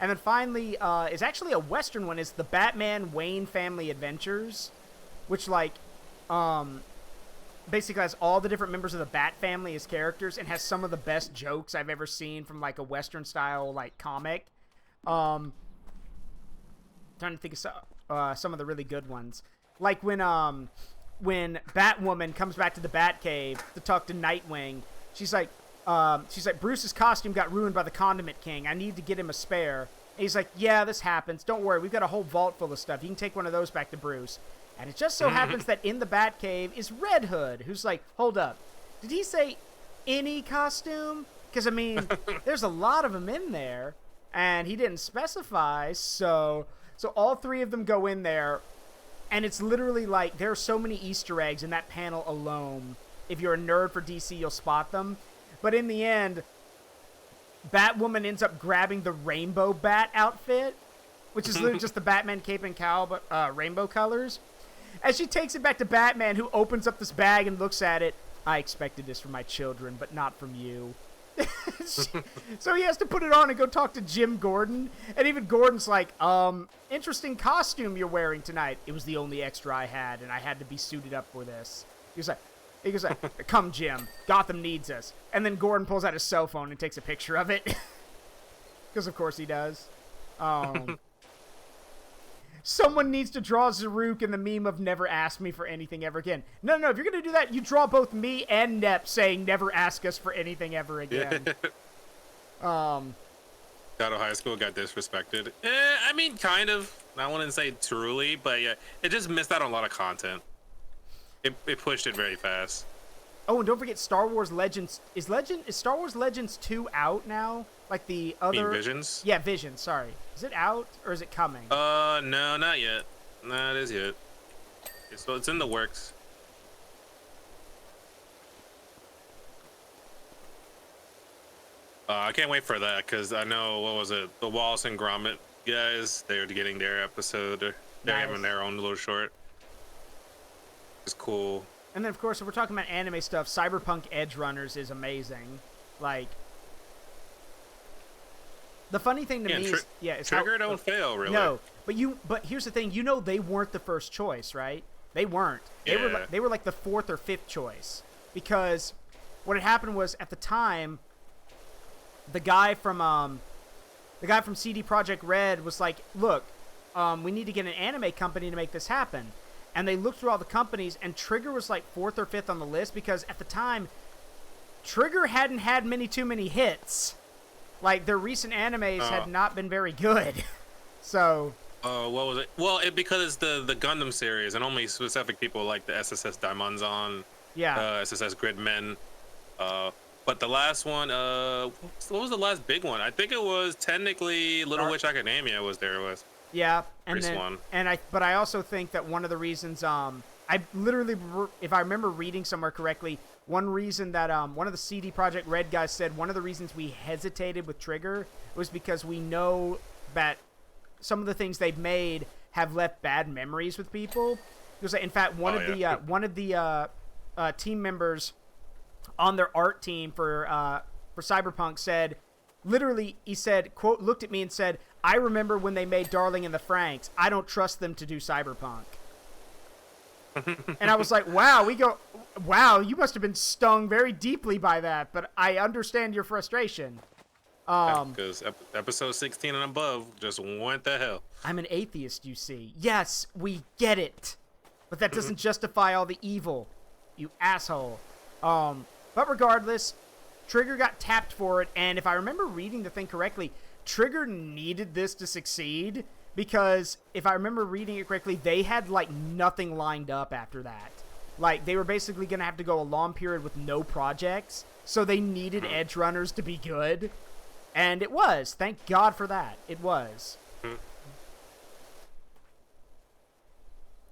And then finally is actually a Western one. Is the Batman Wayne Family Adventures, which like basically has all the different members of the Bat family as characters and has some of the best jokes I've ever seen from like a Western style like comic. Trying to think of some of the really good ones, like when Batwoman comes back to the Batcave to talk to Nightwing. She's like, Bruce's costume got ruined by the Condiment King. I need to get him a spare. And he's like, yeah, this happens. Don't worry, we've got a whole vault full of stuff. You can take one of those back to Bruce. And it just so happens that in the Batcave is Red Hood, who's like, hold up, did he say any costume? Because, I mean, there's a lot of them in there, and he didn't specify, so all three of them go in there, and it's literally like, there are so many Easter eggs in that panel alone. If you're a nerd for DC, you'll spot them. But in the end, Batwoman ends up grabbing the Rainbow Bat outfit, which is literally just the Batman cape and cowl, but rainbow colors. As she takes it back to Batman, who opens up this bag and looks at it. I expected this from my children, but not from you. So he has to put it on and go talk to Jim Gordon. And even Gordon's like, interesting costume you're wearing tonight. It was the only extra I had, and I had to be suited up for this. He goes like, come, Jim. Gotham needs us. And then Gordon pulls out his cell phone and takes a picture of it. Because of course he does. Someone needs to draw Zaruk in the meme of never ask me for anything ever again. No, if you're going to do that, you draw both me and Nep saying never ask us for anything ever again. Got to high school, got disrespected. I mean, kind of. I wouldn't say truly, but yeah, it just missed out on a lot of content. It pushed it very fast. Oh, and don't forget Star Wars Legends. Is Star Wars Legends 2 out now? Like the other... You mean Visions? Yeah, Visions, sorry. Is it out, or is it coming? No, not yet. No, it is yet. So it's in the works. I can't wait for that, because I know, what was it? The Wallace and Gromit guys, they're getting their episode. They're having their own little short. It's cool. And then, of course, if we're talking about anime stuff, Cyberpunk Edge Runners is amazing. Like... The funny thing to me is, Trigger don't fail, really. No, but here's the thing. You know, they weren't the first choice, right? They weren't. They were like the fourth or fifth choice, because what had happened was at the time, the guy from CD Projekt Red was like, look, we need to get an anime company to make this happen, and they looked through all the companies, and Trigger was like fourth or fifth on the list because at the time, Trigger hadn't had too many hits. Like, their recent animes had not been very good. So... what was it? Well, because it's the Gundam series, and only specific people like the SSS Diamondzon, SSS Gridmen. But the last one, what was the last big one? I think it was technically Little Witch Academia was there with. Yeah, but I also think that one of the reasons, I literally, if I remember reading somewhere correctly, one reason that one of the CD Projekt Red guys said one of the reasons we hesitated with Trigger was because we know that some of the things they've made have left bad memories with people. Because in fact, one of the team members on their art team for Cyberpunk said, literally, he said, quote, looked at me and said, "I remember when they made Darling in the Franxx. I don't trust them to do Cyberpunk." And I was like, wow, you must have been stung very deeply by that, but I understand your frustration. Because episode 16 and above just went to hell. I'm an atheist, you see. Yes, we get it. But that doesn't justify all the evil, you asshole. But regardless, Trigger got tapped for it, and if I remember reading the thing correctly, Trigger needed this to succeed, because if I remember reading it correctly, they had, like, nothing lined up after that. Like, they were basically going to have to go a long period with no projects, so they needed Edge Runners to be good. And it was. Thank God for that. It was.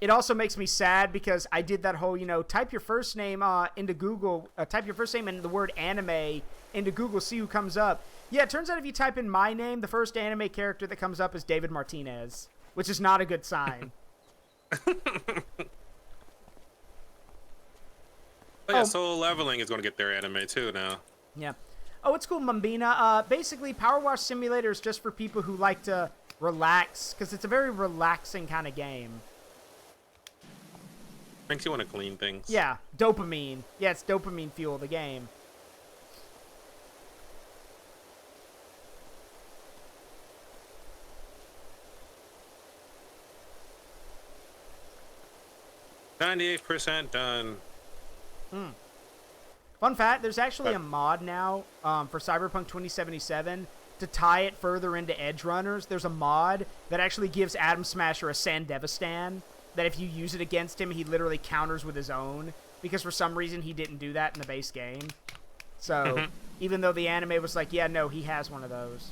It also makes me sad because I did that whole, type your first name into Google, type your first name and the word anime into Google, see who comes up. Yeah, it turns out if you type in my name, the first anime character that comes up is David Martinez, which is not a good sign. Yeah, Soul Leveling is going to get their anime too now. Yeah. Oh, it's cool, Mambina. Basically, Powerwash Simulator is just for people who like to relax, because it's a very relaxing kind of game. Makes you want to clean things. Yeah, dopamine. Yeah, it's dopamine fuel, the game. %98 done. Fun fact, there's actually a mod now for Cyberpunk 2077 to tie it further into Edge Runners. There's a mod that actually gives Atom Smasher a Sandevistan, that if you use it against him, he literally counters with his own, because for some reason he didn't do that in the base game. So, even though the anime was like, yeah, no, he has one of those.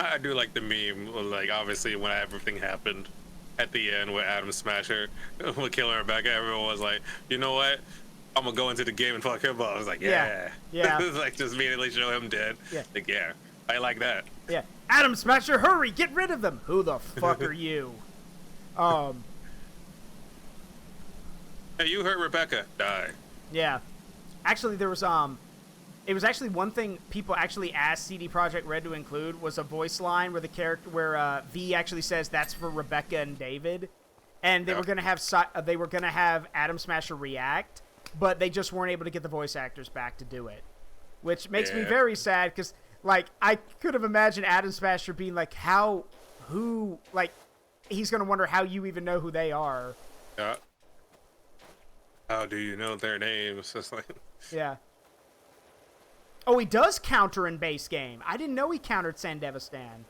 I do like the meme, like, obviously, when everything happened at the end with Atom Smasher, with killing Rebecca, everyone was like, you know what? I'm gonna go into the game and fuck him up. I was like, yeah. Like, just immediately show him dead. Yeah. Like, yeah, I like that. Yeah. Atom Smasher, hurry, get rid of them. Who the fuck are you? Hey, you hurt Rebecca. Die. Yeah. Actually, there was, it was actually one thing people actually asked CD Projekt Red to include was a voice line where the character, where V actually says that's for Rebecca and David, and they were gonna have Atom Smasher react, but they just weren't able to get the voice actors back to do it, which makes me very sad because, like, I could have imagined Atom Smasher being like, he's gonna wonder how you even know who they are. Yeah. How do you know their names? It's like, yeah. Oh, he does counter in base game. I didn't know he countered Sandevistan.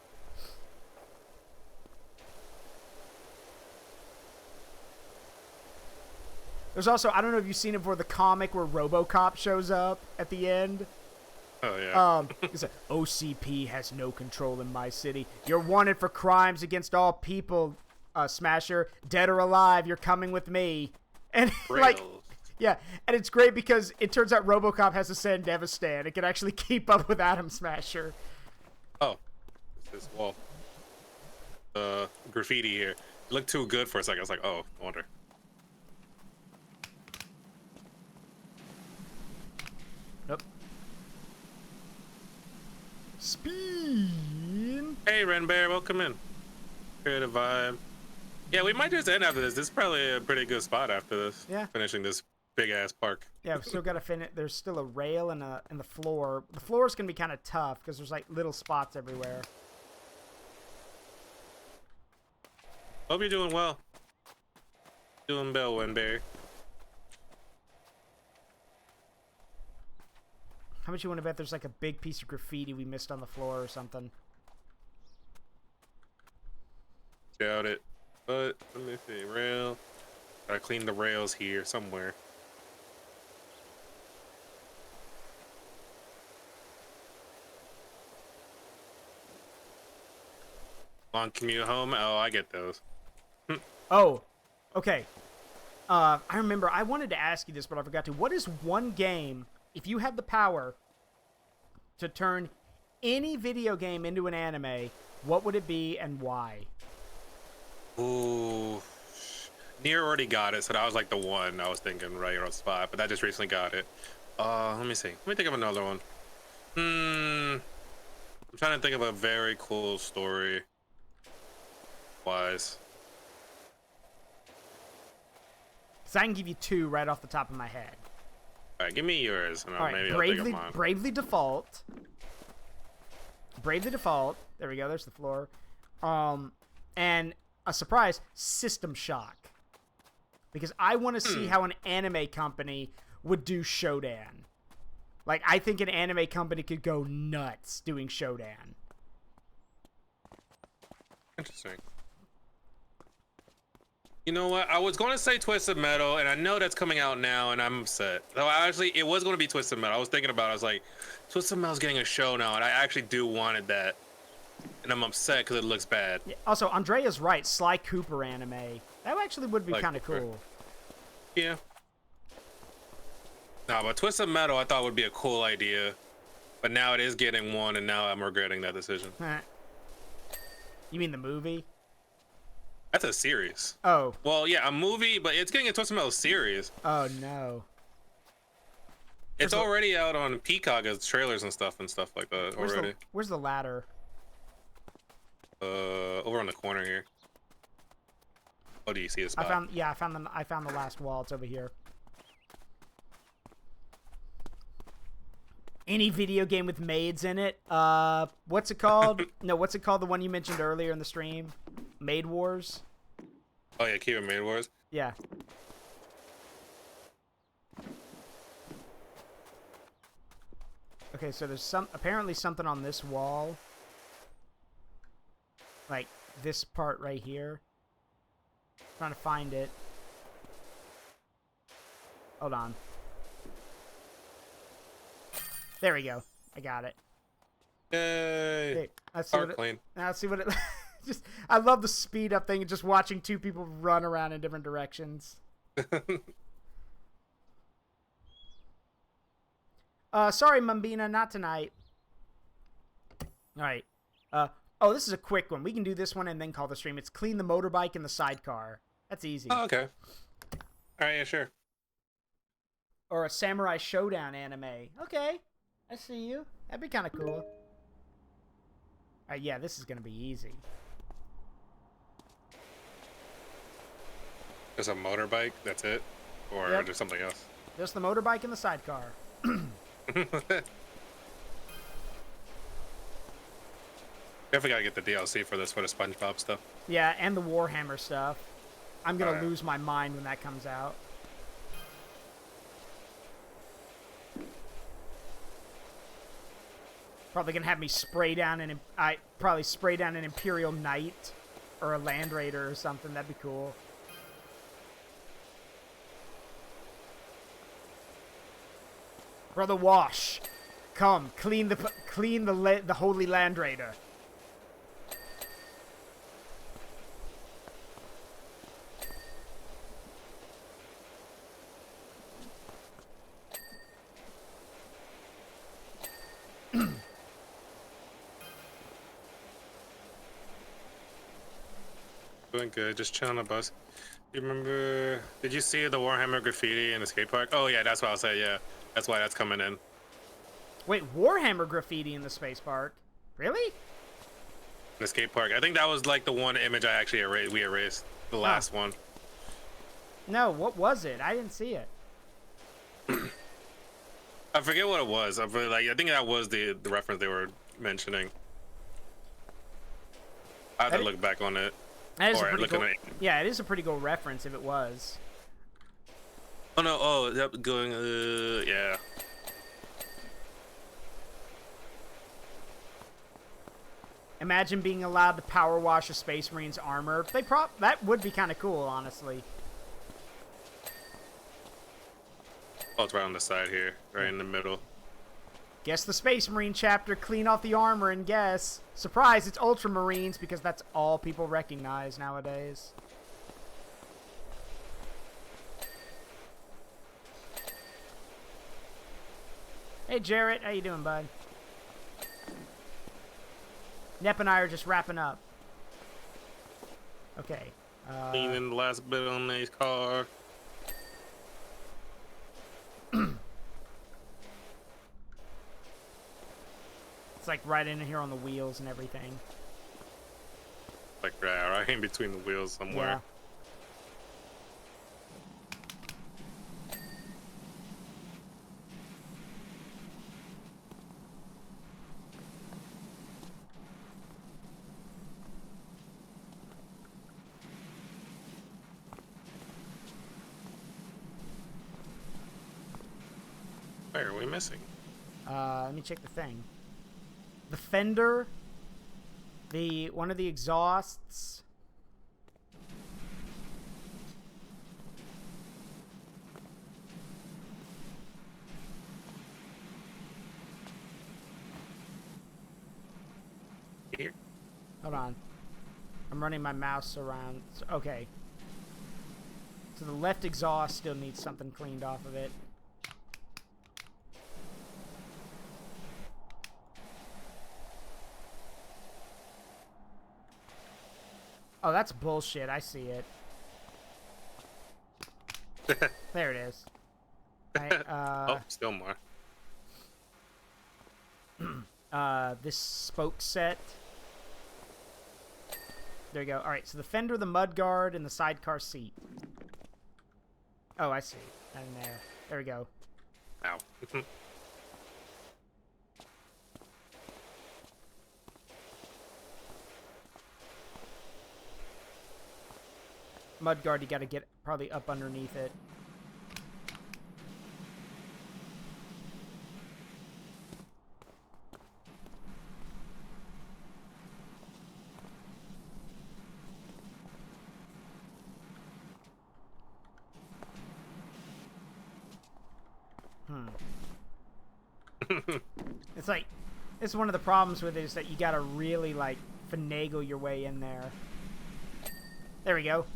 There's also, I don't know if you've seen it before, the comic where RoboCop shows up at the end. oh yeah. It's like, OCP has no control in my city. You're wanted for crimes against all people, Smasher. Dead or alive, you're coming with me. And like, yeah, and it's great because it turns out RoboCop has a Sandevistan. It can actually keep up with Atom Smasher. Oh, it's this wall. Graffiti here. It looked too good for a second. I was like, oh, I wonder. Nope. Spin. Hey, Ren Bear, welcome in. Creative vibe. Yeah, we might just end after this. This is probably a pretty good spot after this. Yeah. Finishing this big ass park. Yeah, we've still got to finish. There's still a rail and the floor. The floor is gonna be kind of tough because there's like little spots everywhere. Hope you're doing well. Doing well, Wenberry. How much you want to bet there's like a big piece of graffiti we missed on the floor or something? Doubt it. But let me see. Rail. Gotta clean the rails here somewhere. Long commute home. Oh, I get those. Oh, okay. I remember I wanted to ask you this, but I forgot to. What is one game, if you had the power to turn any video game into an anime, what would it be and why? Ooh. Nier already got it, so that was like the one I was thinking right on the spot, but that just recently got it. Let me see. Let me think of another one. I'm trying to think of a very cool story wise. So I can give you two right off the top of my head. Alright, give me yours, and All maybe right, I'll think of mine. Bravely Default. Bravely Default. There we go. There's the floor. And a surprise, System Shock. Because I want to see how an anime company would do Shodan. Like, I think an anime company could go nuts doing Shodan. Interesting. You know what? I was going to say Twisted Metal, and I know that's coming out now, and I'm upset. So actually, it was going to be Twisted Metal. I was thinking about it. I was like, Twisted Metal's getting a show now, and I actually do wanted that. And I'm upset because it looks bad. Yeah, also, Andrea's right. Sly Cooper anime. That actually would be kind of cool. Yeah. Nah, but Twisted Metal I thought would be a cool idea. But now it is getting one, and now I'm regretting that decision. You mean the movie? That's a series. Oh. Well, yeah, a movie, but it's getting a Twisted Metal series. Oh, no. It's already out on Peacock as trailers and stuff like that already. Where's the ladder? Over on the corner here. Oh, do you see the I spot? found the last wall. It's over here. Any video game with maids in it? What's it called? No, what's it called? The one you mentioned earlier in the stream, Maid Wars. Oh yeah, Kiva Maid Wars. Yeah. Okay, so there's apparently something on this wall. Like this part right here. Trying to find it. Hold on. There we go. I got it. Yay! Okay, let's see what Clean. let's see what it. Just, I love the speed up thing and just watching two people run around in different directions. Sorry, Mumbina, not tonight. All right. Oh, this is a quick one. We can do this one and then call the stream. It's clean the motorbike and the sidecar. That's easy. Oh, okay. All right, yeah, sure. Or a Samurai Showdown anime. Okay, I see you. That'd be kind of cool. All right, yeah, this is gonna be easy. Just a motorbike. That's it, or Yep. there's something else. Just the motorbike and the sidecar. Definitely gotta get the DLC for this for the SpongeBob stuff. Yeah, and the Warhammer stuff. I'm gonna Alright. lose my mind when that comes out. Probably gonna have me spray down an Imperial Knight or a Land Raider or something. That'd be cool. Brother Wash, come clean the Holy Land Raider. Doing good. Just chilling on the bus. You remember? Did you see the Warhammer graffiti in the skate park? Oh yeah, that's what I'll say. Yeah, that's why that's coming in. Wait, Warhammer graffiti in the space park? Really? The skate park. I think that was like the one image I actually erased. We erased the last one. No, what was it? I didn't see it. I forget what it was. I think that was the reference they were mentioning. I have to look back on it. That is a Or pretty looking cool, at. yeah, it is a pretty cool reference if it was. Oh no! Oh, yep, going. Yeah. Imagine being allowed to power wash a Space Marine's armor. That would be kind of cool, honestly. Oh, it's right on the side here, right in the middle. Guess the Space Marine chapter, clean off the armor and guess. Surprise, it's Ultramarines because that's all people recognize nowadays. Hey Jarrett, how you doing, bud? Nep and I are just wrapping up. Okay. Cleaning the last bit on his car. It's like right in here on the wheels and everything. Like right in between the wheels somewhere. Yeah. Where are we missing? Let me check the thing. The fender, one of the exhausts. Here. Hold on. I'm running my mouse around. Okay. So the left exhaust still needs something cleaned off of it. Oh, that's bullshit. I see it. There it is. Oh, still more. This spoke set. There you go. All right, so the fender, the mudguard, and the sidecar seat. Oh, I see. And there. There we go. Ow. Mudguard, you got to get probably up underneath it. It's like, it's one of the problems with it is that you gotta really, like, finagle your way in there. There we go.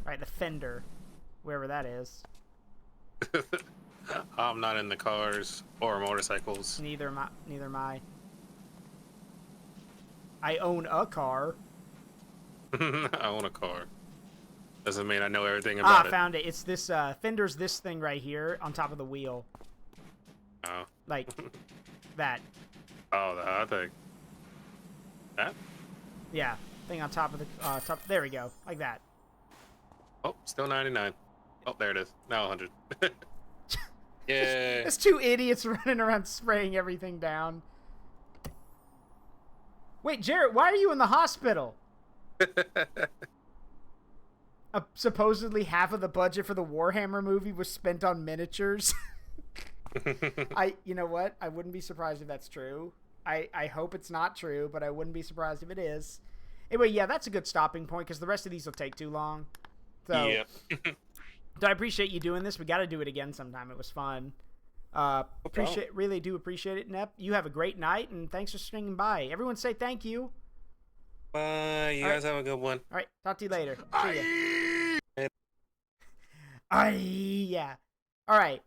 Alright, the fender. Wherever that is. I'm not in the cars or motorcycles. Neither am I. Neither am I. I own a car. I own a car. Doesn't mean I know everything about it. Found it. It's this, fender's this thing right here on top of the wheel. Oh. Like, that. Oh, the hot thing. That? Yeah. Thing on top of the, top. There we go. Like that. Oh, still 99. Oh, there it is. Now 100. Yeah. There's two idiots running around spraying everything down. Wait, Jarrett, why are you in the hospital? Supposedly half of the budget for the Warhammer movie was spent on miniatures. You know what? I wouldn't be surprised if that's true. I hope it's not true, but I wouldn't be surprised if it is. Anyway, yeah, that's a good stopping point because the rest of these will take too long. So, yeah. So I appreciate you doing this. We got to do it again sometime. It was fun. Really do appreciate it, Nep. You have a great night, and thanks for swinging by. Everyone say thank you. Bye. You guys have a good one. All right, talk to you later. See ya. Yeah. All right.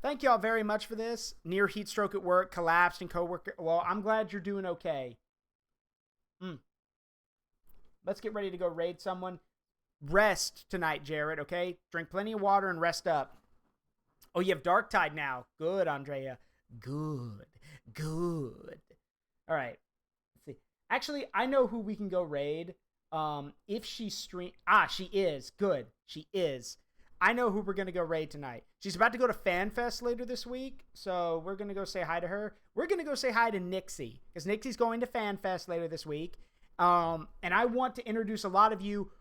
Thank y'all very much for this. Near heat stroke at work, collapsed, and coworker. Well, I'm glad you're doing okay. Let's get ready to go raid someone. Rest tonight, Jared, okay? Drink plenty of water and rest up. Oh, you have Dark Tide now. Good, Andrea. Good. Good. All right. Let's see. Actually, I know who we can go raid. If she she is. Good. She is. I know who we're going to go raid tonight. She's about to go to FanFest later this week, so we're going to go say hi to her. We're going to go say hi to Nixie, because Nixie's going to FanFest later this week. And I want to introduce a lot of you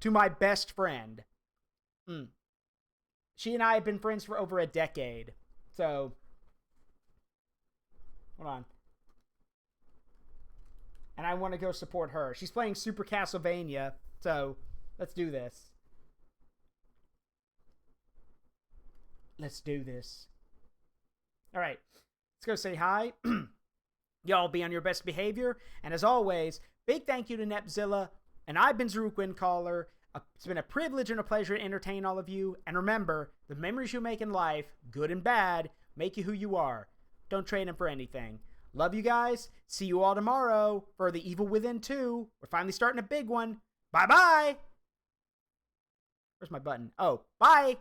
to my best friend. She and I have been friends for over a decade. So, hold on. And I want to go support her. She's playing Super Castlevania, so let's do this. Let's do this. All right. Let's go say hi. Y'all be on your best behavior. And as always, big thank you to NepZilla. And I've been Zaruk Windcaller. It's been a privilege and a pleasure to entertain all of you. And remember, the memories you make in life, good and bad, make you who you are. Don't trade them for anything. Love you guys. See you all tomorrow for The Evil Within 2. We're finally starting a big one. Bye-bye. Where's my button? Oh, bye.